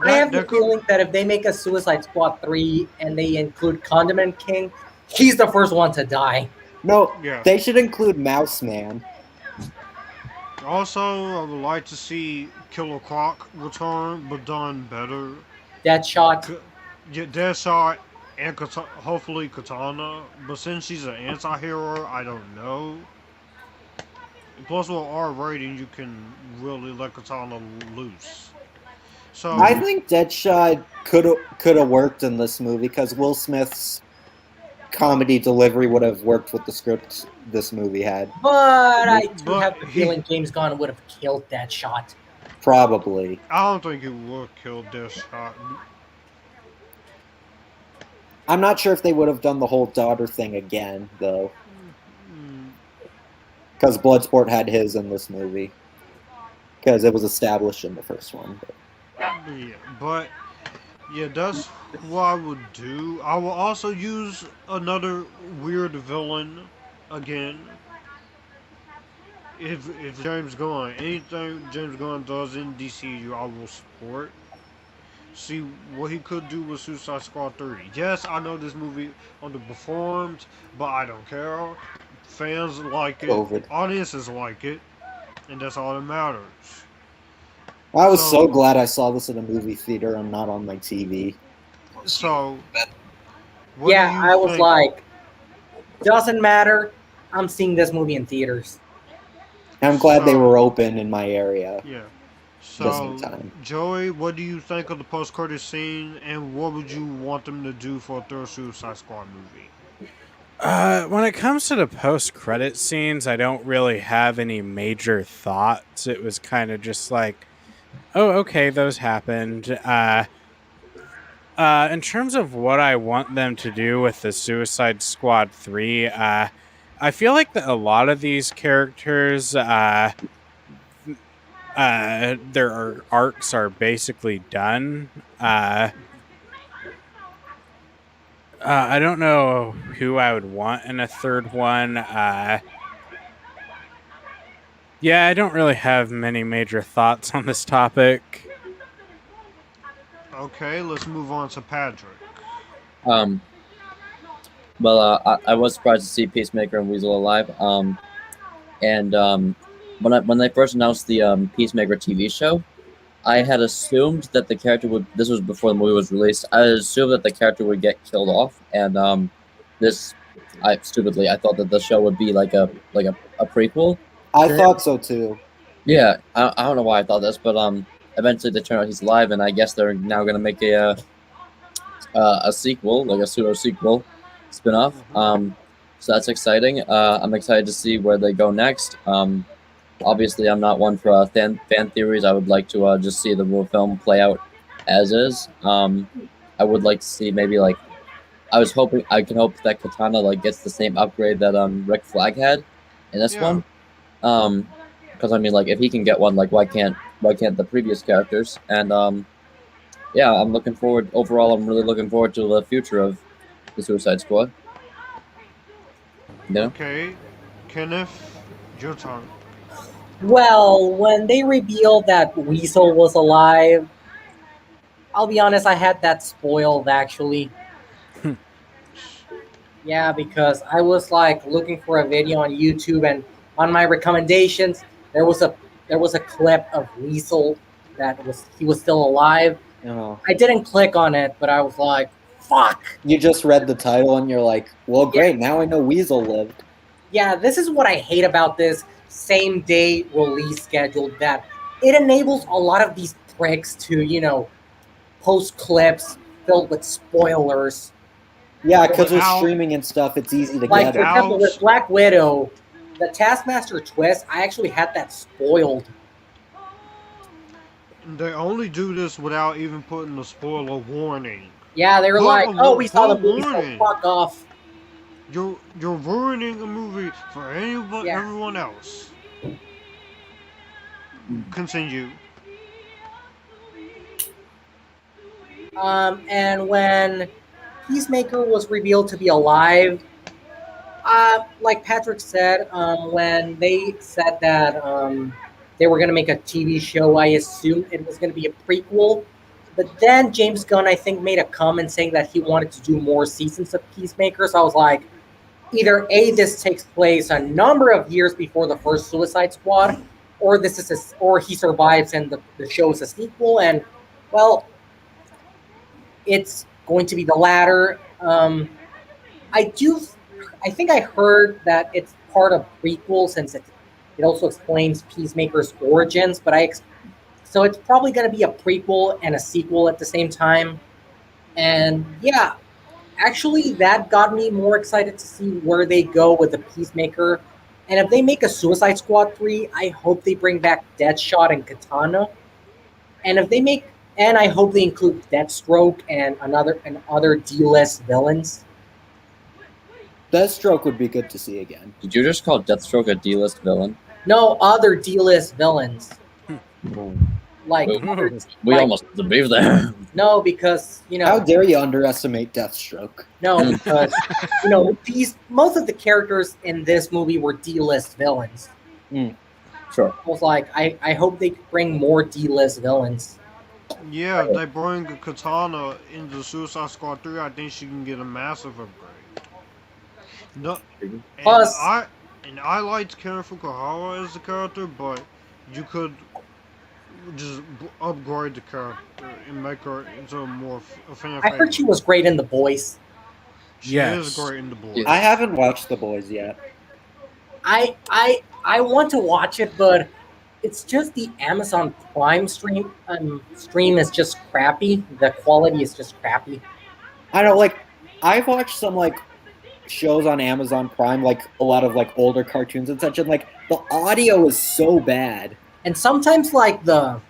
I have the that could, feeling that if they make a Suicide Squad 3 and they include Condiment King, he's the first one to die. No, Yeah. they should include Mouse Man. Also, I would like to see Killer Croc return, but done better. Deadshot. Yeah, Deadshot and hopefully Katana, but since she's an anti-hero, I don't know. Plus, with R rating, you can really let Katana loose. So I think Deadshot could have worked in this movie because Will Smith's comedy delivery would have worked with the script this movie had. But I do But have the feeling James Gunn would have killed Deadshot. Probably. I don't think he would kill Deadshot. I'm not sure if they would have done the whole daughter thing again, though. Because Bloodsport had his in this movie. Because it was established in the first one. But that's what I would do. I will also use another weird villain again. If James Gunn, anything James Gunn does in DCEU, I will support. See what he could do with Suicide Squad 3. Yes, I know this movie underperformed, but I don't care. Fans like it, COVID. audiences like it, and that's all that matters. I was so glad I saw this in a movie theater and not on my TV. So, Yeah, I was like, doesn't matter. I'm seeing this movie in theaters. And I'm glad they were open in my area. Yeah. Just in So, time. Joey, what do you think of the post-credit scene, and what would you want them to do for a third Suicide Squad movie? When it comes to the post-credit scenes, I don't really have any major thoughts. It was kind of just like, oh, okay, those happened. In terms of what I want them to do with the Suicide Squad 3, I feel like that a lot of these characters, their arcs are basically done. I don't know who I would want in a third one. Yeah, I don't really have many major thoughts on this topic. Okay, let's move on to Patrick. I was surprised to see Peacemaker and Weasel alive. When they first announced the Peacemaker TV show, I had assumed that the character would. This was before the movie was released. I assumed that the character would get killed off, and I thought that the show would be like a prequel. I thought so too. Yeah, I don't know why I thought this, but eventually they turned out he's alive, and I guess they're now gonna make a sequel, like a pseudo sequel, spin-off. So that's exciting. I'm excited to see where they go next. Obviously, I'm not one for fan theories. I would like to just see the real film play out as is. I would like to see maybe I can hope that Katana gets the same upgrade that Rick Flag had in this one. Because if he can get one, why can't the previous characters? And I'm looking forward. Overall, I'm really looking forward to the future of the Suicide Squad. Yeah. Okay, Kenneth, your turn. Well, when they revealed that Weasel was alive, I'll be honest, I had that spoiled actually. Yeah, because I was looking for a video on YouTube, and on my recommendations, there was a clip of Weasel he was still alive. Oh. I didn't click on it, but I was like, fuck. You just read the title and you're like, well, great, now I know Weasel lived. Yeah, this is what I hate about this same day release schedule, that it enables a lot of these pricks to, post clips filled with spoilers. Yeah, because with streaming and stuff, it's easy to get. For example, with Black Widow, the Taskmaster twist, I actually had that spoiled. They only do this without even putting a spoiler warning. Yeah, they were Put like, a "Oh, we saw the put a movie, so warning. fuck off." You're ruining a movie for anybody, Yeah. everyone else. Continue. And when Peacemaker was revealed to be alive, like Patrick said, when they said that they were going to make a TV show, I assumed it was going to be a prequel. But then James Gunn, I think, made a comment saying that he wanted to do more seasons of Peacemaker. So I was like, either A, this takes place a number of years before the first Suicide Squad, or or he survives and the show is a sequel. And well, it's going to be the latter. I do. I think I heard that it's part of prequel since it also explains Peacemaker's origins. So it's probably going to be a prequel and a sequel at the same time. And yeah, actually, that got me more excited to see where they go with the Peacemaker. And if they make a Suicide Squad 3, I hope they bring back Deadshot and Katana. And if they make, and I hope they include Deathstroke and other D-list villains. Deathstroke would be good to see again. Did you just call Deathstroke a D-list villain? No, other D-list villains. Like, we almost believe that. No, because how dare you underestimate Deathstroke? No, because most of the characters in this movie were D-list villains. Sure. I was like, I hope they bring more D-list villains. Yeah, if they bring a Katana into Suicide Squad 3, I think she can get a massive upgrade. No, Plus, I liked Karen Fukuhara as the character, but you could just upgrade the character and make her into a fan I heard she was great in The Boys. She is great in The Boys. I haven't watched The Boys yet. I want to watch it, but it's just the Amazon Prime stream is just crappy. The quality is just crappy. I know, like, I've watched some shows on Amazon Prime, like a lot of older cartoons and such, and the audio is so bad. And sometimes the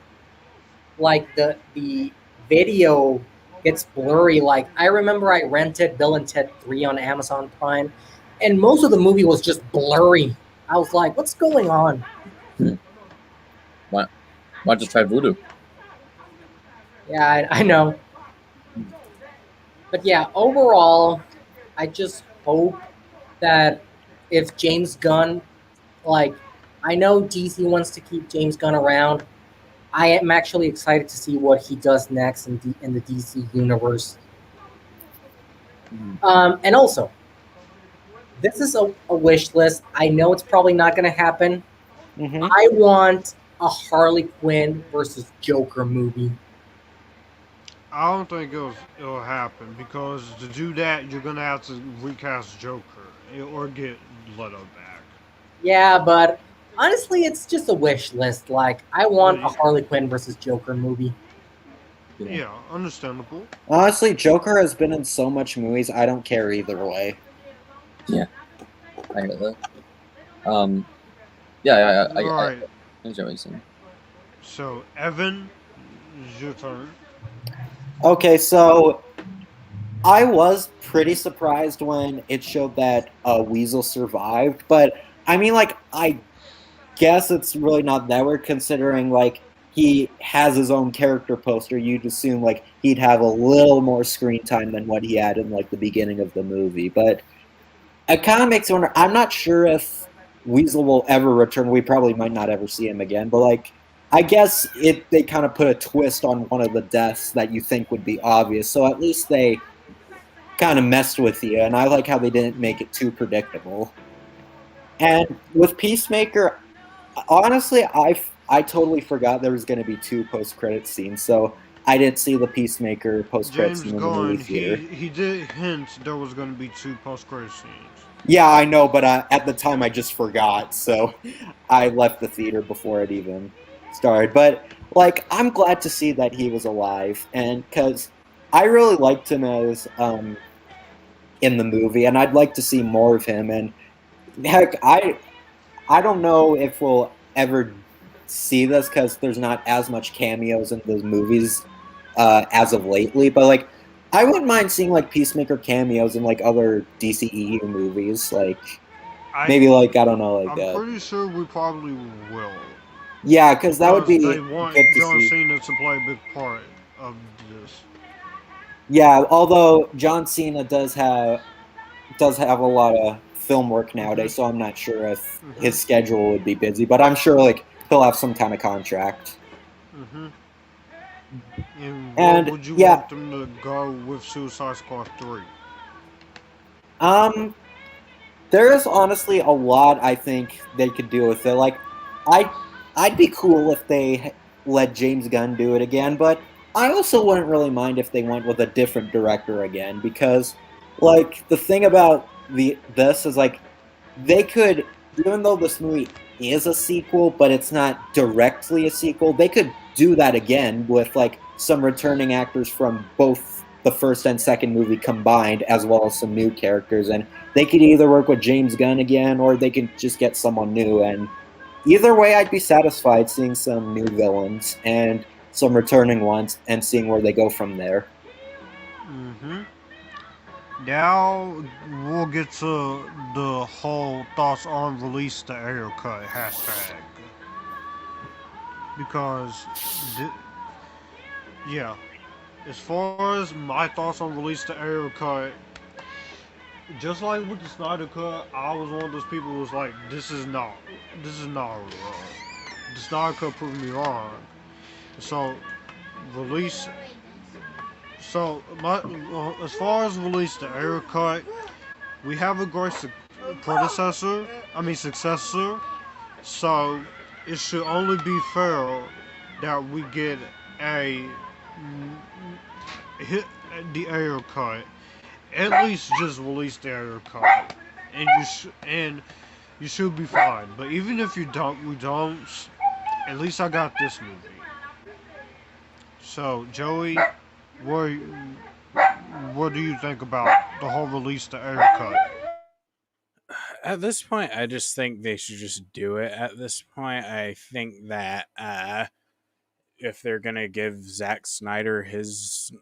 video gets blurry. Like, I remember I rented Bill and Ted 3 on Amazon Prime, and most of the movie was just blurry. I was like, what's going on? Why just try Voodoo? Yeah, I know. But yeah, overall, I just hope that if James Gunn, I know DC wants to keep James Gunn around. I am actually excited to see what he does next in the DC universe. And also, this is a wish list. I know it's probably not going to happen. I want a Harley Quinn versus Joker movie. I don't think it'll happen, because to do that, you're gonna have to recast Joker or get Leto back. Yeah, but honestly, it's just a wish list. Like, I want a Harley Quinn versus Joker movie. Yeah, understandable. Honestly, Joker has been in so much movies, I don't care either way. Yeah, I get that. Yeah, I enjoy what you're saying. So, Evan, it's your turn. Okay, so I was pretty surprised when it showed that Weasel survived, but I mean, I guess it's really not that weird considering, he has his own character poster. You'd assume, he'd have a little more screen time than what he had in, the beginning of the movie, but it kind of makes me wonder. I'm not sure if Weasel will ever return. We probably might not ever see him again, but, I guess they kind of put a twist on one of the deaths that you think would be obvious, so at least they kind of messed with you, and I like how they didn't make it too predictable. And with Peacemaker, honestly, I totally forgot there was going to be 2 post-credit scenes, so I didn't see the Peacemaker post-credit scene in the movie theater. He did hint there was going to be 2 post-credit scenes. Yeah, I know, but at the time I just forgot, so I left the theater before it even started. But I'm glad to see that he was alive, and because I really liked him as in the movie, and I'd like to see more of him. And heck, I don't know if we'll ever see this because there's not as much cameos in those movies as of lately. But like, I wouldn't mind seeing like Peacemaker cameos in like other DCEU movies. Like maybe like I don't know, like I'm pretty sure we probably will. yeah, because that would be They want good to John see. Cena to play a big part of this. Yeah, although John Cena does have a lot of film work nowadays, so I'm not sure if his schedule would be busy, but I'm sure like he'll have some kind of contract. And what And would you yeah, want them to go with Suicide Squad 3? there is honestly a lot I think they could do with it. Like, I'd be cool if they let James Gunn do it again, but I also wouldn't really mind if they went with a different director again because, like, the thing about this is like they could, even though this movie is a sequel, but it's not directly a sequel, they could do that again with like some returning actors from both the first and second movie combined, as well as some new characters, and they could either work with James Gunn again or they could just get someone new. And either way, I'd be satisfied seeing some new villains and some returning ones and seeing where they go from there. Now we'll get to the whole thoughts on release the Ayer cut hashtag. Because, yeah, as far as my thoughts on release the Ayer cut, just like with the Snyder cut, I was one of those people who was like, this is not wrong. The Snyder cut proved me wrong. So, release. So, as far as release the Ayer cut, we have a great successor. So, it should only be fair that we get the Ayer cut. At least just release the Ayer cut, and you should be fine. But even if we don't. At least I got this movie. So, Joey, what do you think about the whole release the Ayer cut? At this point, I just think they should just do it. At this point, I think that if they're gonna give Zack Snyder his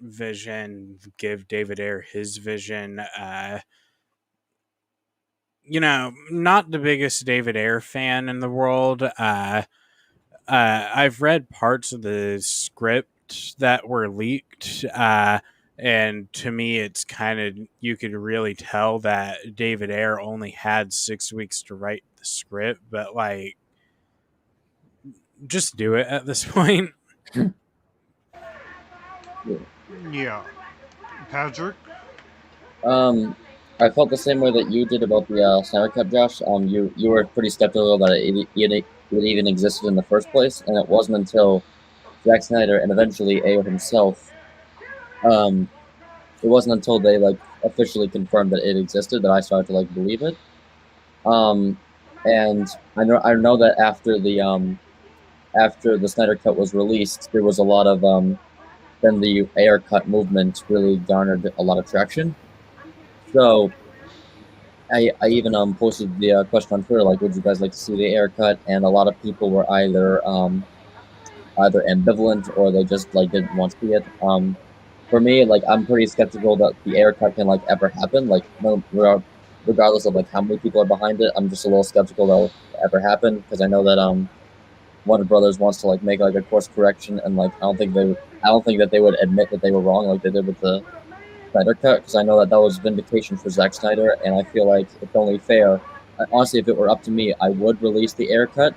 vision, give David Ayer his vision, not the biggest David Ayer fan in the world. I've read parts of the script that were leaked, and to me, it's kind of, you could really tell that David Ayer only had 6 weeks to write the script, but like, just do it at this point. Yeah. Patrick? I felt the same way that you did about the Snyder Cut, Josh. You were pretty skeptical that it even existed in the first place, and it wasn't until Zack Snyder and eventually Ayer himself, it wasn't until they like officially confirmed that it existed that I started to like believe it. And I know that after the Snyder Cut was released, there was a lot of then the Ayer Cut movement really garnered a lot of traction. So I even posted the question on Twitter, like, would you guys like to see the Ayer Cut? And a lot of people were either ambivalent or they just like didn't want to see it. For me, like, I'm pretty skeptical that the Ayer Cut can like ever happen. Like, regardless of like how many people are behind it, I'm just a little skeptical that will ever happen because I know that Warner Brothers wants to like make like a course correction, and like I don't think that they would admit that they were wrong like they did with the Snyder Cut, because I know that was vindication for Zack Snyder, and I feel like it's only fair. Honestly, if it were up to me, I would release the Ayer Cut,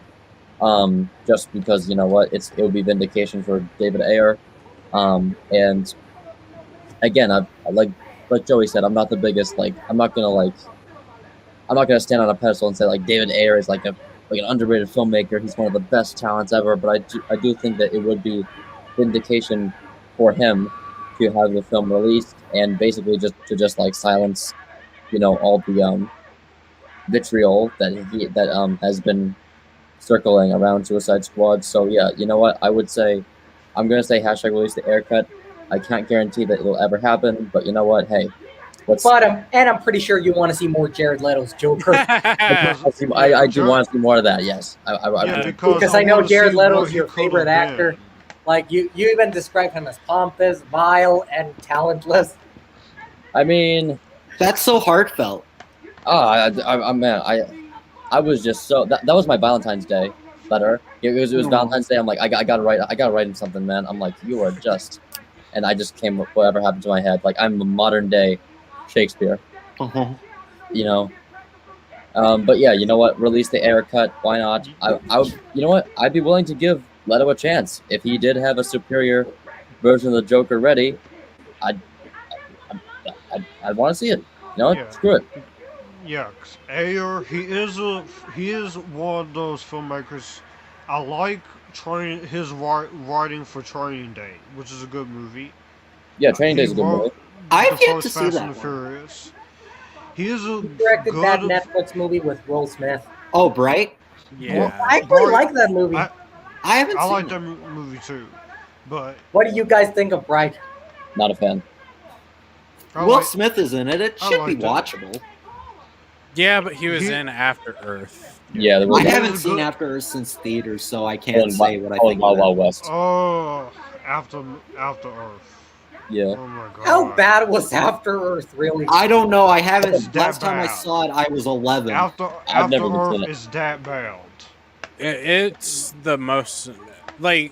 just because, you know what, it would be vindication for David Ayer, and again, I like Joey said, I'm not the biggest, like, I'm not gonna stand on a pedestal and say like David Ayer is like an underrated filmmaker. He's one of the best talents ever, but I do think that it would be vindication for him to have the film released and basically just like silence, all the vitriol that has been circling around Suicide Squad. So yeah, you know what? I would say, I'm gonna say hashtag release the Ayer Cut. I can't guarantee that it'll ever happen, but you know what? Hey, But I'm pretty sure you want to see more Jared Leto's Joker. I do want to see more of that. Yes, Yeah, do. Because I know wanna Jared see what Leto's he your could've favorite actor. been. Like you even described him as pompous, vile, and talentless. I mean, That's so heartfelt. man, I was just so that was my Valentine's Day letter. It was Valentine's Day. I'm like, I gotta write him something, man. I'm like, you are just, and I just came with whatever happened to my head. Like, I'm a modern day Shakespeare. You know. But yeah, you know what? Release the Ayer cut. Why not? I would, you know what? I'd be willing to give Leto a chance if he did have a superior version of the Joker ready. I'd want to see it. You know what? Yeah. Screw it. Yeah, 'cause Ayer, he is one of those filmmakers. I like his writing for Training Day, which is a good movie. Yeah, Training Day is a good movie. I've the yet first to see Fast that and the one. Furious. He is a He directed that good. Netflix movie with Will Smith. Oh, Bright? Yeah. I actually like that movie. I haven't seen like it. that movie too, but What do you guys think of Bright? Not a fan. Will Smith is in it. It I should be liked it. watchable. Yeah, but he was in After Earth. Yeah, there was. I haven't seen After Earth since theaters, so I can't Oh, say what I think. Wild of it. Wild West. Oh, after Earth. Yeah. Oh my god. How bad was After Earth, really? I don't know. I haven't. It's that Last time I bad. saw it, I was 11. After never even seen Earth it. is that bad. It's the most like.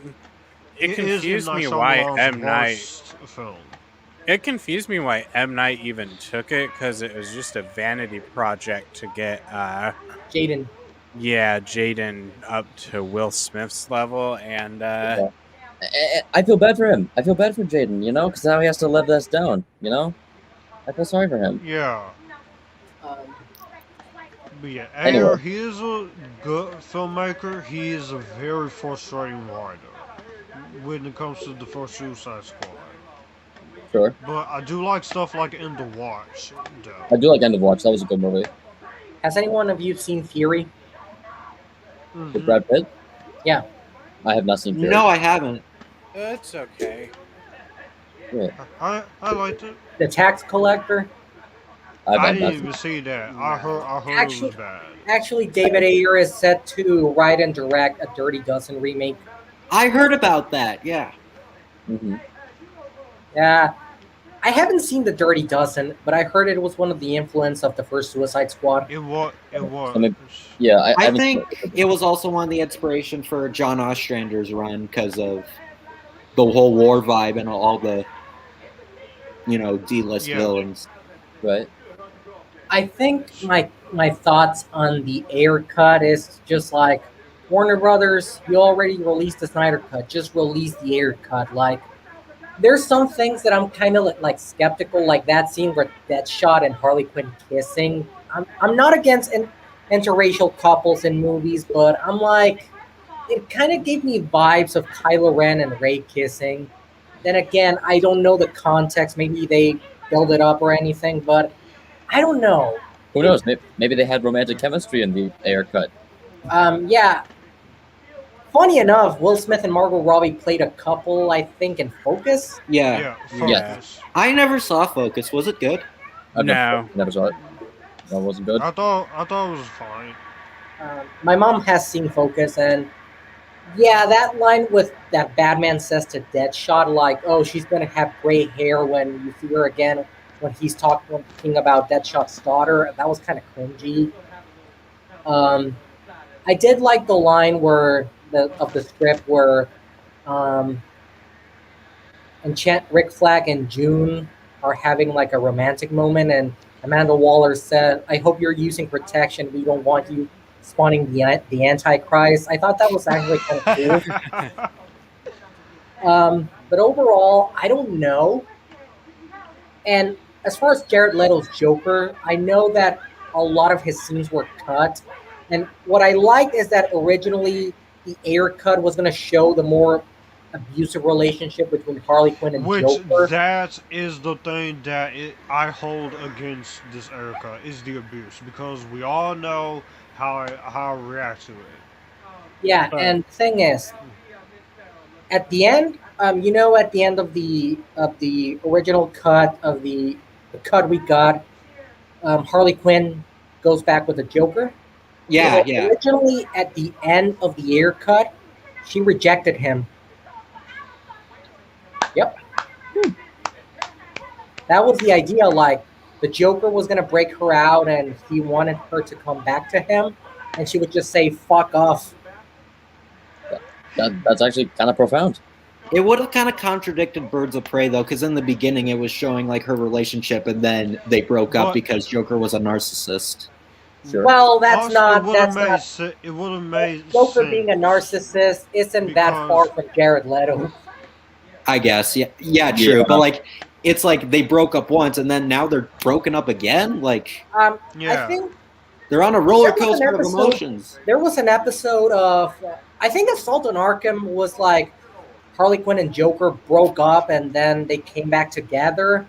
It is confused M. me Night why Shyamalan's M Night. worst film. It confused me why M Night even took it because it was just a vanity project to get Jaden. Yeah, Jaden up to Will Smith's level, and I feel bad for him. I feel bad for Jaden, you know, because now he has to live this down, you know? I feel sorry for him. Yeah. But yeah, Anyway. Ayer, he is a good filmmaker. He is a very frustrating writer when it comes to the first Suicide Squad. Sure. But I do like stuff like End of Watch, though. I do like End of Watch. That was a good movie. Has anyone of you seen Fury? With Brad Pitt? Yeah. I have not seen Fury. No, I haven't. it's okay. Yeah. I liked it. The Tax Collector? I not didn't seen even see that. I heard it was bad. Actually, David Ayer is set to write and direct a Dirty Dozen remake. I heard about that. Yeah. Mm-hmm. Yeah. I haven't seen the Dirty Dozen, but I heard it was one of the influence of the first Suicide Squad. It was. I mean, yeah, I haven't think seen it was also one of the inspiration for John Ostrander's run because of the whole war vibe and all the, D-list villains. Right. I think my thoughts on the Ayer cut is just like, Warner Brothers, you already released the Snyder cut. Just release the Ayer cut. Like, there's some things that I'm kind of like skeptical, like that scene where Deadshot and Harley Quinn kissing. I'm not against interracial couples in movies, but I'm like, it kind of gave me vibes of Kylo Ren and Rey kissing. Then again, I don't know the context. Maybe they build it up or anything, but I don't know. Who knows? Maybe they had romantic chemistry in the Ayer cut. Yeah. Funny enough, Will Smith and Margot Robbie played a couple, I think, in Focus. Yeah. Focus. I never saw Focus. Was it good? No. Never saw it. That wasn't good. I thought it was fine. My mom has seen Focus, and yeah, that line with that Batman says to Deadshot, like, oh, she's going to have gray hair when you see her again, when he's talking about Deadshot's daughter, that was kind of cringy. I did like the line of the script where Rick Flag and June are having like a romantic moment, and Amanda Waller said, I hope you're using protection. We don't want you spawning the Antichrist. I thought that was actually kind of cool. But overall, I don't know. And as far as Jared Leto's Joker, I know that a lot of his scenes were cut. And what I liked is that originally the Ayer cut was going to show the more abusive relationship between Harley Quinn and Joker. That is the thing that I hold against this Ayer cut, is the abuse. Because we all know how I react to it. Yeah, and the thing is, at the end, at the end of the original cut of the the cut we got, Harley Quinn goes back with the Joker. Yeah, So yeah. originally, at the end of the Ayer cut, she rejected him. Yep. That was the idea. Like, the Joker was going to break her out and he wanted her to come back to him. And she would just say, fuck off. That's actually kind of profound. It would have kind of contradicted Birds of Prey, though, because in the beginning it was showing like her relationship, and then they broke up But- because Joker was a narcissist. Sure. Well, that's Also, not. it would That's have made not. it would have made Joker sense. being a narcissist isn't that Because- far from Jared Leto. I guess, yeah, true. Yeah. But like, it's like they broke up once, and then now they're broken up again. Like, I Yeah. think they're on a roller There was an coaster of episode- emotions. there was an episode of. I think Assault on Arkham was like Harley Quinn and Joker broke up and then they came back together.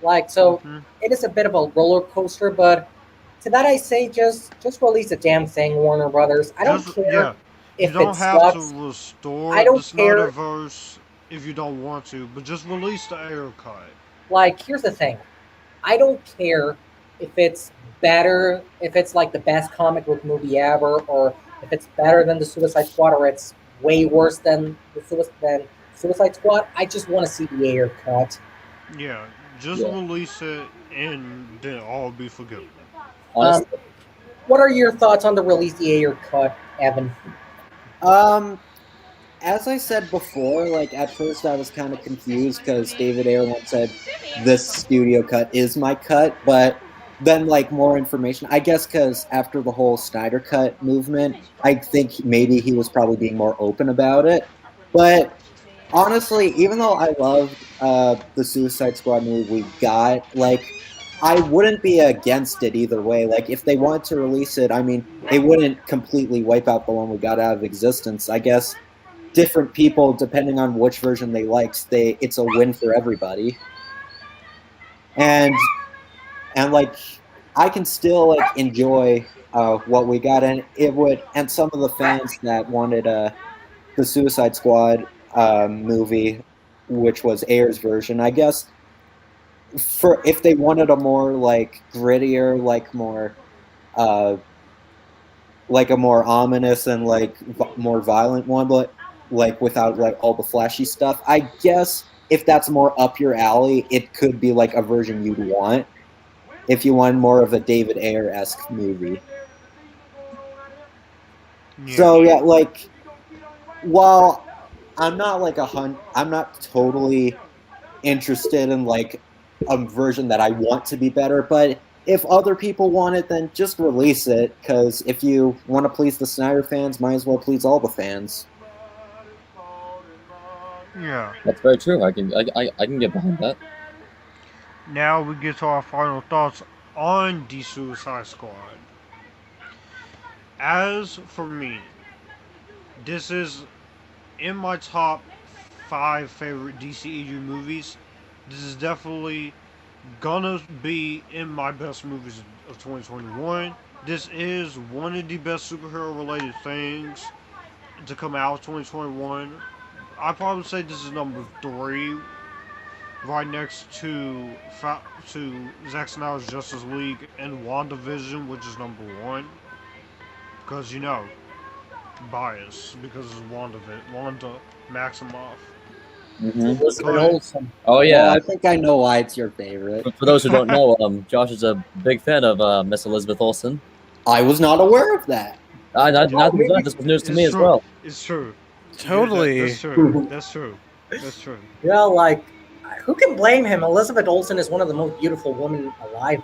Like, so Mhm. it is a bit of a roller coaster, but to that I say just release the damn thing, Warner Brothers. I don't Just- care yeah. You if don't it have sucks. to restore I don't the care. Snyderverse if you don't want to, but just release the Ayer cut. Like, here's the thing. I don't care if it's better, if it's like the best comic book movie ever, or if it's better than the Suicide Squad, or it's way worse than Suicide Squad. I just want to see the Ayer cut. Yeah, just Yeah. release it and then all be forgiven. Honestly, What are your thoughts on the release the Ayer cut, Evan? As I said before, like at first I was kind of confused because David Ayer once said this studio cut is my cut, but then like more information. I guess because after the whole Snyder cut movement, I think maybe he was probably being more open about it. But honestly, even though I loved the Suicide Squad movie we got, like I wouldn't be against it either way. Like if they wanted to release it, I mean, they wouldn't completely wipe out the one we got out of existence. I guess different people, depending on which version they liked, it's a win for everybody. And like I can still like enjoy what we got, and it would. And some of the fans that wanted the Suicide Squad movie, which was Ayer's version, I guess, for if they wanted a more like grittier, like a more ominous and like more violent one, but like without like all the flashy stuff. I guess if that's more up your alley, it could be like a version you'd want if you want more of a David Ayer-esque movie. Yeah. So yeah, like while I'm not like I'm not totally interested in like a version that I want to be better, but if other people want it, then just release it, because if you want to please the Snyder fans, might as well please all the fans. Yeah. that's very true. I can get behind that. Now we get to our final thoughts on the Suicide Squad. As for me, this is in my top 5 favorite DCEU movies. This is definitely gonna be in my best movies of 2021. This is one of the best superhero related things to come out of 2021. I'd probably say this is number 3, right next to Zack Snyder's Justice League and WandaVision, which is number 1. Because, you know, bias, because it's Wanda Maximoff. Hmm Elizabeth ahead. Olsen. Oh yeah. Well, I think I know why it's your favorite. For those who don't know, Josh is a big fan of Miss Elizabeth Olsen. I was not aware of that. Not this was news to me as well. It's true. Totally. That's true. That's true. That's true. Yeah, like, who can blame him? Elizabeth Olsen is one of the most beautiful women alive.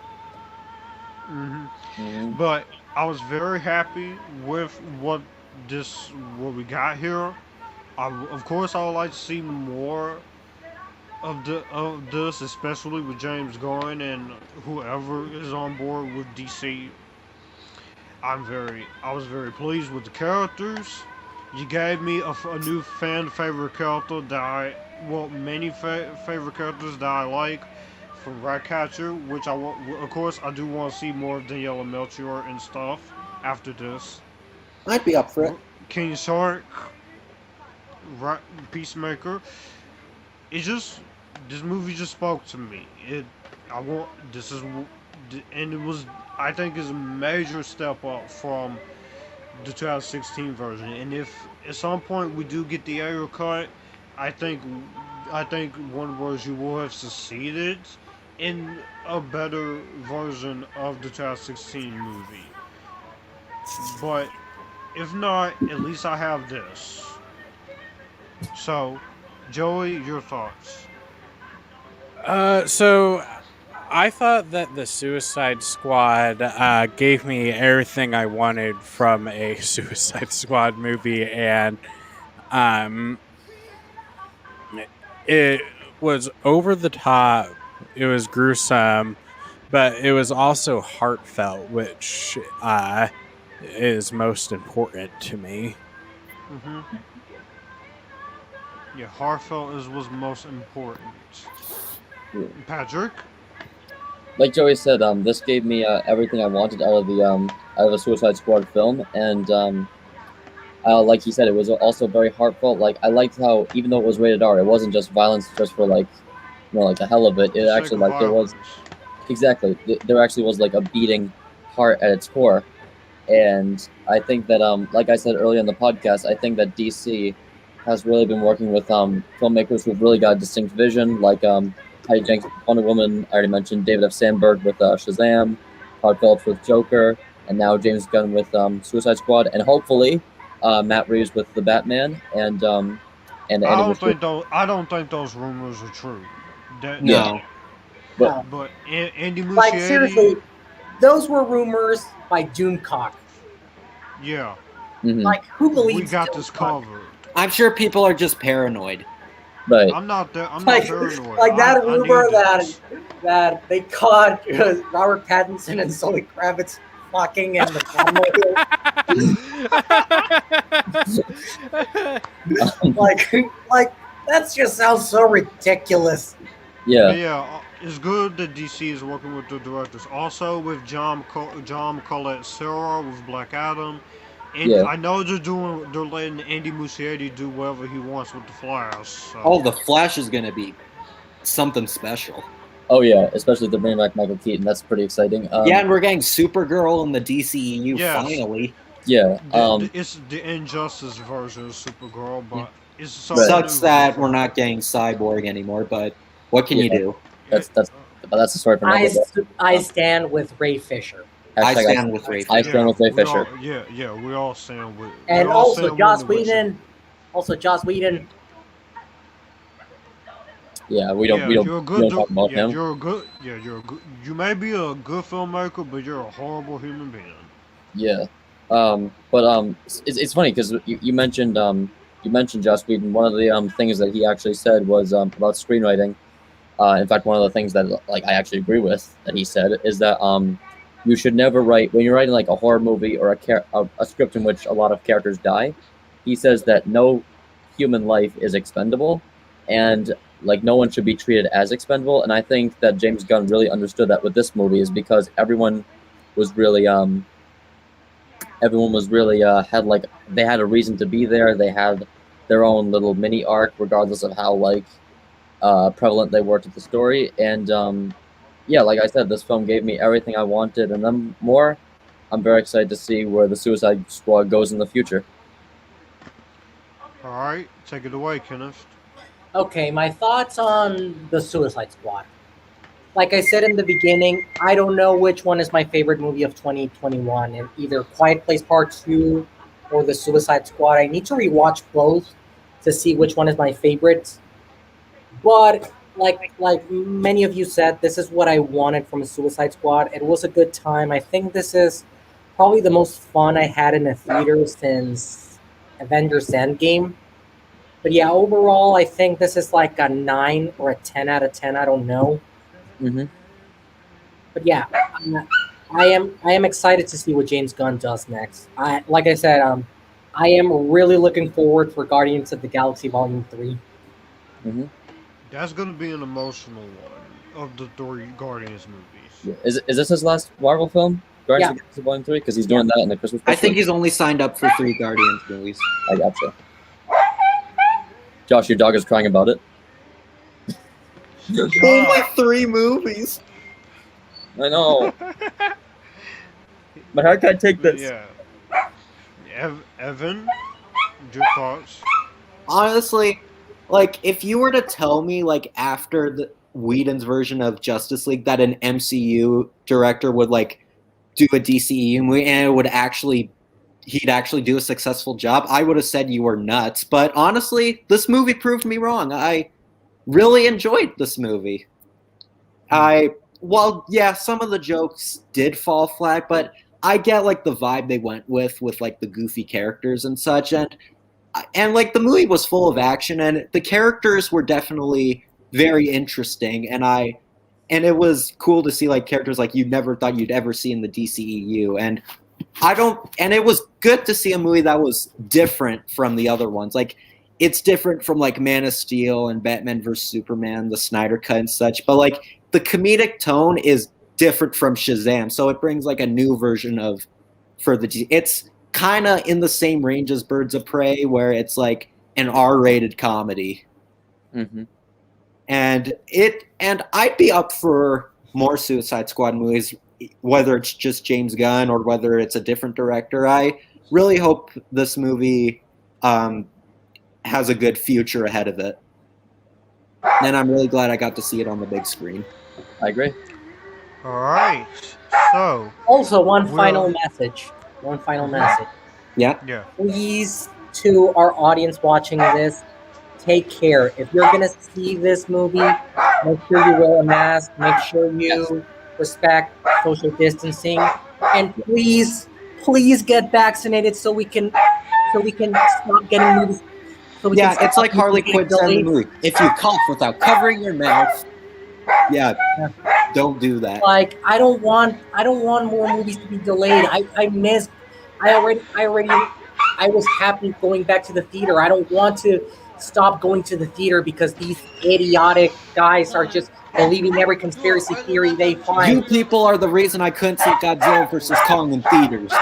hmm Mhm. But I was very happy with what we got here. Of course, I would like to see more of this, especially with James Gunn and whoever is on board with DC. I was very pleased with the characters. You gave me a new fan favorite character many favorite characters that I like from Ratcatcher, which of course, I do want to see more of Daniela Melchior and stuff after this. I'd be up for it. King Shark, Peacemaker. This movie just spoke to me. I want this is and it was I think is a major step up from the 2016 version. And if at some point we do get the Ayer cut, I think I think Warner Bros. You will have succeeded in a better version of the 2016 movie. But if not, at least I have this. So, Joey, your thoughts? So I thought that the Suicide Squad gave me everything I wanted from a Suicide Squad movie, and um, it was over the top. It was gruesome, but it was also heartfelt, which is most important to me. Mm-hmm. Yeah, heartfelt is what's most important. Yeah. Patrick? Like Joey said, this gave me everything I wanted out of a Suicide Squad film, and like he said, it was also very heartfelt. Like I liked how even though it was rated R, it wasn't just violence just for like like the hell of it. It actually like there was exactly there actually was like a beating heart at its core, and I think that like I said earlier in the podcast, I think that DC has really been working with filmmakers who've really got a distinct vision, like Patty Jenkins with Wonder Woman. I already mentioned David F. Sandberg with Shazam, Todd Phillips with Joker, and now James Gunn with Suicide Squad, and hopefully Matt Reeves with the Batman, and I don't think those rumors are true. No. But Andy Muschietti. Like seriously, those were rumors by Doomcock. Yeah. Mm-hmm. Like who believes we got Doomcock? this covered? I'm sure people are just paranoid. Right. I'm not paranoid. Like that rumor I that they caught Robert Pattinson and Zoe Kravitz fucking in the like that just sounds so ridiculous. Yeah. But yeah, it's good that DC is working with the directors. Also with John Collette Sarah with Black Adam. And Yeah. I know they're letting Andy Muschietti do whatever he wants with the Flash. So. Oh, the Flash is gonna be something special. Oh yeah, especially if they're bringing back Michael Keaton. That's pretty exciting. Yeah, and we're getting Supergirl in the DCEU Yes. finally. Yeah. It's the Injustice version of Supergirl, but it's so Sucks that we're not getting Cyborg anymore, but what can you do? That's the story for another day. I stand with Ray Fisher. I stand with Ray Fisher. I stand with Ray Fisher. We all stand with. And also Joss Whedon. Yeah, we don't talk about him. You may be a good filmmaker, but you're a horrible human being. Yeah, but it's funny because you mentioned Joss Whedon. One of the things that he actually said was about screenwriting. In fact, one of the things that like I actually agree with that he said is that you should never write when you're writing like a horror movie or a script in which a lot of characters die. He says that no human life is expendable, and like no one should be treated as expendable. And I think that James Gunn really understood that with this movie is because everyone was really had like they had a reason to be there. They had their own little mini arc, regardless of how like prevalent they were to the story. And yeah, like I said, this film gave me everything I wanted and then more. I'm very excited to see where the Suicide Squad goes in the future. All right, take it away, Kenneth. Okay, my thoughts on the Suicide Squad. Like I said in the beginning, I don't know which one is my favorite movie of 2021, and either Quiet Place Part 2 or the Suicide Squad. I need to rewatch both to see which one is my favorite. But like many of you said, this is what I wanted from a Suicide Squad. It was a good time. I think this is probably the most fun I had in a theater since Avengers Endgame. But yeah, overall, I think this is like a 9 or a 10 out of 10. I don't know. Mm-hmm. But yeah, I am excited to see what James Gunn does next. Like I said, I am really looking forward for Guardians of the Galaxy Volume 3. Mm-hmm. That's going to be an emotional one of the 3 Guardians movies. Yeah. Is this his last Marvel film? Guardians of the Galaxy Volume 3? Because he's doing that in the Christmas. I think he's only signed up for 3 Guardians movies. I gotcha. Josh, your dog is crying about it. Only 3 movies. I know. My heart can't take this. Yeah. Evan, your thoughts? Honestly, like if you were to tell me like after the Whedon's version of Justice League that an MCU director would like do a DCEU movie and it would actually he'd actually do a successful job, I would have said you were nuts. But honestly, this movie proved me wrong. I really enjoyed this movie. Yeah, some of the jokes did fall flat, but I get like the vibe they went with like the goofy characters and such, and like the movie was full of action and the characters were definitely very interesting, and it was cool to see like characters like you never thought you'd ever see in the DCEU, and it was good to see a movie that was different from the other ones. Like it's different from like Man of Steel and Batman vs Superman, the Snyder Cut and such, but like the comedic tone is different from Shazam, so it brings like a new version of it's kind of in the same range as Birds of Prey, where it's like an R-rated comedy. Mm-hmm. And I'd be up for more Suicide Squad movies, whether it's just James Gunn or whether it's a different director. I really hope this movie has a good future ahead of it. And I'm really glad I got to see it on the big screen. I agree. All right. So. Also, one final message. Yeah. Please, to our audience watching this, take care. If you're going to see this movie, make sure you wear a mask. Make sure you respect social distancing. And please get vaccinated so we can stop getting movies. It's like Harley Quinn said in the movie. If you cough without covering your mouth, don't do that. Like I don't want more movies to be delayed. I was happy going back to the theater. I don't want to stop going to the theater because these idiotic guys are just believing every conspiracy theory they find. You people are the reason I couldn't see Godzilla vs. Kong in theaters.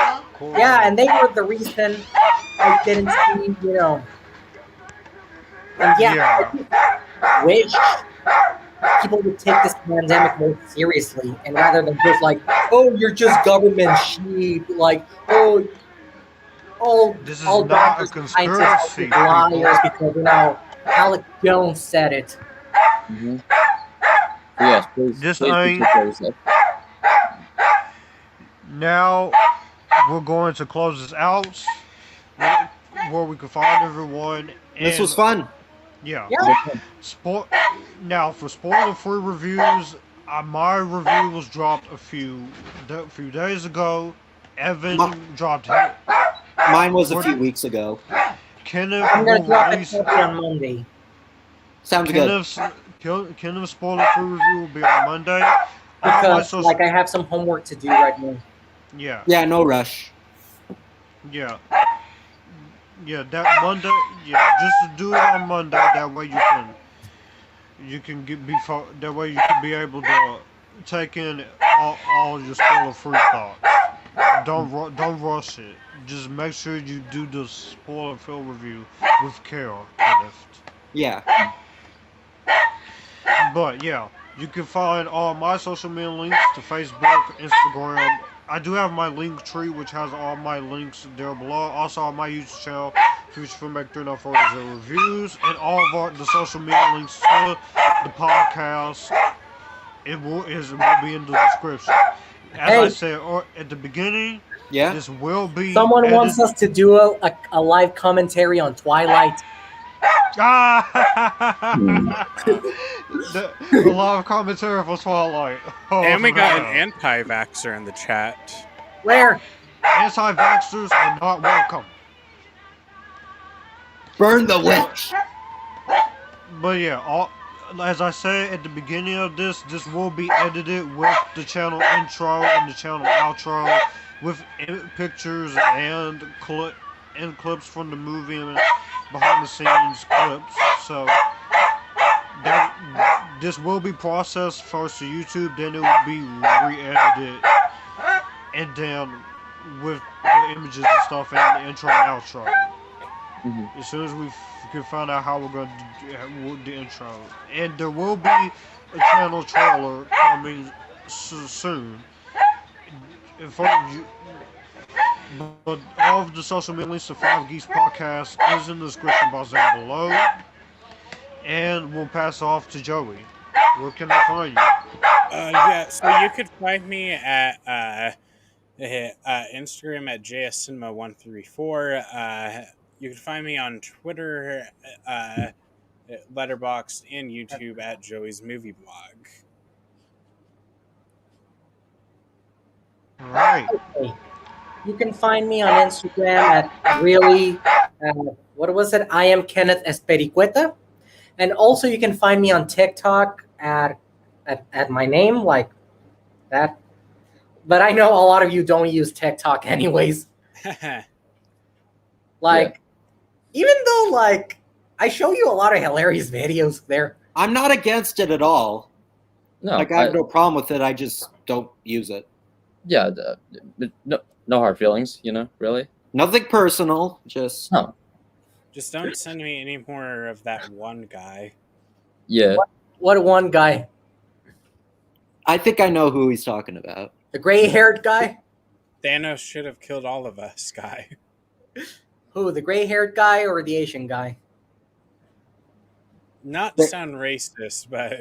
Yeah, and they were the reason I didn't see, And I wish people would take this pandemic more seriously, and rather than just like, oh, you're just government sheep, like, oh, This is all not doctors a and scientists conspiracy. are liars because Alex Jones said it. Mm-hmm. Yes, please. This please ain't- take care of yourself. Now we're going to close this out where we can find everyone. This was fun. Yeah. Yeah. Now for spoiler-free reviews, my review was dropped a few days ago. Evan dropped it. Mine was a few weeks ago. Kenneth I'm going to will drop release. it on Monday. Sounds good. Kenneth's spoiler-free review will be on Monday. Because, I have some homework to do right now. Yeah. Yeah, no rush. Yeah. Yeah, that Monday. Yeah, just to do it on Monday. That way you can that way you can be able to take in all your spoiler-free thoughts. Don't rush it. Just make sure you do the spoiler film review with care. Yeah. But yeah, you can find all my social media links to Facebook, Instagram. I do have my link tree, which has all my links there below. Also on my YouTube channel, Future Filmmaker 3940 Reviews, and all of the social media links to the podcast. It will be in the description. As I said at the beginning, this will be. Someone wants us to do a live commentary on Twilight. A lot of commentary for Twilight. And we got an anti-vaxxer in the chat. Where? Anti-vaxxers are not welcome. Burn the witch. But yeah, as I said at the beginning of this will be edited with the channel intro and the channel outro with pictures and clips from the movie and behind the scenes clips. So this will be processed first to YouTube, then it will be re-edited, and then with the images and stuff and the intro and outro. Mm-hmm. As soon as we can find out how we're going to do the intro. And there will be a channel trailer coming soon. If you, but all of the social media links to Five Geeks Podcast is in the description box down below. And we'll pass off to Joey. Where can I find you? Yeah, so you could find me at Instagram at jscinema134. You can find me on Twitter, Letterboxd, and YouTube at Joey's Movie Blog. All right. Okay. You can find me on Instagram at really, what was it? I am Kenneth Espericueta. And also you can find me on TikTok at my name, like that. But I know a lot of you don't use TikTok anyways. Like, even though, like, I show you a lot of hilarious videos there. I'm not against it at all. No, Like, I have no problem with it. I just don't use it. Yeah, no hard feelings, really. Nothing personal. Just No. Just don't send me any more of that one guy. Yeah. What one guy? I think I know who he's talking about. The gray-haired guy? Thanos should have killed all of us, guy. Who, the gray-haired guy or the Asian guy? Not to sound racist, but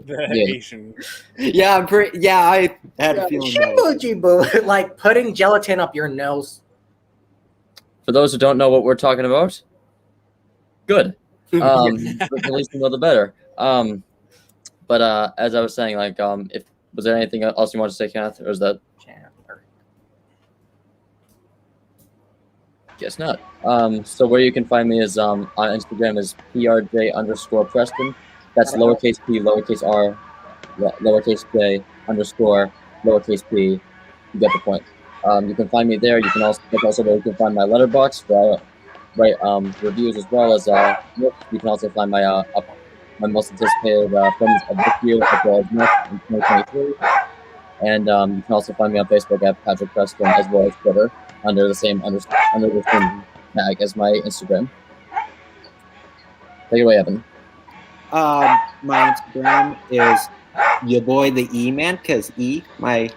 the Asian. Yeah, I had a feeling that. Shibu, like putting gelatin up your nose. For those who don't know what we're talking about, good. At least you know the better. But as I was saying, like, if was there anything else you wanted to say, Kenneth, or is that? Chandler. Guess not. So where you can find me is on Instagram is prj_Preston. That's lowercase p, lowercase r, lowercase j, underscore, lowercase p. You get the point. You can find me there. You can also where you can find my letterbox where I write reviews as well as you can also find my my most anticipated films of this year as well as next in 2023. And you can also find me on Facebook at Patrick Preston as well as Twitter under the same tag as my Instagram. Take it away, Evan. My Instagram is your boy the E-Man, because my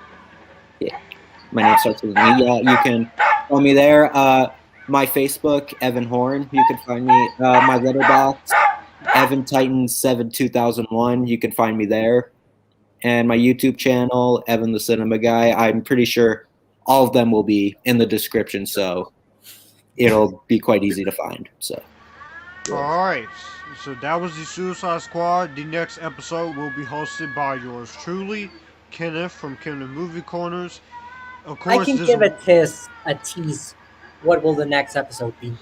name starts with an E. You can find me there. My Facebook, Evan Horn. You can find me. My letterbox, Evan Titan 7 2001. You can find me there. And my YouTube channel, Evan the Cinema Guy. I'm pretty sure all of them will be in the description, so it'll be quite easy to find. So. All right. So that was the Suicide Squad. The next episode will be hosted by yours truly, Kenneth from Kenneth Movie Corners. Of course, I can give a tease. What will the next episode be?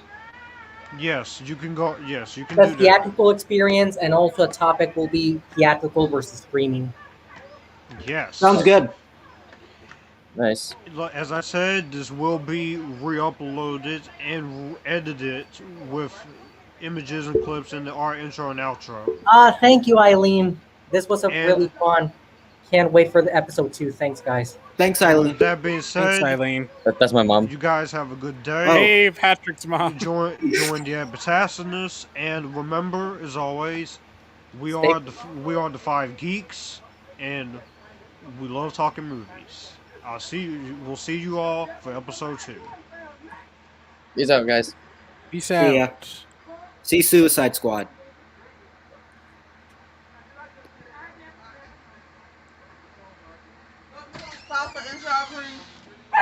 Yes, you can go. Yes, you can The do that. theatrical experience, and also a topic will be theatrical versus streaming. Yes. Sounds good. Nice. As I said, this will be re-uploaded and edited with images and clips in our intro and outro. Thank you, Eileen. This was really fun. Can't wait for the episode 2. Thanks, guys. Thanks, Eileen. With that being said, Thanks, Eileen. That's my mom. You guys have a good day. Hey, Patrick's mom. Enjoy the epitassiness, and remember, as always, we are the Five Geeks, and we love talking movies. We'll see you all for episode 2. Peace out, guys. Peace out. See ya. See Suicide Squad. Stop for intro, please.